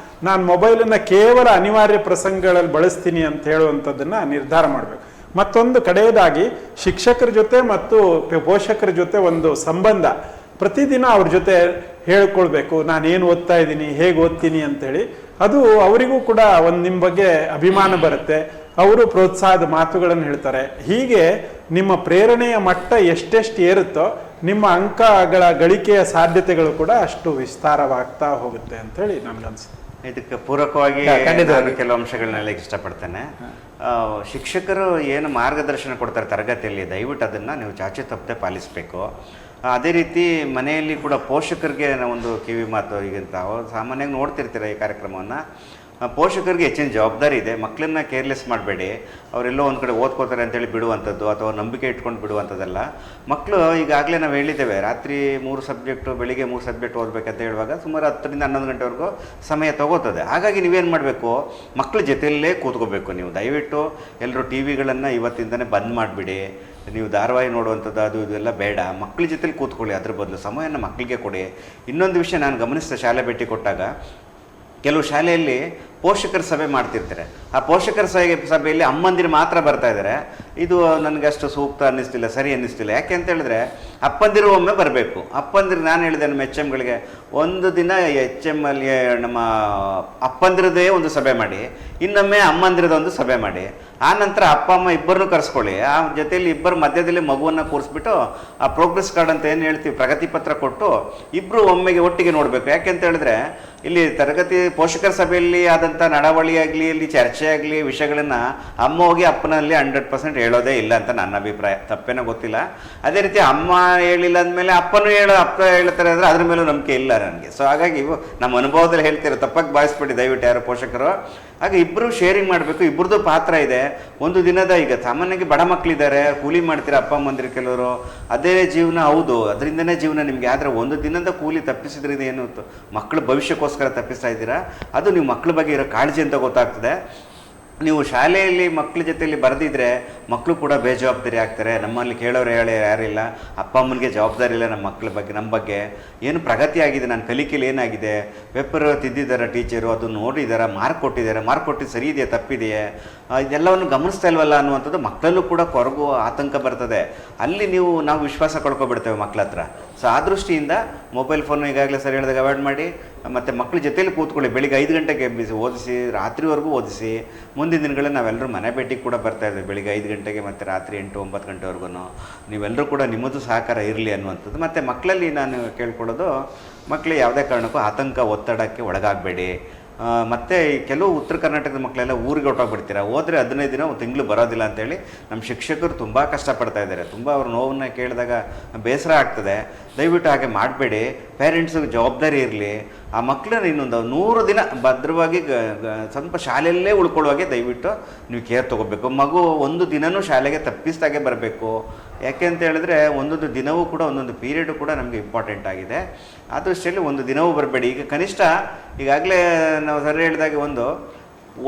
ನಾನು ಮೊಬೈಲನ್ನು ಕೇವಲ ಅನಿವಾರ್ಯ ಪ್ರಸಂಗಗಳಲ್ಲಿ ಬಳಸ್ತೀನಿ ಅಂತ ಹೇಳುವಂಥದ್ದನ್ನು ನಿರ್ಧಾರ ಮಾಡಬೇಕು. ಮತ್ತೊಂದು ಕಡೆಯದಾಗಿ ಶಿಕ್ಷಕರ ಜೊತೆ ಮತ್ತು ಪೋಷಕರ ಜೊತೆ ಒಂದು ಸಂಬಂಧ, ಪ್ರತಿದಿನ ಅವ್ರ ಜೊತೆ ಹೇಳ್ಕೊಳ್ಬೇಕು, ನಾನೇನು ಓದ್ತಾ ಇದ್ದೀನಿ, ಹೇಗೆ ಓದ್ತೀನಿ ಅಂತೇಳಿ. ಅದು ಅವರಿಗೂ ಕೂಡ ಒಂದು ನಿಮ್ಮ ಬಗ್ಗೆ ಅಭಿಮಾನ ಬರುತ್ತೆ. ಅವರು ಪ್ರೋತ್ಸಾಹದ ಮಾತುಗಳನ್ನು ಹೇಳ್ತಾರೆ. ಹೀಗೆ ನಿಮ್ಮ ಪ್ರೇರಣೆಯ ಮಟ್ಟ ಎಷ್ಟೆಷ್ಟು ಏರುತ್ತೋ ನಿಮ್ಮ ಅಂಕಗಳ ಗಳಿಕೆಯ ಸಾಧ್ಯತೆಗಳು ಕೂಡ ಅಷ್ಟು ವಿಸ್ತಾರವಾಗ್ತಾ ಹೋಗುತ್ತೆ ಅಂತೇಳಿ ನನಗನ್ಸುತ್ತೆ. ಇದಕ್ಕೆ ಪೂರಕವಾಗಿ ಕೆಲವು ಅಂಶಗಳನ್ನ ಹೇಳಕ್ಕೆ ಇಷ್ಟಪಡ್ತೇನೆ. ಶಿಕ್ಷಕರು ಏನು ಮಾರ್ಗದರ್ಶನ ಕೊಡ್ತಾರೆ ತರಗತಿಯಲ್ಲಿ, ದಯವಿಟ್ಟು ಅದನ್ನು ನೀವು ಚಾಚು ತಪ್ಪದೆ ಪಾಲಿಸಬೇಕು. ಅದೇ ರೀತಿ ಮನೆಯಲ್ಲಿ ಕೂಡ ಪೋಷಕರಿಗೆ ಒಂದು ಕಿವಿ ಮಾತು. ಈಗಂತ ಅವ್ರು ಸಾಮಾನ್ಯವಾಗಿ ನೋಡ್ತಿರ್ತೀರ ಈ ಕಾರ್ಯಕ್ರಮವನ್ನು. ಪೋಷಕರಿಗೆ ಹೆಚ್ಚಿನ ಜವಾಬ್ದಾರಿ ಇದೆ. ಮಕ್ಕಳನ್ನ ಕೇರ್ಲೆಸ್ ಮಾಡಬೇಡಿ. ಅವರೆಲ್ಲೋ ಒಂದು ಕಡೆ ಓದ್ಕೋತಾರೆ ಅಂತೇಳಿ ಬಿಡುವಂಥದ್ದು ಅಥವಾ ನಂಬಿಕೆ ಇಟ್ಕೊಂಡು ಬಿಡುವಂಥದ್ದಲ್ಲ. ಮಕ್ಕಳು ಈಗಾಗಲೇ ನಾವು ಹೇಳಿದ್ದೇವೆ, ರಾತ್ರಿ 3 ಸಬ್ಜೆಕ್ಟು ಬೆಳಿಗ್ಗೆ 3 ಸಬ್ಜೆಕ್ಟ್ ಓದಬೇಕಂತ ಹೇಳುವಾಗ ಸುಮಾರು 10ರಿಂದ 11 ಗಂಟೆವರೆಗೂ ಸಮಯ ತಗೋತದೆ. ಹಾಗಾಗಿ ನೀವೇನು ಮಾಡಬೇಕು, ಮಕ್ಕಳ ಜೊತೆಯಲ್ಲೇ ಕೂತ್ಕೋಬೇಕು. ನೀವು ದಯವಿಟ್ಟು ಎಲ್ಲರೂ ಟಿ ವಿಗಳನ್ನು ಇವತ್ತಿಂದನೇ ಬಂದ್ ಮಾಡಿಬಿಡಿ. ನೀವು ಧಾರಾವಾಹಿ ನೋಡುವಂಥದ್ದು ಅದು ಇದೆಲ್ಲ ಬೇಡ. ಮಕ್ಕಳ ಜೊತೆಲಿ ಕೂತ್ಕೊಳ್ಳಿ. ಅದ್ರ ಬದಲು ಸಮಯನ ಮಕ್ಕಳಿಗೆ ಕೊಡಿ. ಇನ್ನೊಂದು ವಿಷಯ ನಾನು ಗಮನಿಸಿದ, ಶಾಲೆ ಭೇಟಿ ಕೊಟ್ಟಾಗ ಕೆಲವು ಶಾಲೆಯಲ್ಲಿ ಪೋಷಕರ ಸಭೆ ಮಾಡ್ತಿರ್ತಾರೆ. ಆ ಪೋಷಕರ ಸಭೆಯಲ್ಲಿ ಅಮ್ಮಂದಿರು ಮಾತ್ರ ಬರ್ತಾ ಇದ್ದಾರೆ. ಇದು ನನಗೆ ಅಷ್ಟು ಸೂಕ್ತ ಅನ್ನಿಸ್ತಿಲ್ಲ, ಸರಿ ಅನ್ನಿಸ್ತಿಲ್ಲ. ಯಾಕೆ ಅಂತ ಹೇಳಿದ್ರೆ ಅಪ್ಪಂದಿರು ಒಮ್ಮೆ ಬರಬೇಕು. ಅಪ್ಪಂದಿರು ನಾನು ಹೇಳಿದೆ ನಮ್ಮ ಎಚ್ ಎಮ್ಗಳಿಗೆ, ಒಂದು ದಿನ ಎಚ್ ಎಮ್ ಅಲ್ಲಿ ನಮ್ಮ ಅಪ್ಪಂದಿರದೇ ಒಂದು ಸಭೆ ಮಾಡಿ, ಇನ್ನೊಮ್ಮೆ ಅಮ್ಮಂದಿರದ ಒಂದು ಸಭೆ ಮಾಡಿ. ಆ ನಂತರ ಅಪ್ಪ ಅಮ್ಮ ಇಬ್ಬರನ್ನೂ ಕರೆಸ್ಕೊಳ್ಳಿ. ಆ ಜೊತೆಯಲ್ಲಿ ಇಬ್ಬರು ಮಧ್ಯದಲ್ಲಿ ಮಗುವನ್ನು ಕೂರಿಸ್ಬಿಟ್ಟು ಆ ಪ್ರೋಗ್ರೆಸ್ ಕಾರ್ಡ್ ಅಂತ ಏನು ಹೇಳ್ತೀವಿ, ಪ್ರಗತಿ ಪತ್ರ ಕೊಟ್ಟು ಇಬ್ಬರು ಒಟ್ಟಿಗೆ ನೋಡಬೇಕು. ಯಾಕೆ ಅಂತ ಹೇಳಿದ್ರೆ ಇಲ್ಲಿ ಪೋಷಕರ ಸಭೆಯಲ್ಲಿ ಆದಂಥ ನಡವಳಿ ಆಗಲಿ, ಇಲ್ಲಿ ಚರ್ಚೆ ಆಗಲಿ, ವಿಷಯಗಳನ್ನು ಅಮ್ಮ ಹೋಗಿ ಅಪ್ಪನಲ್ಲಿ 100% ಹೇಳೋದೇ ಇಲ್ಲ ಅಂತ ನನ್ನ ಅಭಿಪ್ರಾಯ. ತಪ್ಪೇನೋ ಗೊತ್ತಿಲ್ಲ. ಅದೇ ರೀತಿ ಅಮ್ಮ ಹೇಳಿಲ್ಲ ಅಂದಮೇಲೆ ಅಪ್ಪ ಹೇಳ್ತಾರೆ ಅಂದರೆ ಅದ್ರ ಮೇಲೂ ನಂಬಿಕೆ ಇಲ್ಲ ನನಗೆ. ಸೊ ಹಾಗಾಗಿ ಇವು ನಮ್ಮ ಅನುಭವದಲ್ಲಿ ಹೇಳ್ತೀರ, ತಪ್ಪಾಗಿ ಭಾವಿಸ್ಬಿಟ್ಟು ದಯವಿಟ್ಟು ಯಾರು ಪೋಷಕರು. ಹಾಗೆ ಇಬ್ಬರು ಶೇರಿಂಗ್ ಮಾಡಬೇಕು. ಇಬ್ಬರದ್ದು ಪಾತ್ರ ಇದೆ. ಒಂದು ದಿನದ, ಈಗ ಸಾಮಾನ್ಯವಾಗಿ ಬಡ ಮಕ್ಕಳಿದ್ದಾರೆ, ಕೂಲಿ ಮಾಡ್ತೀರ ಅಪ್ಪ ಅಮ್ಮಂದಿರು ಕೆಲವರು, ಅದೇ ಜೀವನ. ಹೌದು, ಅದರಿಂದನೇ ಜೀವನ ನಿಮಗೆ. ಆದರೆ ಒಂದು ದಿನದ ಕೂಲಿ ತಪ್ಪಿಸಿದ್ರಿಂದ ಏನು ಮಕ್ಕಳ ಭವಿಷ್ಯಕ್ಕೋಸ್ಕರ ತಪ್ಪಿಸ್ತಾ ಇದ್ದೀರಾ, ಅದು ನೀವು ಮಕ್ಕಳ ಬಗ್ಗೆ ಇರೋ ಕಾಳಜಿ ಅಂತ ಗೊತ್ತಾಗ್ತದೆ. ನೀವು ಶಾಲೆಯಲ್ಲಿ ಮಕ್ಕಳ ಜೊತೆಯಲ್ಲಿ ಬರೆದಿದ್ರೆ ಮಕ್ಕಳು ಕೂಡ ಬೇಜವಾಬ್ದಾರಿ ಆಗ್ತಾರೆ. ನಮ್ಮಲ್ಲಿ ಕೇಳೋರು ಯಾರಿಲ್ಲ, ಅಪ್ಪ ಅಮ್ಮನಿಗೆ ಜವಾಬ್ದಾರಿ ಇಲ್ಲ ನಮ್ಮ ಮಕ್ಕಳ ಬಗ್ಗೆ, ನಮ್ಮ ಬಗ್ಗೆ ಏನು ಪ್ರಗತಿ ಆಗಿದೆ, ನನ್ನ ಕಲಿಕೆಯಲ್ಲಿ ಏನಾಗಿದೆ, ಪೇಪರ್ ತಿದ್ದಿದ್ದಾರೆ ಟೀಚರು, ಅದು ನೋಡಿದ್ದಾರೆ, ಮಾರ್ಕ್ ಕೊಟ್ಟಿದ್ದಾರೆ, ಮಾರ್ಕ್ ಕೊಟ್ಟಿದ್ದು ಸರಿ ಇದೆಯಾ ತಪ್ಪಿದೆಯೇ, ಇದೆಲ್ಲವನ್ನು ಗಮನಿಸ್ತಾ ಇಲ್ವಲ್ಲ ಅನ್ನುವಂಥದ್ದು ಮಕ್ಕಳಲ್ಲೂ ಕೂಡ ಕೊರಗು ಆತಂಕ ಬರ್ತದೆ. ಅಲ್ಲಿ ನಾವು ವಿಶ್ವಾಸ ಕಳ್ಕೊಬಿಡ್ತೇವೆ ಮಕ್ಕಳ ಹತ್ರ. ಸೊ ಆ ದೃಷ್ಟಿಯಿಂದ ಮೊಬೈಲ್ ಫೋನ್ ಈಗಾಗಲೇ ಸರಿ ಹೇಳಿದಾಗ ಅವಾಯ್ಡ್ ಮಾಡಿ, ಮತ್ತು ಮಕ್ಕಳ ಜೊತೆಯಲ್ಲಿ ಕೂತ್ಕೊಳ್ಳಿ. ಬೆಳಿಗ್ಗೆ 5 ಗಂಟೆಗೆ ಎಬ್ಬಿಸಿ ಓದಿಸಿ, ರಾತ್ರಿವರೆಗೂ ಓದಿಸಿ. ಮುಂದಿನ ದಿನಗಳಲ್ಲಿ ನಾವೆಲ್ಲರೂ ಮನೆ ಭೇಟಿಗೆ ಕೂಡ ಬರ್ತಾಯಿದ್ವಿ, ಬೆಳಿಗ್ಗೆ 5 ಗಂಟೆಗೆ ಮತ್ತು ರಾತ್ರಿ 8-9 ಗಂಟೆವರೆಗೂ. ನೀವೆಲ್ಲರೂ ಕೂಡ ನಿಮ್ಮದು ಸಹಕಾರ ಇರಲಿ ಅನ್ನುವಂಥದ್ದು. ಮತ್ತು ಮಕ್ಕಳಲ್ಲಿ ನಾನು ಕೇಳ್ಕೊಳ್ಳೋದು, ಮಕ್ಕಳು ಯಾವುದೇ ಕಾರಣಕ್ಕೂ ಆತಂಕ ಒತ್ತಡಕ್ಕೆ ಒಳಗಾಗಬೇಡಿ. ಮತ್ತು ಕೆಲವು ಉತ್ತರ ಕರ್ನಾಟಕದ ಮಕ್ಕಳೆಲ್ಲ ಊರಿಗೆ ಹೊರಟೋಗ್ಬಿಡ್ತೀರ, ಹೋದರೆ 15 ದಿನ, 1 ತಿಂಗಳು ಬರೋದಿಲ್ಲ ಅಂತೇಳಿ ನಮ್ಮ ಶಿಕ್ಷಕರು ತುಂಬ ಕಷ್ಟಪಡ್ತಾ ಇದ್ದಾರೆ. ತುಂಬ ಅವ್ರ ನೋವನ್ನು ಕೇಳಿದಾಗ ಬೇಸರ ಆಗ್ತದೆ. ದಯವಿಟ್ಟು ಹಾಗೆ ಮಾಡಬೇಡಿ. ಪೇರೆಂಟ್ಸಿಗೆ ಜವಾಬ್ದಾರಿ ಇರಲಿ. ಆ ಮಕ್ಕಳನ್ನ ಇನ್ನೊಂದು 100 ದಿನ ಭದ್ರವಾಗಿ ಸ್ವಲ್ಪ ಶಾಲೆಯಲ್ಲೇ ಉಳ್ಕೊಳ್ಳುವಾಗೆ ದಯವಿಟ್ಟು ನೀವು ಕೇರ್ ತೊಗೋಬೇಕು. ಮಗು ಒಂದು ದಿನವೂ ಶಾಲೆಗೆ ತಪ್ಪಿಸ್ದಾಗೆ ಬರಬೇಕು. ಯಾಕೆ ಅಂತ ಹೇಳಿದ್ರೆ ಒಂದೊಂದು ದಿನವೂ ಕೂಡ, ಒಂದೊಂದು ಪೀರಿಯಡು ಕೂಡ ನಮಗೆ ಇಂಪಾರ್ಟೆಂಟ್ ಆಗಿದೆ. ಆ ದೃಷ್ಟಿಯಲ್ಲಿ ಒಂದು ದಿನವೂ ಬರಬೇಡಿ. ಈಗ ಕನಿಷ್ಠ ಈಗಾಗಲೇ ನಾವು ಸರಿ ಹೇಳಿದಾಗೆ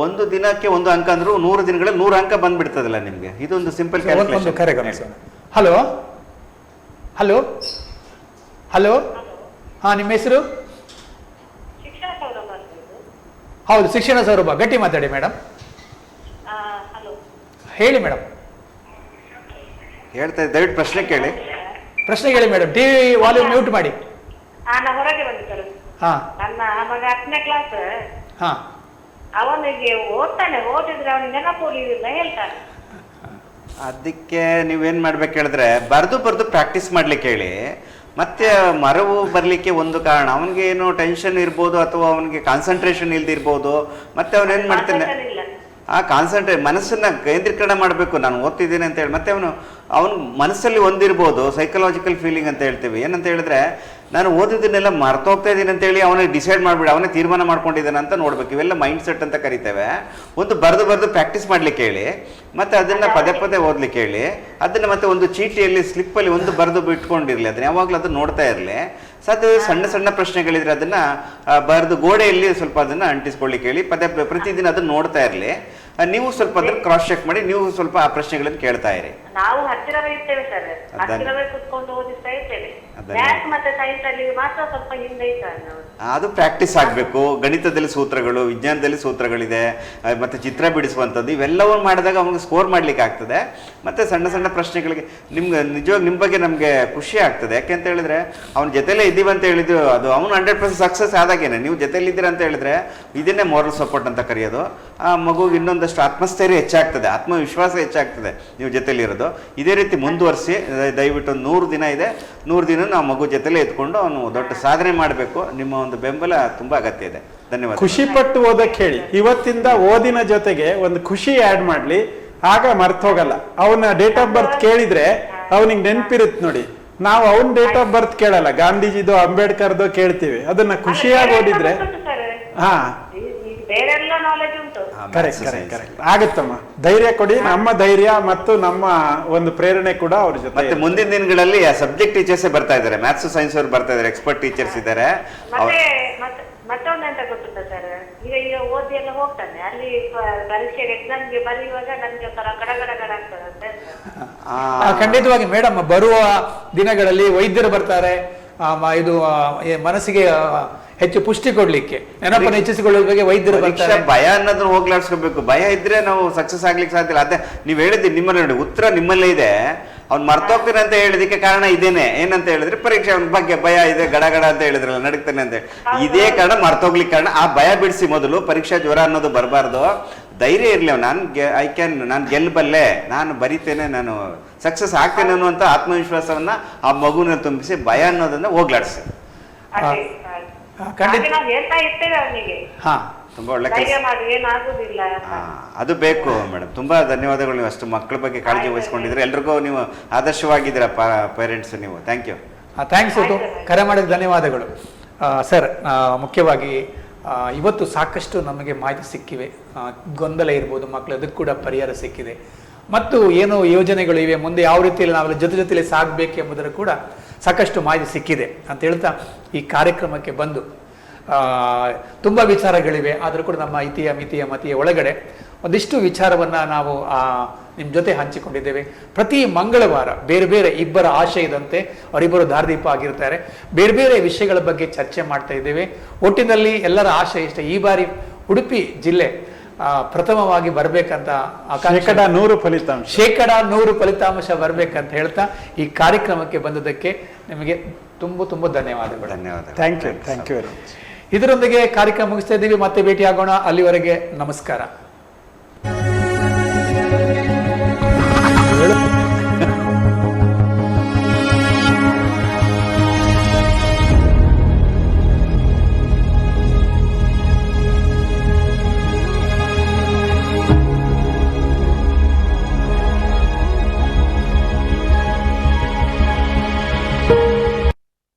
ಒಂದು ದಿನಕ್ಕೆ 1 ಅಂಕ ಅಂದರೂ 100 ದಿನಗಳಲ್ಲಿ 100 ಅಂಕ ಬಂದ್ಬಿಡ್ತದಲ್ಲ ನಿಮಗೆ. ಇದೊಂದು simple calculation. Hello hello hello, ಹಾಂ, ನಿಮ್ಮ ಹೆಸರು? ಹೌದು, ಶಿಕ್ಷಣ ಸೌರಭ. ಗಟ್ಟಿ ಮಾತಾಡಿ ಮೇಡಮ್. ಹೇಳಿ ಮೇಡಮ್. ಹೇಳ್ತಾ ದಯವಿಟ್ಟು ಪ್ರಶ್ನೆ ಕೇಳಿ. ಪ್ರಶ್ನೆ ಕೇಳಿ ಮೇಡಮ್. ಟಿವಿ ವಾಲ್ಯೂಮ್ ಮ್ಯೂಟ್ ಮಾಡಿ. ನಾ ಹೊರಗೆ ಬಂದಿದ್ದರು. ನನ್ನ ಮಗ 10ನೇ ಕ್ಲಾಸ್. ಅವನಿಗೆ ಓದಿದ್ರೆ ಅವನಿಗೆ ನೆನಪು ಉಳಿಯುವುದಿಲ್ಲ ಹೇಳ್ತಾನೆ. ಅದಕ್ಕೆ ನೀವೇನು ಮಾಡ್ಬೇಕು ಹೇಳಿದ್ರೆ, ಬರೆದು ಪ್ರಾಕ್ಟೀಸ್ ಮಾಡ್ಲಿಕ್ಕೆ ಹೇಳಿ. ಮತ್ತೆ ಮರವು ಬರಲಿಕ್ಕೆ ಒಂದು ಕಾರಣ, ಅವನಿಗೆ ಏನೋ ಟೆನ್ಷನ್ ಇರ್ಬೋದು, ಅಥವಾ ಅವನಿಗೆ ಕಾನ್ಸಂಟ್ರೇಷನ್ ಇಲ್ದಿರ್ಬೋದು. ಮತ್ತೆ ಅವನೇನು ಮಾಡ್ತಾನೆ, ಆ ಮನಸ್ಸನ್ನ ಕೇಂದ್ರೀಕರಣ ಮಾಡಬೇಕು. ನಾನು ಓದ್ತಿದ್ದೀನಿ ಅಂತ ಹೇಳಿ ಮತ್ತೆ ಅವನು ಮನಸ್ಸಲ್ಲಿ ಒಂದಿರ್ಬೋದು, ಸೈಕಲಾಜಿಕಲ್ ಫೀಲಿಂಗ್ ಅಂತ ಹೇಳ್ತೀವಿ. ಏನಂತ ಹೇಳಿದ್ರೆ, ನಾನು ಓದಿದ್ದನ್ನೆಲ್ಲ ಮರ್ತೋಗ್ತಾ ಇದ್ದೀನಿ ಅಂತೇಳಿ ಅವನಿಗೆ ಡಿಸೈಡ್ ಮಾಡಿಬಿಡಿ, ಅವನೇ ತೀರ್ಮಾನ ಮಾಡ್ಕೊಂಡಿದ್ದಾನೆ ಅಂತ ನೋಡ್ಬೇಕು. ಇವೆಲ್ಲ ಮೈಂಡ್ ಸೆಟ್ ಅಂತ ಕರಿತೇವೆ. ಒಂದು ಬರೆದು ಪ್ರಾಕ್ಟೀಸ್ ಮಾಡ್ಲಿಕ್ಕೆ ಹೇಳಿ, ಮತ್ತು ಅದನ್ನು ಪದೇ ಓದ್ಲಿಕ್ಕೆ ಹೇಳಿ. ಅದನ್ನು ಮತ್ತೆ ಒಂದು ಚೀಟಿಯಲ್ಲಿ, ಸ್ಲಿಪ್ಪಲ್ಲಿ ಒಂದು ಬರೆದು ಬಿಟ್ಕೊಂಡಿರಲಿ. ಅದನ್ನ ಯಾವಾಗಲೂ ಅದನ್ನು ನೋಡ್ತಾ ಇರಲಿ. ಸಾಧ್ಯ ಸಣ್ಣ ಪ್ರಶ್ನೆಗಳಿದ್ರೆ ಅದನ್ನು ಬರೆದು ಗೋಡೆಯಲ್ಲಿ ಸ್ವಲ್ಪ ಅದನ್ನು ಅಂಟಿಸ್ಕೊಳ್ಳಿಕ್ಕೆ ಹೇಳಿ. ಪ್ರತಿದಿನ ಅದನ್ನು ನೋಡ್ತಾ ಇರಲಿ. ನೀವು ಸ್ವಲ್ಪ ಅದನ್ನು ಕ್ರಾಸ್ ಚೆಕ್ ಮಾಡಿ, ನೀವು ಸ್ವಲ್ಪ ಆ ಪ್ರಶ್ನೆಗಳನ್ನು ಕೇಳ್ತಾ ಇರಿ. ನಾವು ಹತ್ತಿರವೇ ಇರ್ತೇವೆ ಸರ್, ಹತ್ತಿರವೇ ಕುತ್ಕೊಂಡು ಓದಿಸ್ತಾ ಇರ್ತೇವೆ. ಮ್ಯಾಥ್ಸ್ ಮತ್ತೆ ಸೈನ್ಸ್ ಅಲ್ಲಿ ಮಾತ್ರ ಸ್ವಲ್ಪ ಹಿಂದೆ ಇದ್ದಾರೆ. ಅದು ಪ್ರಾಕ್ಟೀಸ್ ಆಗಬೇಕು. ಗಣಿತದಲ್ಲಿ ಸೂತ್ರಗಳು, ವಿಜ್ಞಾನದಲ್ಲಿ ಸೂತ್ರಗಳಿದೆ, ಮತ್ತೆ ಚಿತ್ರ ಬಿಡಿಸುವಂಥದ್ದು, ಇವೆಲ್ಲವೂ ಮಾಡಿದಾಗ ಅವ್ನಿಗೆ ಸ್ಕೋರ್ ಮಾಡ್ಲಿಕ್ಕೆ ಆಗ್ತದೆ. ಮತ್ತೆ ಸಣ್ಣ ಪ್ರಶ್ನೆಗಳಿಗೆ ನಿಮ್ಗೆ ನಿಜವಾಗಿ ನಿಮ್ಮ ಬಗ್ಗೆ ನಮಗೆ ಖುಷಿ ಆಗ್ತದೆ. ಯಾಕೆಂತ ಹೇಳಿದ್ರೆ ಅವನ ಜೊತೆಲೇ ಇದ್ದೀವಂತ ಹೇಳಿದ್ದು, ಅದು ಅವನು 100% ಸಕ್ಸಸ್ ಆದಾಗೇನೆ. ನೀವು ಜೊತೆಲಿದ್ದೀರ ಅಂತ ಹೇಳಿದ್ರೆ ಇದನ್ನೇ ಮಾರಲ್ ಸಪೋರ್ಟ್ ಅಂತ ಕರೆಯೋದು. ಆ ಮಗುಗೆ ಇನ್ನೊಂದಷ್ಟು ಆತ್ಮಸ್ಥೈರ್ಯ ಹೆಚ್ಚಾಗ್ತದೆ, ಆತ್ಮವಿಶ್ವಾಸ ಹೆಚ್ಚಾಗ್ತದೆ ನೀವು ಜೊತೆಲಿರೋದು. ಇದೇ ರೀತಿ ಮುಂದುವರಿಸಿ. ದಯವಿಟ್ಟು 100 ದಿನ ಇದೆ, 100 ದಿನ ನಾವು ಮಗು ಜೊತೆಲೇ ಎತ್ಕೊಂಡು ಅವನು ದೊಡ್ಡ ಸಾಧನೆ ಮಾಡಬೇಕು. ನಿಮ್ಮ ಒಂದು ಬೆಂಬಲ ತುಂಬಾ ಅಗತ್ಯ ಇದೆ. ಧನ್ಯವಾದ. ಖುಷಿ ಪಟ್ಟು ಓದಕ್ಕೆ ಹೇಳಿ. ಇವತ್ತಿಂದ ಓದಿನ ಜೊತೆಗೆ ಒಂದು ಖುಷಿ ಆಡ್ ಮಾಡ್ಲಿ, ಆಗ ಮರ್ತೋಗಲ್ಲ. ಅವನ ಡೇಟ್ ಆಫ್ ಬರ್ತ್ ಕೇಳಿದ್ರೆ ಅವನಿಗೆ ನೆನಪಿರುತ್ತೆ ನೋಡಿ. ನಾವು ಅವನ ಡೇಟ್ ಆಫ್ ಬರ್ತ್ ಕೇಳಲ್ಲ, ಗಾಂಧೀಜಿದು, ಅಂಬೇಡ್ಕರ್ದು ಕೇಳ್ತೀವಿ. ಅದನ್ನ ಖುಷಿಯಾಗಿ ಓದಿದ್ರೆ ಬೇರೆಲ್ಲ ನಾಲೆಜ್ ಉಂಟು. ಕರೆಕ್ಟ್ ಆಗುತ್ತಮ್ಮ. ಧೈರ್ಯ ಕೊಡಿ, ನಮ್ಮ ಧೈರ್ಯ ಮತ್ತು ನಮ್ಮ ಒಂದು ಪ್ರೇರಣೆ ಕೂಡ ಅವ್ರ ಜೊತೆ. ಮತ್ತೆ ಮುಂದಿನ ದಿನಗಳಲ್ಲಿ ಸಬ್ಜೆಕ್ಟ್ ಟೀಚರ್ಸ್ ಬರ್ತಾ ಇದ್ದಾರೆ, ಮ್ಯಾಥ್ಸ್ ಸೈನ್ಸ್ ಅವರು ಬರ್ತಾ ಇದ್ದಾರೆ, ಎಕ್ಸ್ಪರ್ಟ್ ಟೀಚರ್ಸ್ ಇದ್ದಾರೆ. ಮತ್ತೊಂದು ಎಂತ ಗೊತ್ತುಂಟ ಸರ್, ಈಗ ಓದಿ ಎಲ್ಲ ಹೋಗ್ತಾನೆ, ಅಲ್ಲಿ ಪರೀಕ್ಷೆಗೆ ಎಕ್ಸಾಮ್ಗೆ ಬರೆಯುವಾಗ ನನ್ಗೆ ಒಂಥರ ಗಡಗಡ ಆಗ್ತದಂತೆ. ಖಂಡಿತವಾಗಿ ಮೇಡಮ್, ಬರುವ ದಿನಗಳಲ್ಲಿ ವೈದ್ಯರು ಬರ್ತಾರೆ, ಇದು ಮನಸ್ಸಿಗೆ ಹೆಚ್ಚು ಪುಷ್ಟಿ ಕೊಡ್ಲಿಕ್ಕೆ, ನೆನಪನ್ನು ಹೆಚ್ಚಿಸಿಕೊಳ್ಳುವ ಬಗ್ಗೆ ವೈದ್ಯರು ಬರ್ತಾರೆ. ಭಯ ಅನ್ನೋದನ್ನ ಹೋಗ್ಲಾಡ್ಸ್ಕೋಬೇಕು. ಭಯ ಇದ್ರೆ ನಾವು ಸಕ್ಸಸ್ ಆಗ್ಲಿಕ್ಕೆ ಸಾಧ್ಯ ಇಲ್ಲ. ಅದೇ ನೀವ್ ಹೇಳಿದ್ರಿ, ನಿಮ್ಮಲ್ಲಿ ನೋಡಿ ಉತ್ತರ ನಿಮ್ಮಲ್ಲೇ ಇದೆ. ಅವ್ನು ಮರ್ತೋಗ್ತಾನೆ ಅಂತ ಹೇಳಿದಕ್ಕೆ ಕಾರಣ ಇದೇನೆ. ಏನಂತ ಹೇಳಿದ್ರೆ ಪರೀಕ್ಷೆ ಅವ್ನ ಬಗ್ಗೆ ಭಯ ಇದೆ, ಗಡಗಡ ಅಂತ ಹೇಳಿದ್ರಲ್ಲ, ನಡಕ್ತಾನೆ ಅಂತ ಹೇಳಿ. ಇದೇ ಕಾರಣ ಮರ್ತೋಗ್ಲಿಕ್ಕೆ ಕಾರಣ. ಆ ಭಯ ಬಿಡಿಸಿ ಮೊದಲು ಪರೀಕ್ಷಾ ಜ್ವರ ಅನ್ನೋದು ಬರಬಾರ್ದು. ಧೈರ್ಯ ಇರ್ಲಿ, ನಾನು ಗೆಲ್ಲಬಲ್ಲೆ, ನಾನು ಬರಿತೇನೆ, ನಾನು ಸಕ್ಸಸ್ ಆಗ್ತೇನೆ ಅನ್ನುವಂಥ ಆತ್ಮವಿಶ್ವಾಸವನ್ನ ಆ ಮಗುವಿನ ತುಂಬಿಸಿ ಭಯ ಅನ್ನೋದನ್ನ ಹೋಗ್ಲಾಡ್ಸಿ. ಹೇಳ್ತಾ ಇರ್ತೇವೆ ಅವನಿಗೆ, ತುಂಬಾ ಒಳ್ಳೆ ಕೆಲಸ, ಅದು ಬೇಕು ಮೇಡಮ್. ತುಂಬಾ ಧನ್ಯವಾದಗಳು. ನೀವು ಅಷ್ಟು ಮಕ್ಕಳ ಬಗ್ಗೆ ಕಾಳಜಿ ವಹಿಸ್ಕೊಂಡಿದ್ರೆ, ಎಲ್ರಿಗೂ ನೀವು ಆದರ್ಶವಾಗಿದ್ದೀರಾ ಪೇರೆಂಟ್ಸ್ ನೀವು. Thank you. ಥ್ಯಾಂಕ್ಸ್. ಕರೆ ಮಾಡಿದ ಧನ್ಯವಾದಗಳು ಸರ್. ಮುಖ್ಯವಾಗಿ ಇವತ್ತು ಸಾಕಷ್ಟು ನಮಗೆ ಮಾಹಿತಿ ಸಿಕ್ಕಿವೆ. ಗೊಂದಲ ಇರ್ಬೋದು ಮಕ್ಕಳು, ಅದಕ್ಕೆ ಕೂಡ ಪರಿಹಾರ ಸಿಕ್ಕಿದೆ. ಮತ್ತು ಏನು ಯೋಜನೆಗಳು ಇವೆ, ಮುಂದೆ ಯಾವ ರೀತಿಯಲ್ಲಿ ನಾವೆಲ್ಲ ಜೊತೆಯಲ್ಲಿ ಸಾಗಬೇಕು ಎಂಬುದರ ಕೂಡ ಸಾಕಷ್ಟು ಮಾಹಿತಿ ಸಿಕ್ಕಿದೆ ಅಂತ ಹೇಳ್ತಾ ಈ ಕಾರ್ಯಕ್ರಮಕ್ಕೆ ಬಂದು ತುಂಬ ವಿಚಾರಗಳಿವೆ. ಆದರೂ ಕೂಡ ನಮ್ಮ ಮತಿಯ ಒಳಗಡೆ ಒಂದಿಷ್ಟು ವಿಚಾರವನ್ನು ನಾವು ನಿಮ್ಮ ಜೊತೆ ಹಂಚಿಕೊಂಡಿದ್ದೇವೆ. ಪ್ರತಿ ಮಂಗಳವಾರ ಬೇರೆ ಬೇರೆ ಇಬ್ಬರ ಆಶಯದಂತೆ ಅವರಿಬ್ಬರು ದಾರಿದೀಪ ಆಗಿರ್ತಾರೆ. ಬೇರೆ ಬೇರೆ ವಿಷಯಗಳ ಬಗ್ಗೆ ಚರ್ಚೆ ಮಾಡ್ತಾ ಇದ್ದೇವೆ. ಒಟ್ಟಿನಲ್ಲಿ ಎಲ್ಲರ ಆಶಯ ಇಷ್ಟ, ಈ ಬಾರಿ ಉಡುಪಿ ಜಿಲ್ಲೆ ಪ್ರಥಮವಾಗಿ ಬರ್ಬೇಕಂತ, ಶೇಕಡ 100 ಫಲಿತಾಂಶ ಬರ್ಬೇಕಂತ ಹೇಳ್ತಾ ಈ ಕಾರ್ಯಕ್ರಮಕ್ಕೆ ಬಂದದಕ್ಕೆ ನಿಮಗೆ ತುಂಬ ಧನ್ಯವಾದಗಳು. Thank you very much. ಇದರೊಂದಿಗೆ ಕಾರ್ಯಕ್ರಮ ಮುಗಿಸ್ತಾ ಇದ್ದೀವಿ. ಮತ್ತೆ ಭೇಟಿ ಆಗೋಣ. ಅಲ್ಲಿವರೆಗೆ ನಮಸ್ಕಾರ.